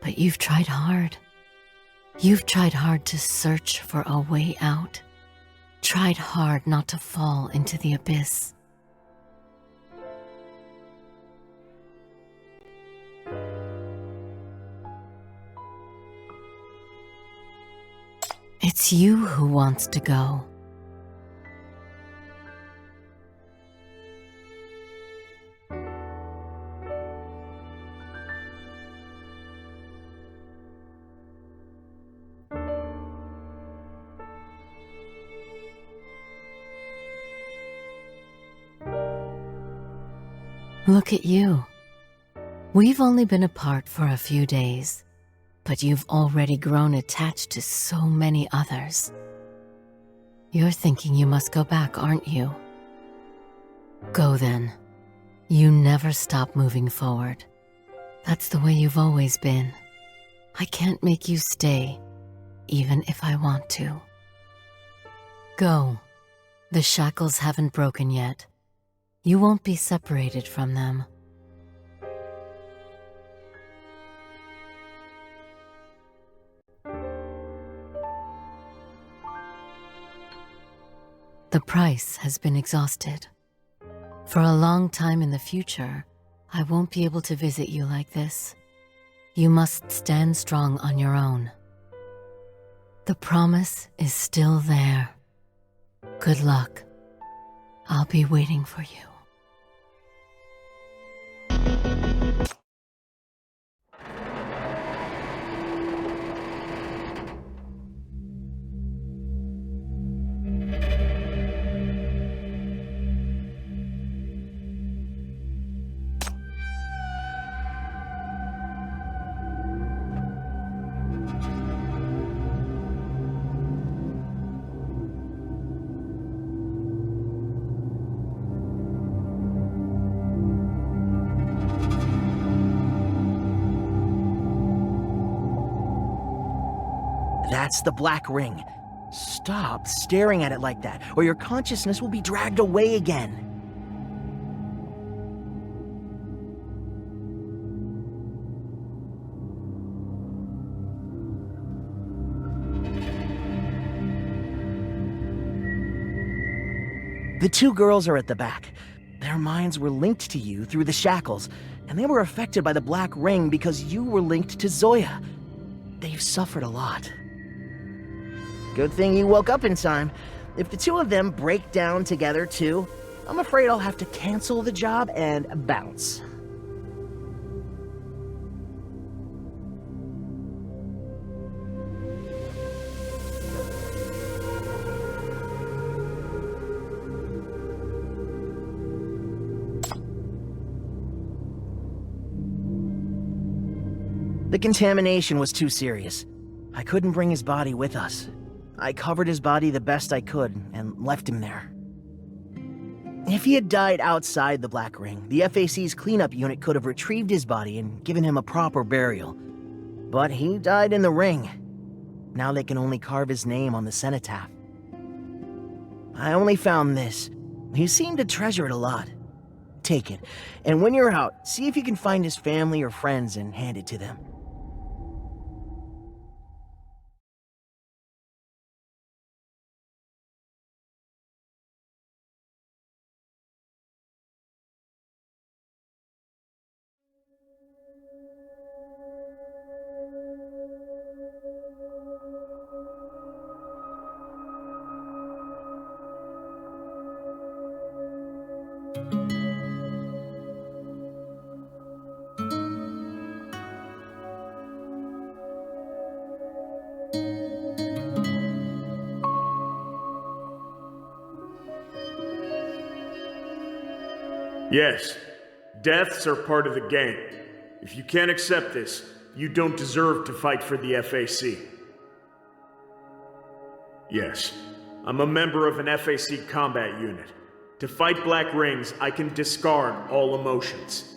But you've tried hard. You've tried hard to search for a way out, tried hard not to fall into the abyss. It's you who wants to go. Look at you. We've only been apart for a few days, but you've already grown attached to so many others. You're thinking you must go back, aren't you? Go then. You never stop moving forward. That's the way you've always been. I can't make you stay, even if I want to. Go. The shackles haven't broken yet. You won't be separated from them. The price has been exhausted. For a long time in the future, I won't be able to visit you like this. You must stand strong on your own. The promise is still there. Good luck. I'll be waiting for you. That's the black ring. Stop staring at it like that, or your consciousness will be dragged away again. The two girls are at the back. Their minds were linked to you through the shackles, and they were affected by the black ring because you were linked to Zoya. They've suffered a lot. Good thing you woke up in time. If the two of them break down together too, I'm afraid I'll have to cancel the job and bounce. The contamination was too serious. I couldn't bring his body with us. I covered his body the best I could and left him there. If he had died outside the Black Ring, the FAC's cleanup unit could have retrieved his body and given him a proper burial. But he died in the ring. Now they can only carve his name on the cenotaph. I only found this. He seemed to treasure it a lot. Take it, and when you're out, see if you can find his family or friends and hand it to them. Yes, deaths are part of the game. If you can't accept this, you don't deserve to fight for the FAC. Yes, I'm a member of an FAC combat unit. To fight Black Rings, I can discard all emotions.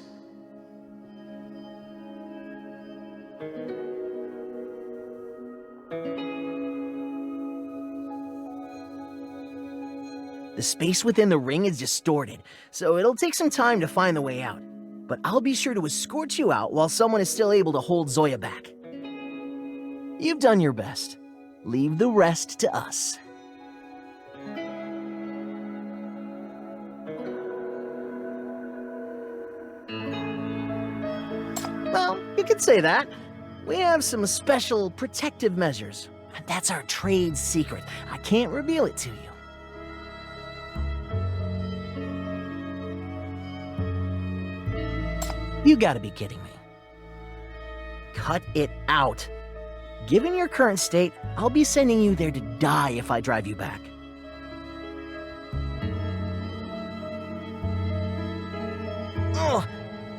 The space within the ring is distorted, so it'll take some time to find the way out. But I'll be sure to escort you out while someone is still able to hold Zoya back. You've done your best. Leave the rest to us. Well, you could say that. We have some special protective measures. That's our trade secret. I can't reveal it to you. You gotta be kidding me. Cut it out. Given your current state, I'll be sending you there to die if I drive you back. Ugh!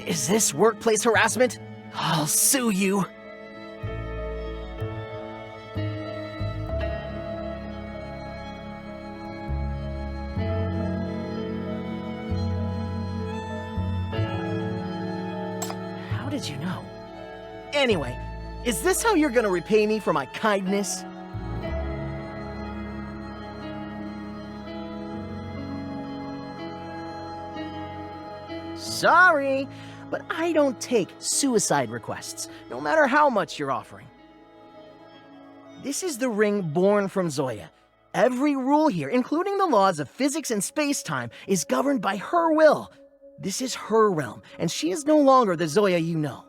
Is this workplace harassment? I'll sue you. How did you know? Anyway, is this how you're gonna repay me for my kindness? Sorry, but I don't take suicide requests, no matter how much you're offering. This is the ring born from Zoya. Every rule here, including the laws of physics and space-time, is governed by her will. This is her realm, and she is no longer the Zoya you know.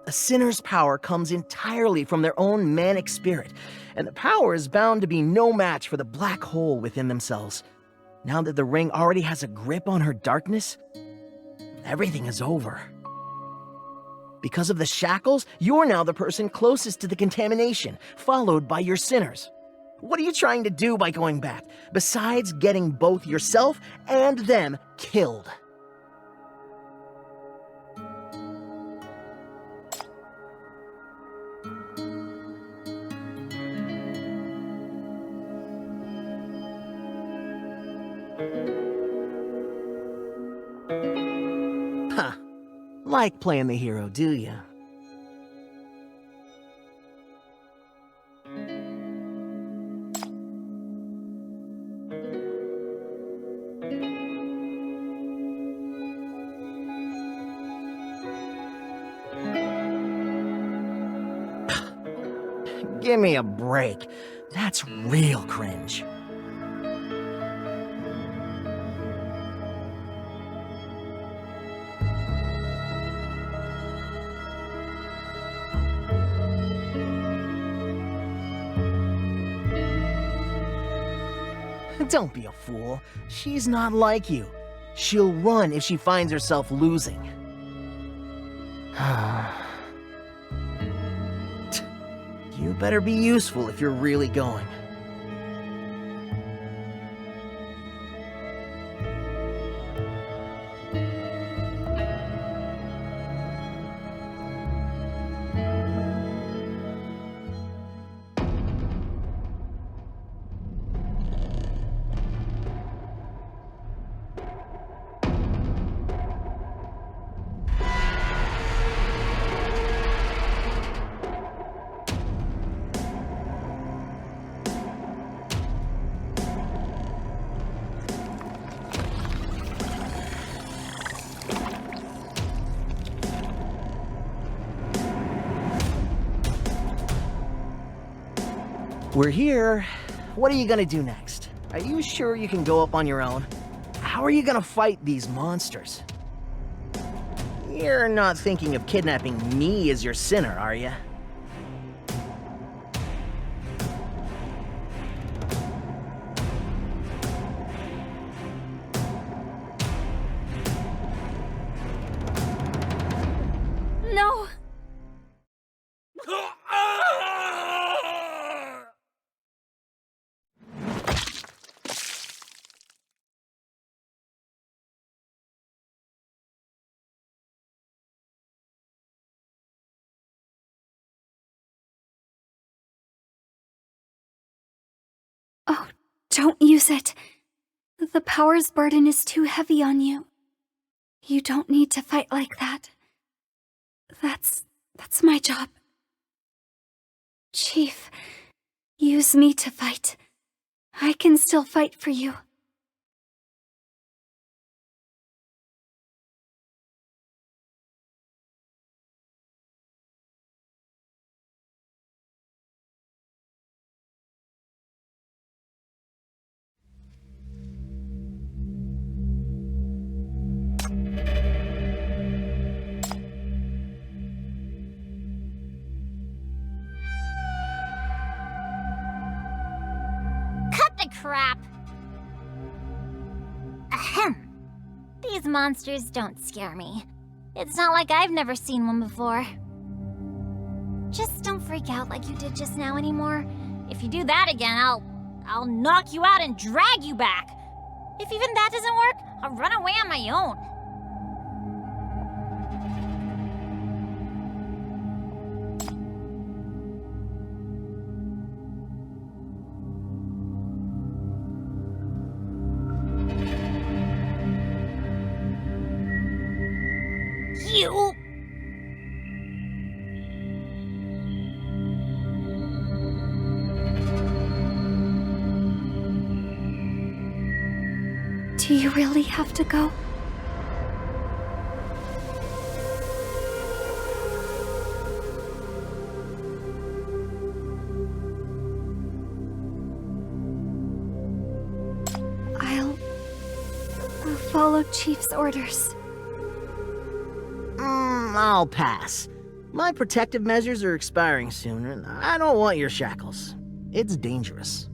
A sinner's power comes entirely from their own manic spirit, and the power is bound to be no match for the black hole within themselves. Now that the ring already has a grip on her darkness, everything is over. Because of the shackles, you're now the person closest to the contamination, followed by your sinners. What are you trying to do by going back, besides getting both yourself and them killed? Huh. Like playing the hero, do ya? Give me a break. That's real cringe. Don't be a fool. She's not like you. She'll run if she finds herself losing. You better be useful if you're really going. We're here. What are you gonna do next? Are you sure you can go up on your own? How are you gonna fight these monsters? You're not thinking of kidnapping me as your sinner, are you? No! Oh, don't use it. The power's burden is too heavy on you. You don't need to fight like that. That's my job. Chief, use me to fight. I can still fight for you. crap. Ahem. These monsters don't scare me. It's not like I've never seen one before. Just don't freak out like you did just now anymore. If you do that again, I'll knock you out and drag you back. If even that doesn't work, I'll run away on my own. You! Do you really have to go? I'll follow Chief's orders. I'll pass. My protective measures are expiring soon, and I don't want your shackles. It's dangerous.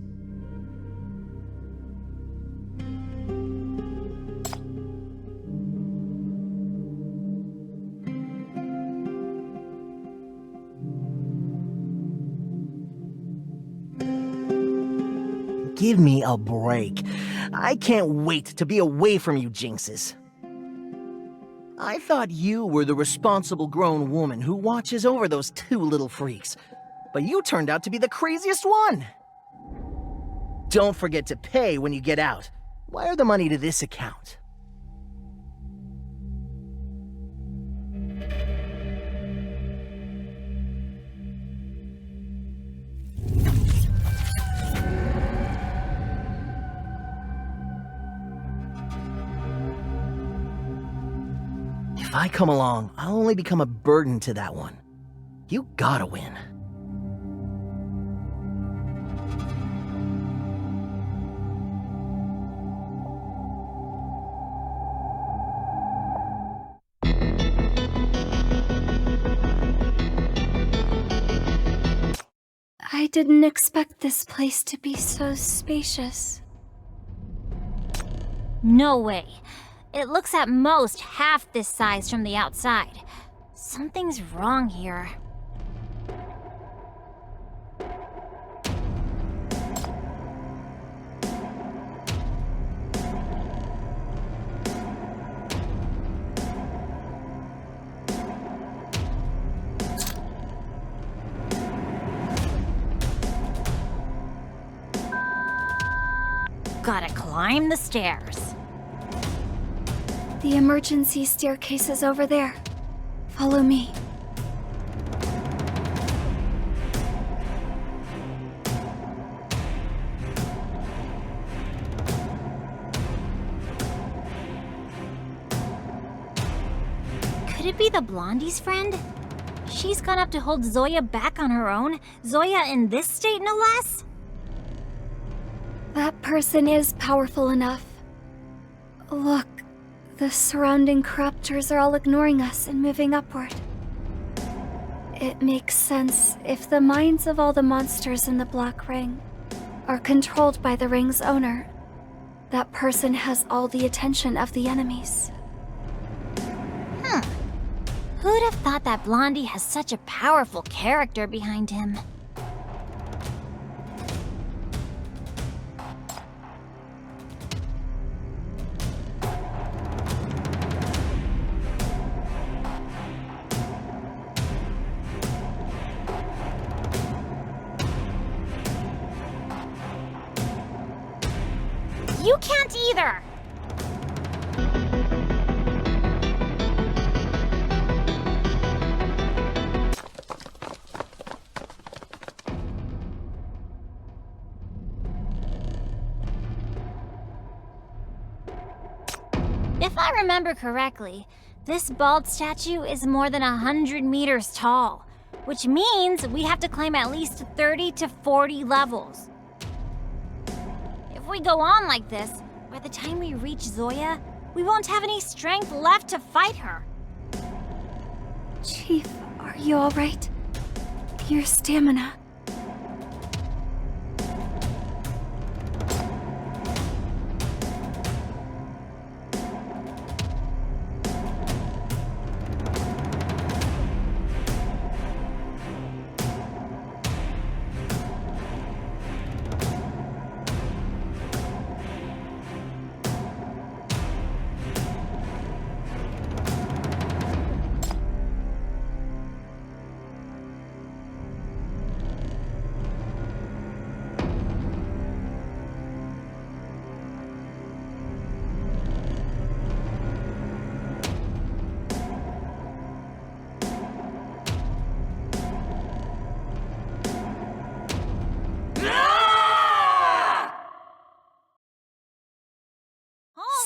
Give me a break. I can't wait to be away from you jinxes. I thought you were the responsible grown woman who watches over those two little freaks, but you turned out to be the craziest one. Don't forget to pay when you get out. Wire the money to this account. If I come along, I'll only become a burden to that one. You gotta win. I didn't expect this place to be so spacious. No way. It looks at most half this size from the outside. Something's wrong here. Gotta climb the stairs. The emergency staircase is over there. Follow me. Could it be the Blondie's friend? She's gone up to hold Zoya back on her own. Zoya in this state, no less? That person is powerful enough. Look, the surrounding corruptors are all ignoring us and moving upward. It makes sense if the minds of all the monsters in the Black Ring are controlled by the ring's owner. That person has all the attention of the enemies. Who'd have thought that Blondie has such a powerful character behind him? You can't either! If I remember correctly, this bald statue is more than 100 meters tall, which means we have to climb at least 30 to 40 levels. If we go on like this, by the time we reach Zoya, we won't have any strength left to fight her. Chief, are you alright? Your stamina.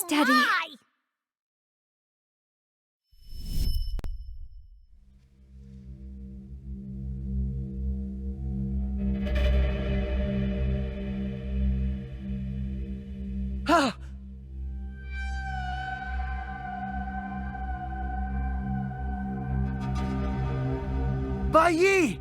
Steady. My! Ah! Bai Yi!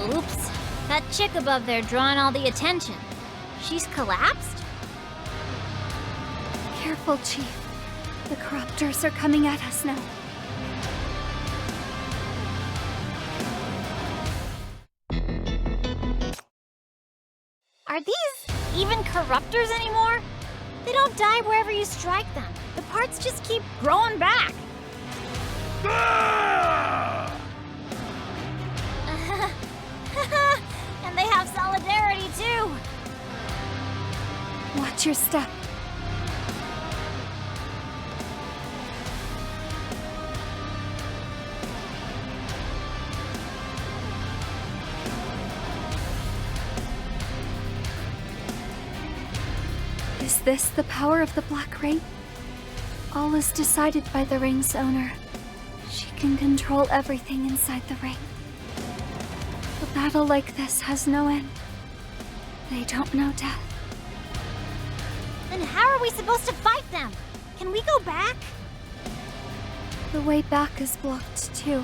Oops. That chick above there drawing all the attention. She's collapsed? Careful, Chief. The corruptors are coming at us now. Are these even corruptors anymore? They don't die wherever you strike them. The parts just keep growing back. And they have solidarity too. Watch your step. Is this the power of the Black Ring? All is decided by the ring's owner. She can control everything inside the ring. A battle like this has no end. They don't know death. Then how are we supposed to fight them? Can we go back? The way back is blocked too.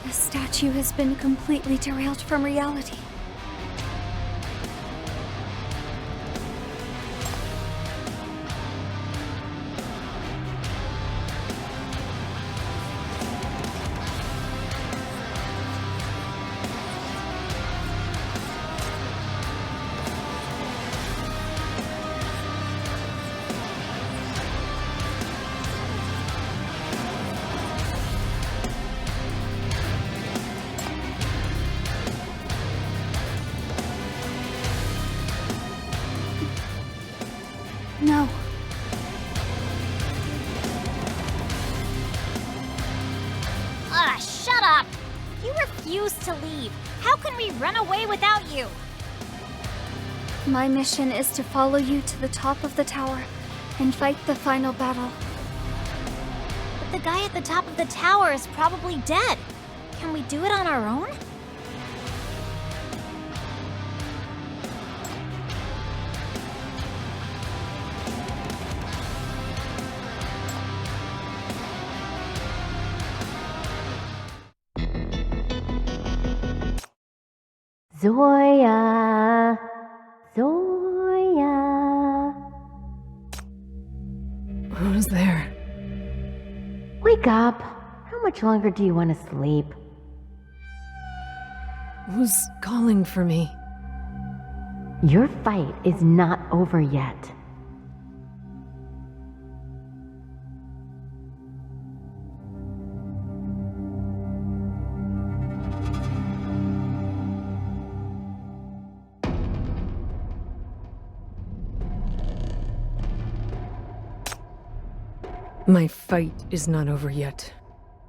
The statue has been completely derailed from reality. No. Shut up! You refuse to leave. How can we run away without you? My mission is to follow you to the top of the tower and fight the final battle. But the guy at the top of the tower is probably dead. Can we do it on our own? Zoya! Zoya! Who's there? Wake up! How much longer do you want to sleep? Who's calling for me? Your fight is not over yet. My fight is not over yet.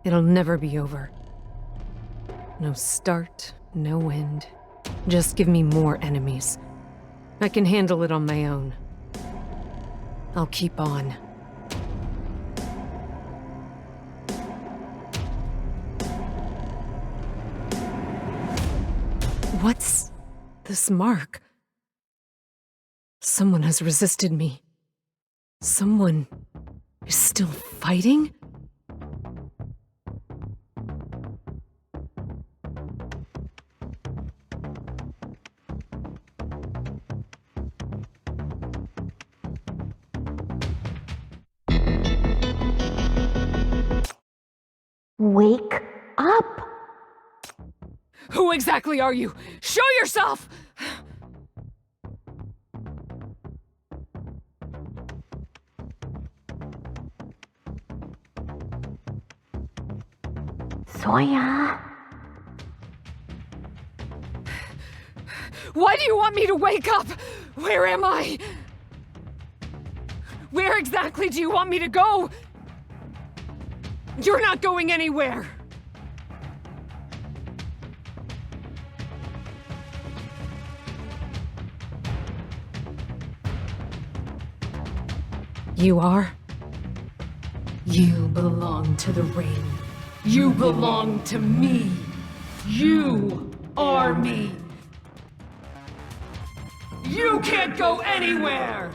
It'll never be over. No start, no end. Just give me more enemies. I can handle it on my own. I'll keep on. What's this mark? Someone has resisted me. Someone is still fighting? Wake up! Who exactly are you? Show yourself! Zoya! Why do you want me to wake up? Where am I? Where exactly do you want me to go? You're not going anywhere. You are? You belong to the ring. You belong to me. You are me. You can't go anywhere!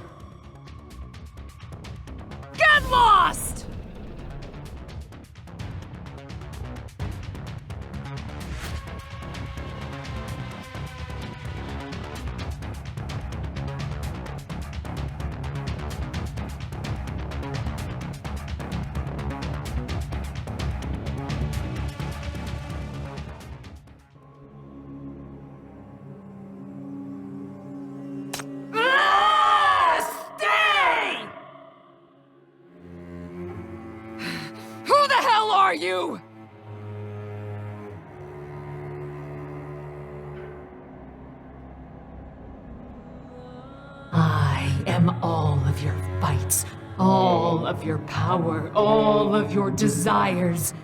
Get lost! Are you? I am all of your fights, all of your power, all of your desires.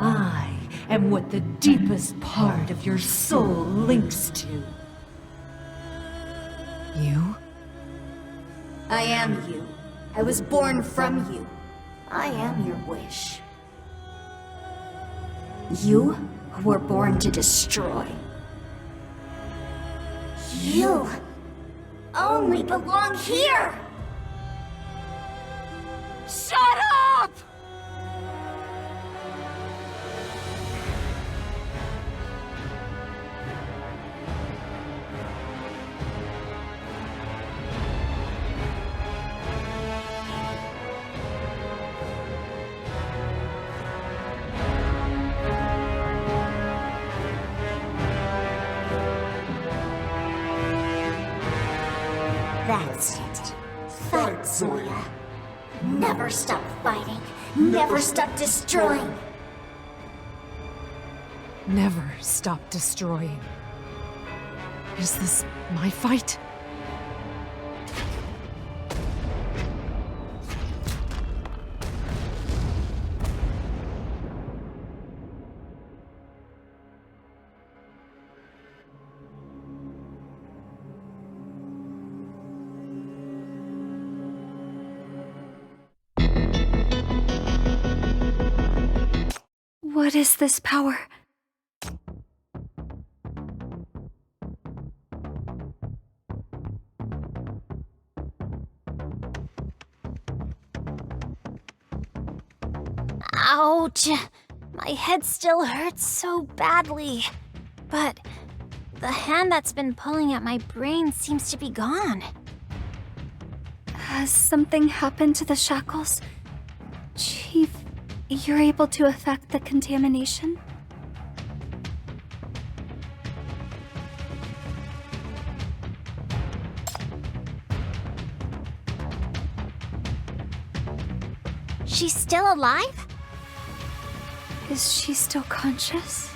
I am what the deepest part of your soul links to. You? I am you. I was born from you. I am your wish. You were born to destroy. You only belong here! Shut up! That's it. Fight, Zoya. Never stop fighting. Never stop destroying. Never stop destroying. Is this my fight? What is this power? Ouch! My head still hurts so badly. But the hand that's been pulling at my brain seems to be gone. Has something happened to the shackles? Chief, you're able to affect the contamination? She's still alive? Is she still conscious?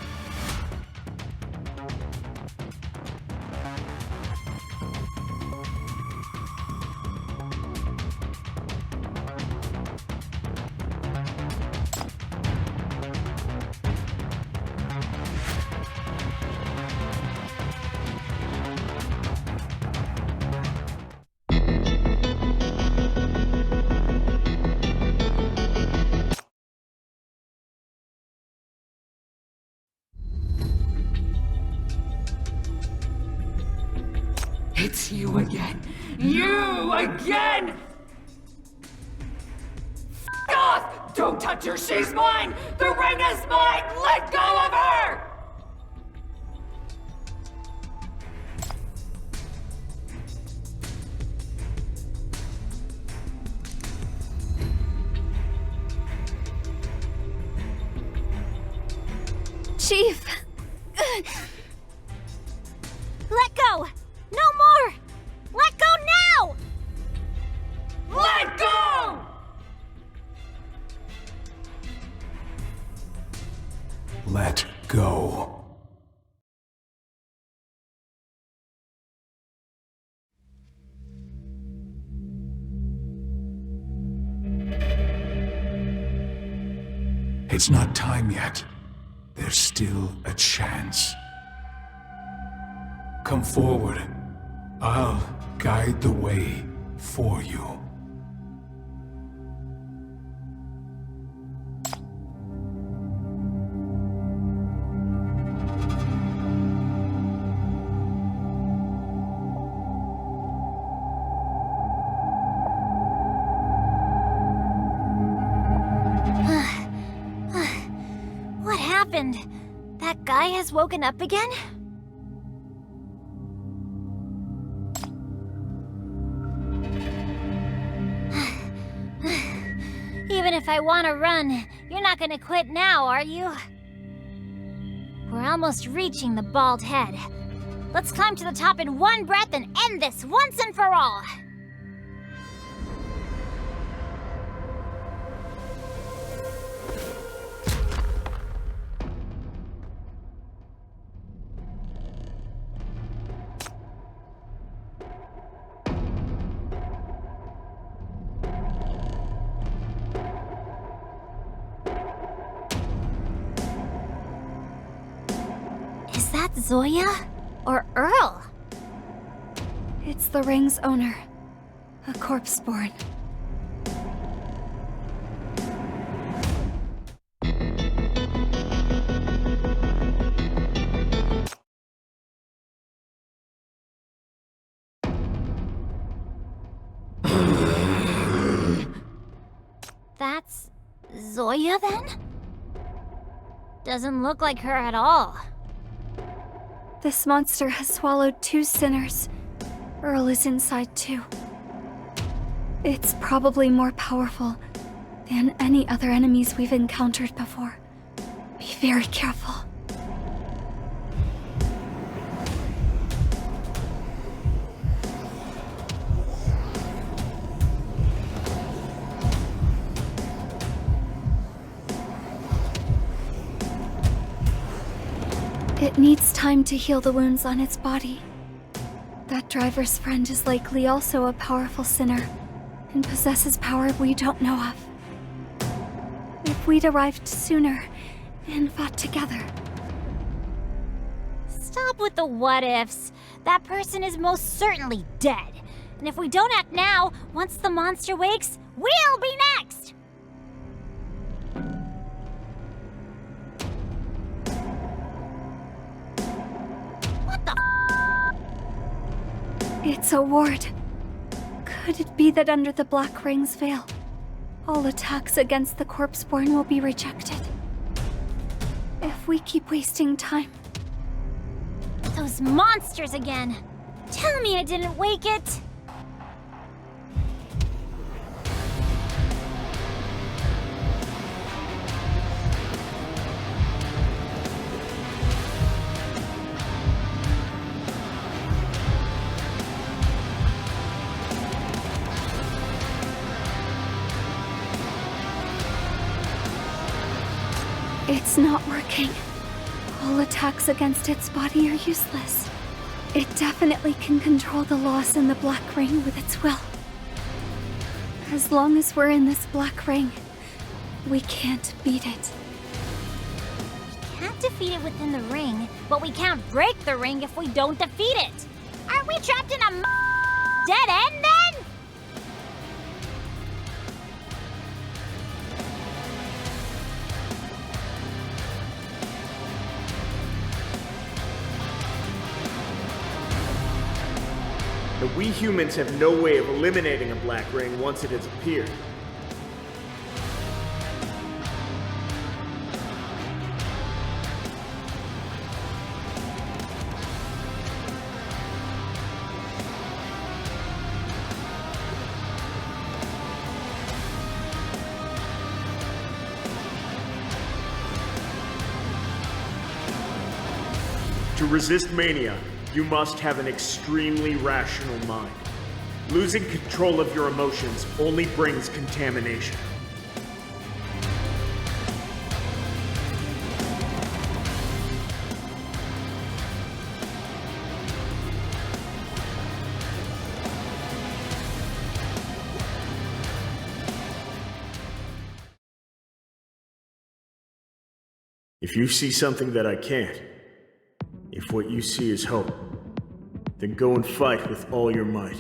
It's you again. You again! F off! Don't touch her, she's mine! The ring is mine! Let go of her! Chief! Let go! No more! Let go now! Let go! Let go. It's not time yet. There's still a chance. Come forward. I'll guide the way for you. What happened? That guy has woken up again? Even if I want to run, you're not gonna quit now, are you? We're almost reaching the bald head. Let's climb to the top in one breath and end this once and for all! Is that Zoya? Or Earl? It's the ring's owner. A corpse-born. That's Zoya then? Doesn't look like her at all. This monster has swallowed 2 sinners. Earl is inside too. It's probably more powerful than any other enemies we've encountered before. Be very careful. It needs time to heal the wounds on its body. That driver's friend is likely also a powerful sinner, and possesses power we don't know of. If we'd arrived sooner, and fought together. Stop with the what-ifs. That person is most certainly dead. And if we don't act now, once the monster wakes, we'll be next! It's a ward. Could it be that under the Black Ring's veil, all attacks against the corpse-born will be rejected? If we keep wasting time. Those monsters again! Tell me I didn't wake it! It's not working. All attacks against its body are useless. It definitely can control the loss in the Black Ring with its will. As long as we're in this Black Ring, we can't beat it. We can't defeat it within the ring, but we can't break the ring if we don't defeat it! Aren't we trapped in a dead end then? But we humans have no way of eliminating a black ring once it has appeared. To resist mania, you must have an extremely rational mind. Losing control of your emotions only brings contamination. If you see something that I can't, if what you see is hope, then go and fight with all your might.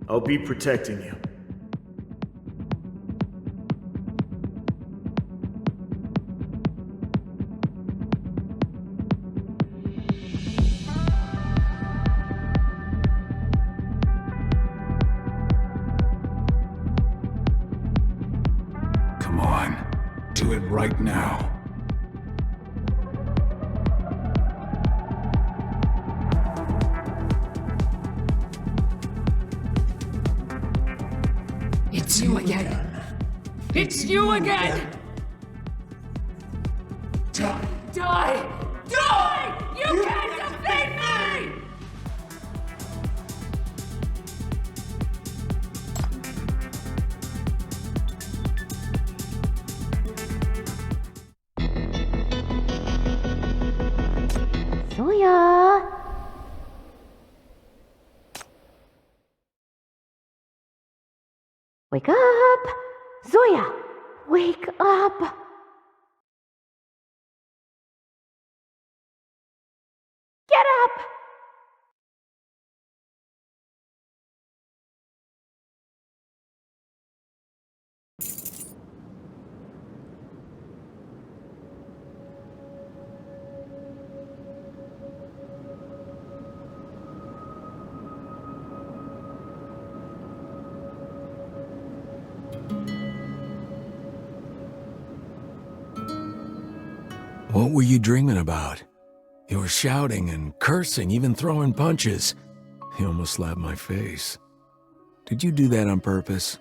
I'll be protecting you. Come on, do it right now. It's you again. It's you again! Die! Die! Die! You can't defeat me! Zoya! Wake up! Zoya! Wake up! Get up! What were you dreaming about? You were shouting and cursing, even throwing punches. You almost slapped my face. Did you do that on purpose?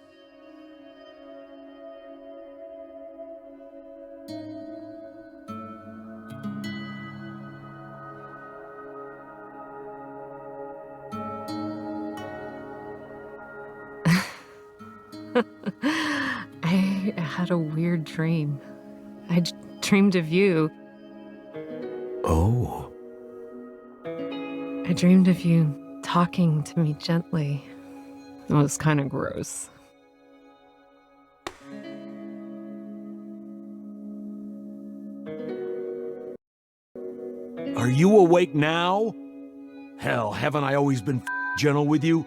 I had a weird dream. I dreamed of you. Oh. I dreamed of you talking to me gently. It was kind of gross. Are you awake now? Hell, haven't I always been gentle with you?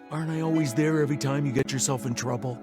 Aren't I always there every time you get yourself in trouble?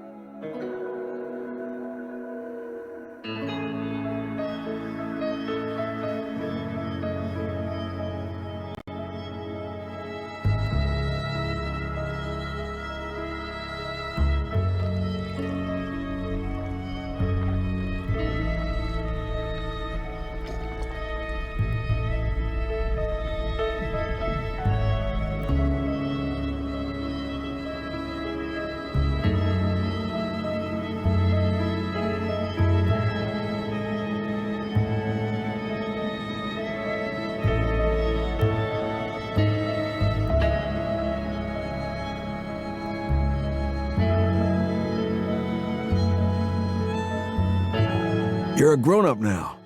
You're a grown-up now.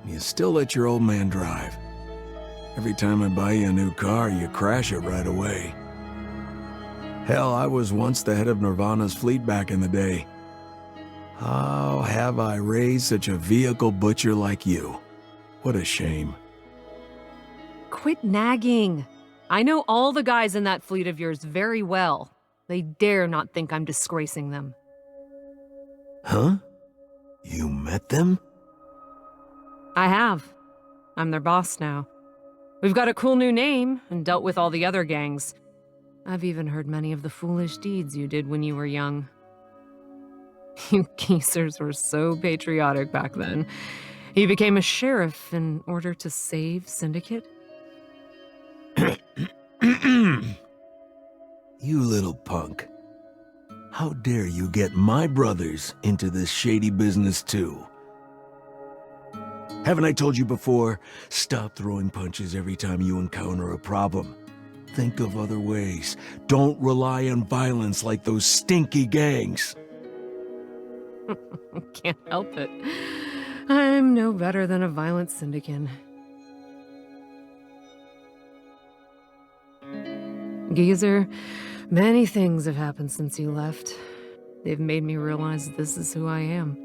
You still let your old man drive. Every time I buy you a new car, you crash it right away. Hell, I was once the head of Nirvana's fleet back in the day. How have I raised such a vehicle butcher like you? What a shame. Quit nagging. I know all the guys in that fleet of yours very well. They dare not think I'm disgracing them. Huh? You met them? I have. I'm their boss now. We've got a cool new name and dealt with all the other gangs. I've even heard many of the foolish deeds you did when you were young. You geezers were so patriotic back then. You became a sheriff in order to save Syndicate? You little punk. How dare you get my brothers into this shady business too? Haven't I told you before? Stop throwing punches every time you encounter a problem. Think of other ways. Don't rely on violence like those stinky gangs. Can't help it. I'm no better than a violent syndicate. Geezer, many things have happened since you left. They've made me realize this is who I am.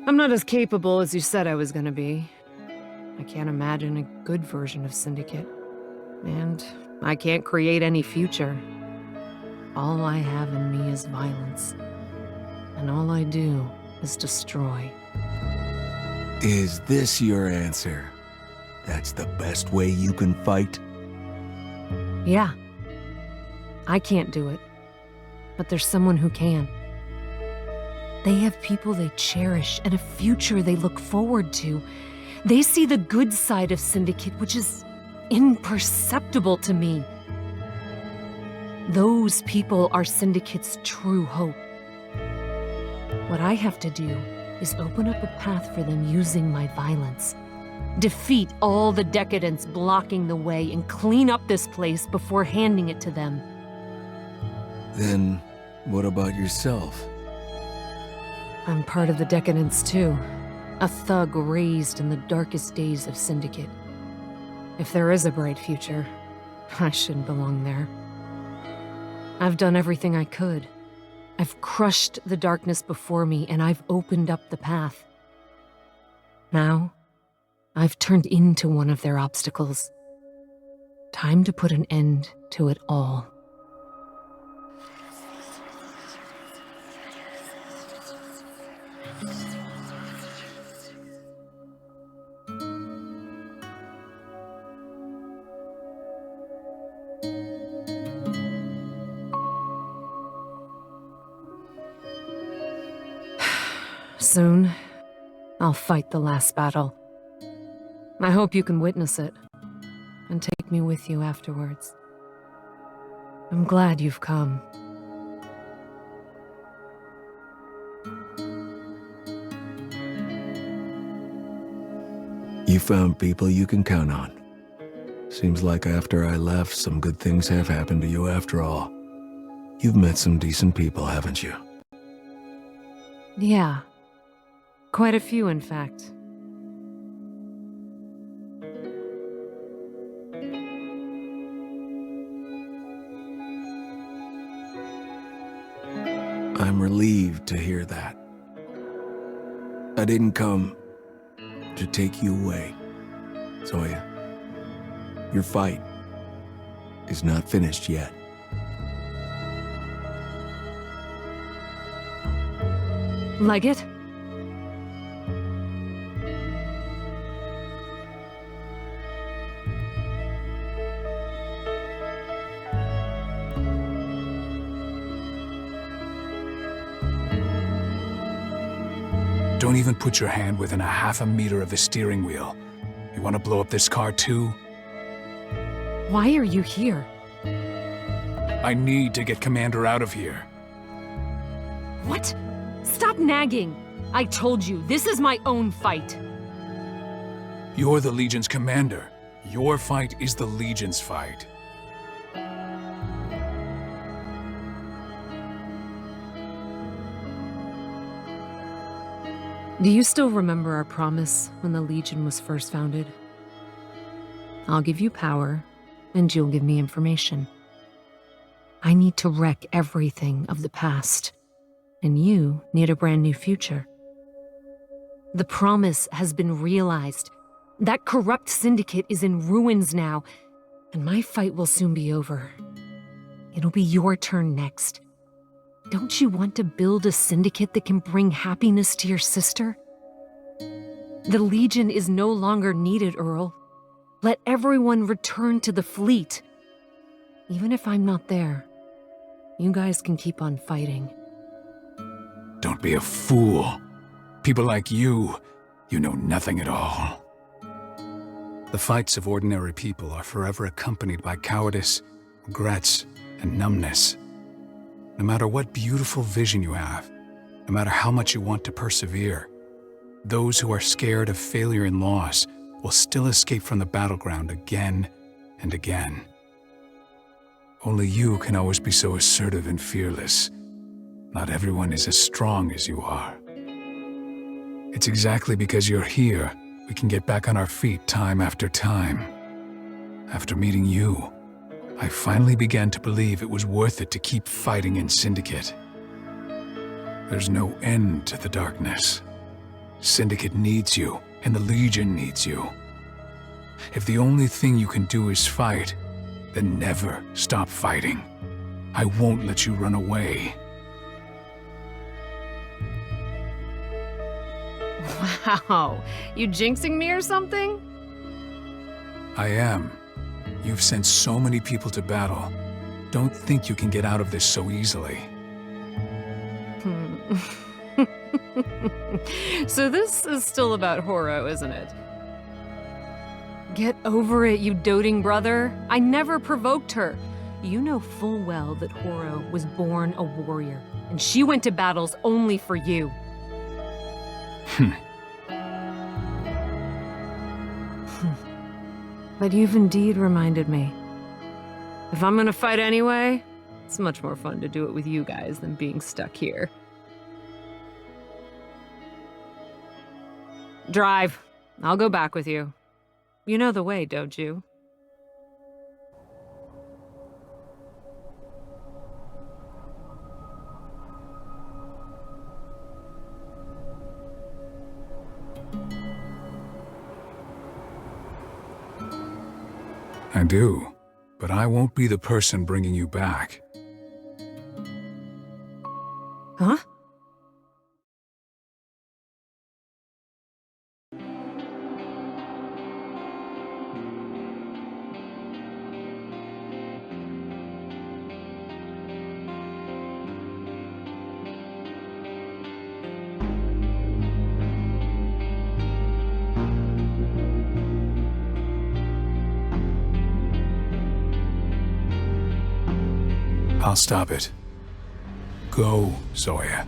I'm not as capable as you said I was gonna be. I can't imagine a good version of Syndicate. And I can't create any future. All I have in me is violence. And all I do is destroy. Is this your answer? That's the best way you can fight? Yeah. I can't do it. But there's someone who can. They have people they cherish and a future they look forward to. They see the good side of Syndicate, which is imperceptible to me. Those people are Syndicate's true hope. What I have to do is open up a path for them using my violence. Defeat all the decadents blocking the way and clean up this place before handing it to them. Then, what about yourself? I'm part of the decadents too. A thug raised in the darkest days of Syndicate. If there is a bright future, I shouldn't belong there. I've done everything I could. I've crushed the darkness before me, and I've opened up the path. Now, I've turned into one of their obstacles. Time to put an end to it all. Soon, I'll fight the last battle. I hope you can witness it, and take me with you afterwards. I'm glad you've come. You found people you can count on. Seems like after I left, some good things have happened to you after all. You've met some decent people, haven't you? Yeah. Quite a few, in fact. I'm relieved to hear that. I didn't come to take you away, Zoya. Your fight is not finished yet. Leggett? Don't even put your hand within a half a meter of the steering wheel. You want to blow up this car too? Why are you here? I need to get Commander out of here. What? Stop nagging! I told you, this is my own fight. You're the Legion's commander. Your fight is the Legion's fight. Do you still remember our promise when the Legion was first founded? I'll give you power, and you'll give me information. I need to wreck everything of the past, and you need a brand new future. The promise has been realized. That corrupt syndicate is in ruins now, and my fight will soon be over. It'll be your turn next. Don't you want to build a syndicate that can bring happiness to your sister? The Legion is no longer needed, Earl. Let everyone return to the fleet. Even if I'm not there, you guys can keep on fighting. Don't be a fool. People like you know nothing at all. The fights of ordinary people are forever accompanied by cowardice, regrets, and numbness. No matter what beautiful vision you have, no matter how much you want to persevere, those who are scared of failure and loss will still escape from the battleground again and again. Only you can always be so assertive and fearless. Not everyone is as strong as you are. It's exactly because you're here we can get back on our feet time after time. After meeting you, I finally began to believe it was worth it to keep fighting in Syndicate. There's no end to the darkness. Syndicate needs you, and the Legion needs you. If the only thing you can do is fight, then never stop fighting. I won't let you run away. Wow, you jinxing me or something? I am. You've sent so many people to battle. Don't think you can get out of this so easily. So this is still about Horo, isn't it? Get over it, you doting brother. I never provoked her. You know full well that Horo was born a warrior, and she went to battles only for you. But you've indeed reminded me. If I'm gonna fight anyway, it's much more fun to do it with you guys than being stuck here. Drive. I'll go back with you. You know the way, don't you? I do, but I won't be the person bringing you back. Huh? I'll stop it. Go, Zoya.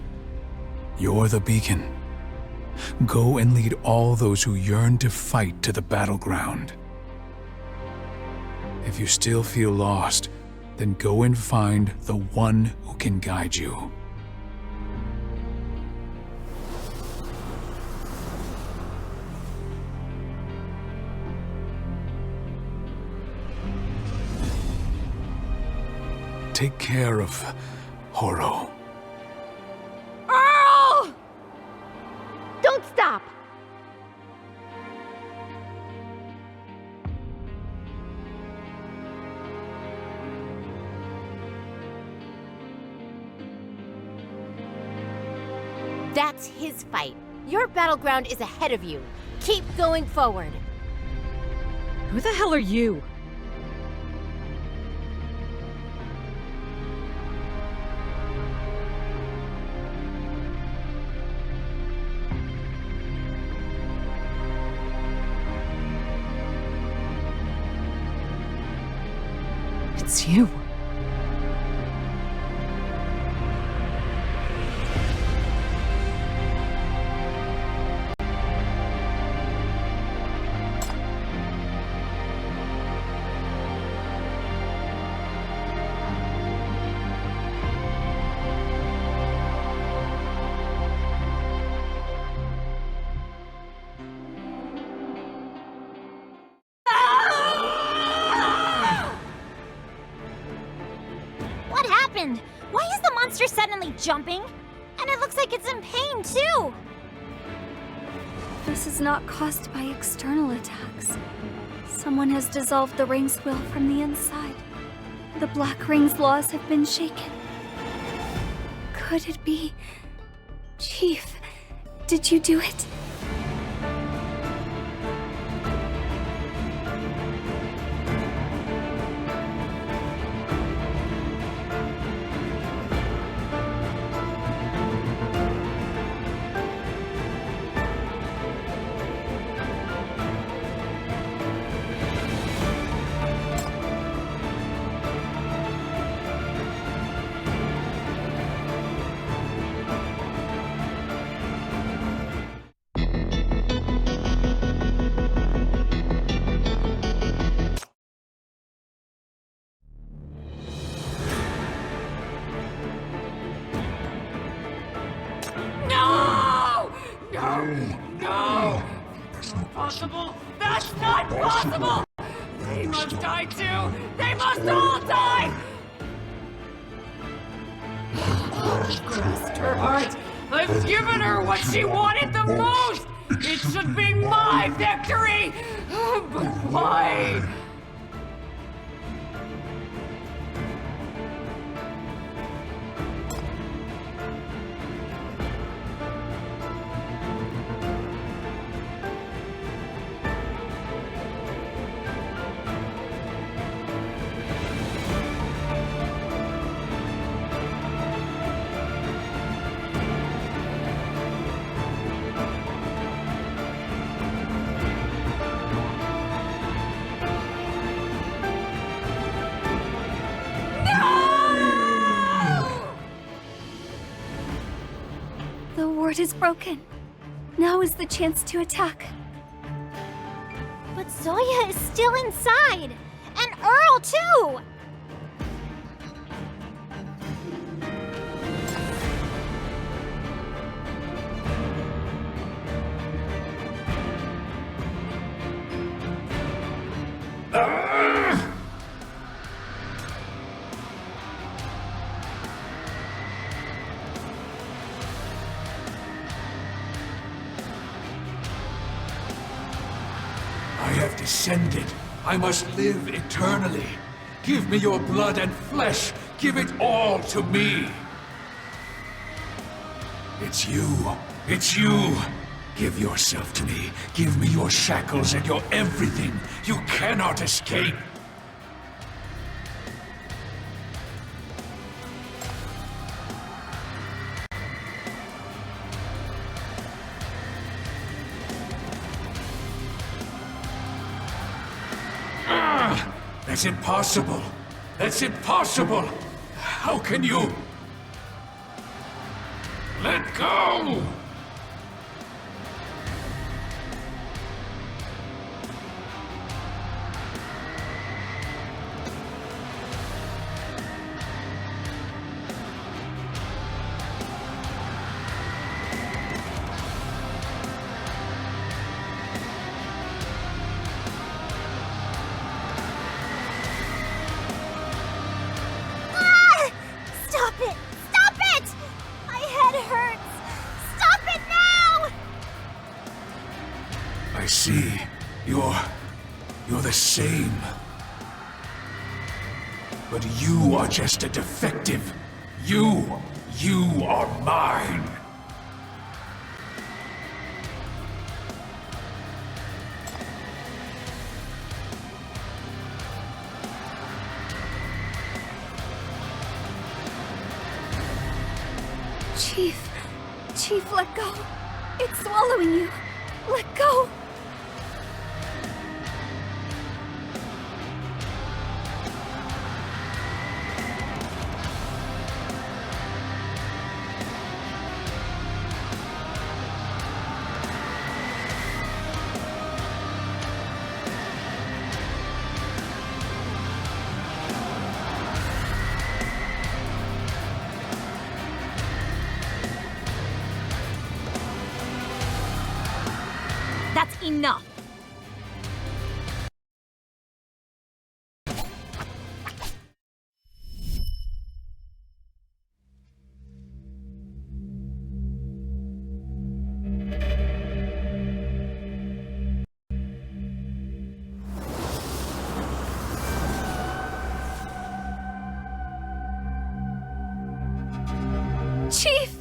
You're the beacon. Go and lead all those who yearn to fight to the battleground. If you still feel lost, then go and find the one who can guide you. Take care of Horo. Earl! Don't stop! That's his fight. Your battleground is ahead of you. Keep going forward. Who the hell are you? It's you. Why is the monster suddenly jumping? And it looks like it's in pain, too! This is not caused by external attacks. Someone has dissolved the ring's will from the inside. The Black Ring's laws have been shaken. Could it be... Chief, did you do it? No! That's not possible! That's not possible! They must die too! They must all die! Crossed her heart I've given her what she wanted the most! It should be my victory! But why? The ward is broken. Now is the chance to attack. But Zoya is still inside! And Earl, too! I have descended. I must live eternally. Give me your blood and flesh. Give it all to me. It's you. It's you. Give yourself to me. Give me your shackles and your everything. You cannot escape. That's impossible. That's impossible. How can you? Let go! Stop it! Stop it! My head hurts! Stop it now! I see. You're the same. But you are just a defective. You are mine. Chief, let go. It's swallowing you. Let go. That's enough! Chief!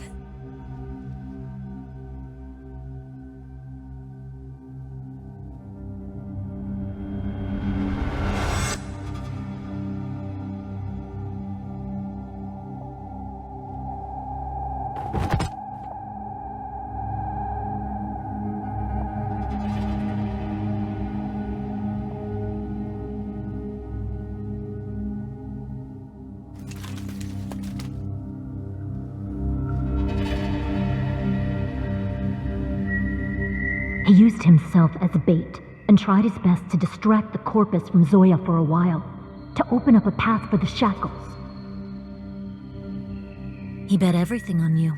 He used himself as bait and tried his best to distract the corpus from Zoya for a while, to open up a path for the shackles. He bet everything on you.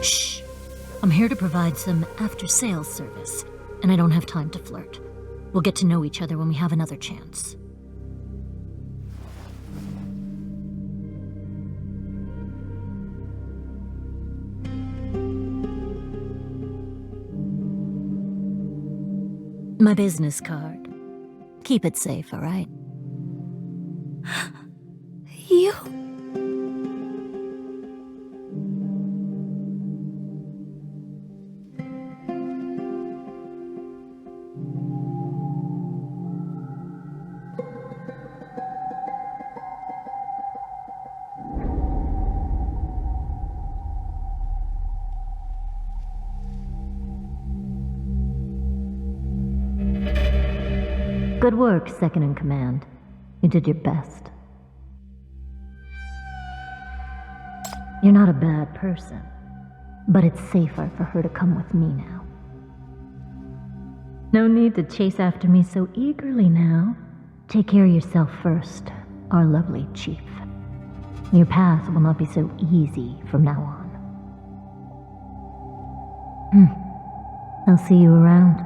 Shh! I'm here to provide some after-sales service, and I don't have time to flirt. We'll get to know each other when we have another chance. My business card. Keep it safe, all right? You... Good work, second in command. You did your best. You're not a bad person, but it's safer for her to come with me now. No need to chase after me so eagerly now. Take care of yourself first, our lovely chief. Your path will not be so easy from now on. I'll see you around.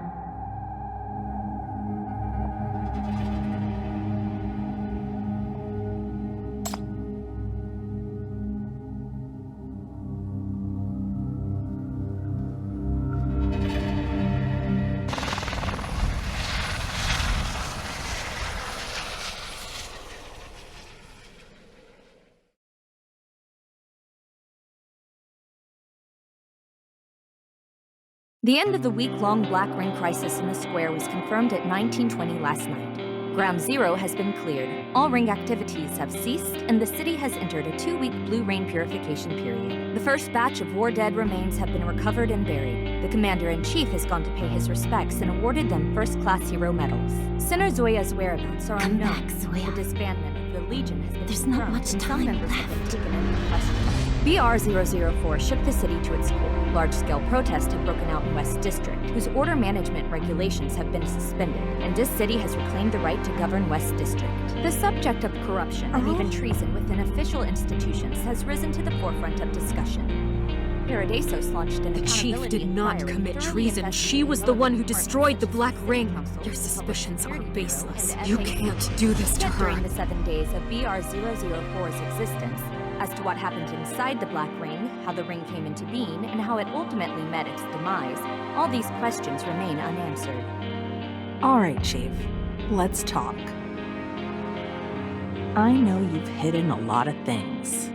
The end of the week-long Black Ring crisis in the square was confirmed at 1920 last night. Ground Zero has been cleared, all ring activities have ceased, and the city has entered a 2-week blue rain purification period. The first batch of war dead remains have been recovered and buried. The Commander-in-Chief has gone to pay his respects and awarded them first-class hero medals. Sinner Zoya's whereabouts are unknown. The disbandment of the Legion has been There's not confirmed, much and some time members have left. been taken into custody. BR-004 shook the city to its core. Large-scale protests have broken out in West District, whose order management regulations have been suspended, and this city has reclaimed the right to govern West District. The subject of corruption and even treason within official institutions has risen to the forefront of discussion. Paradisos launched an The chief accountability did not inquiry commit thoroughly treason. She investigating was the one who relevant destroyed the Black Ring. Council, Your suspicions are baseless. and You FAQ. can't do this to Yet her. during the 7 days of BR-004's existence, as to what happened inside the Black Ring, how the ring came into being, and how it ultimately met its demise, all these questions remain unanswered. All right, Chief. Let's talk. I know you've hidden a lot of things.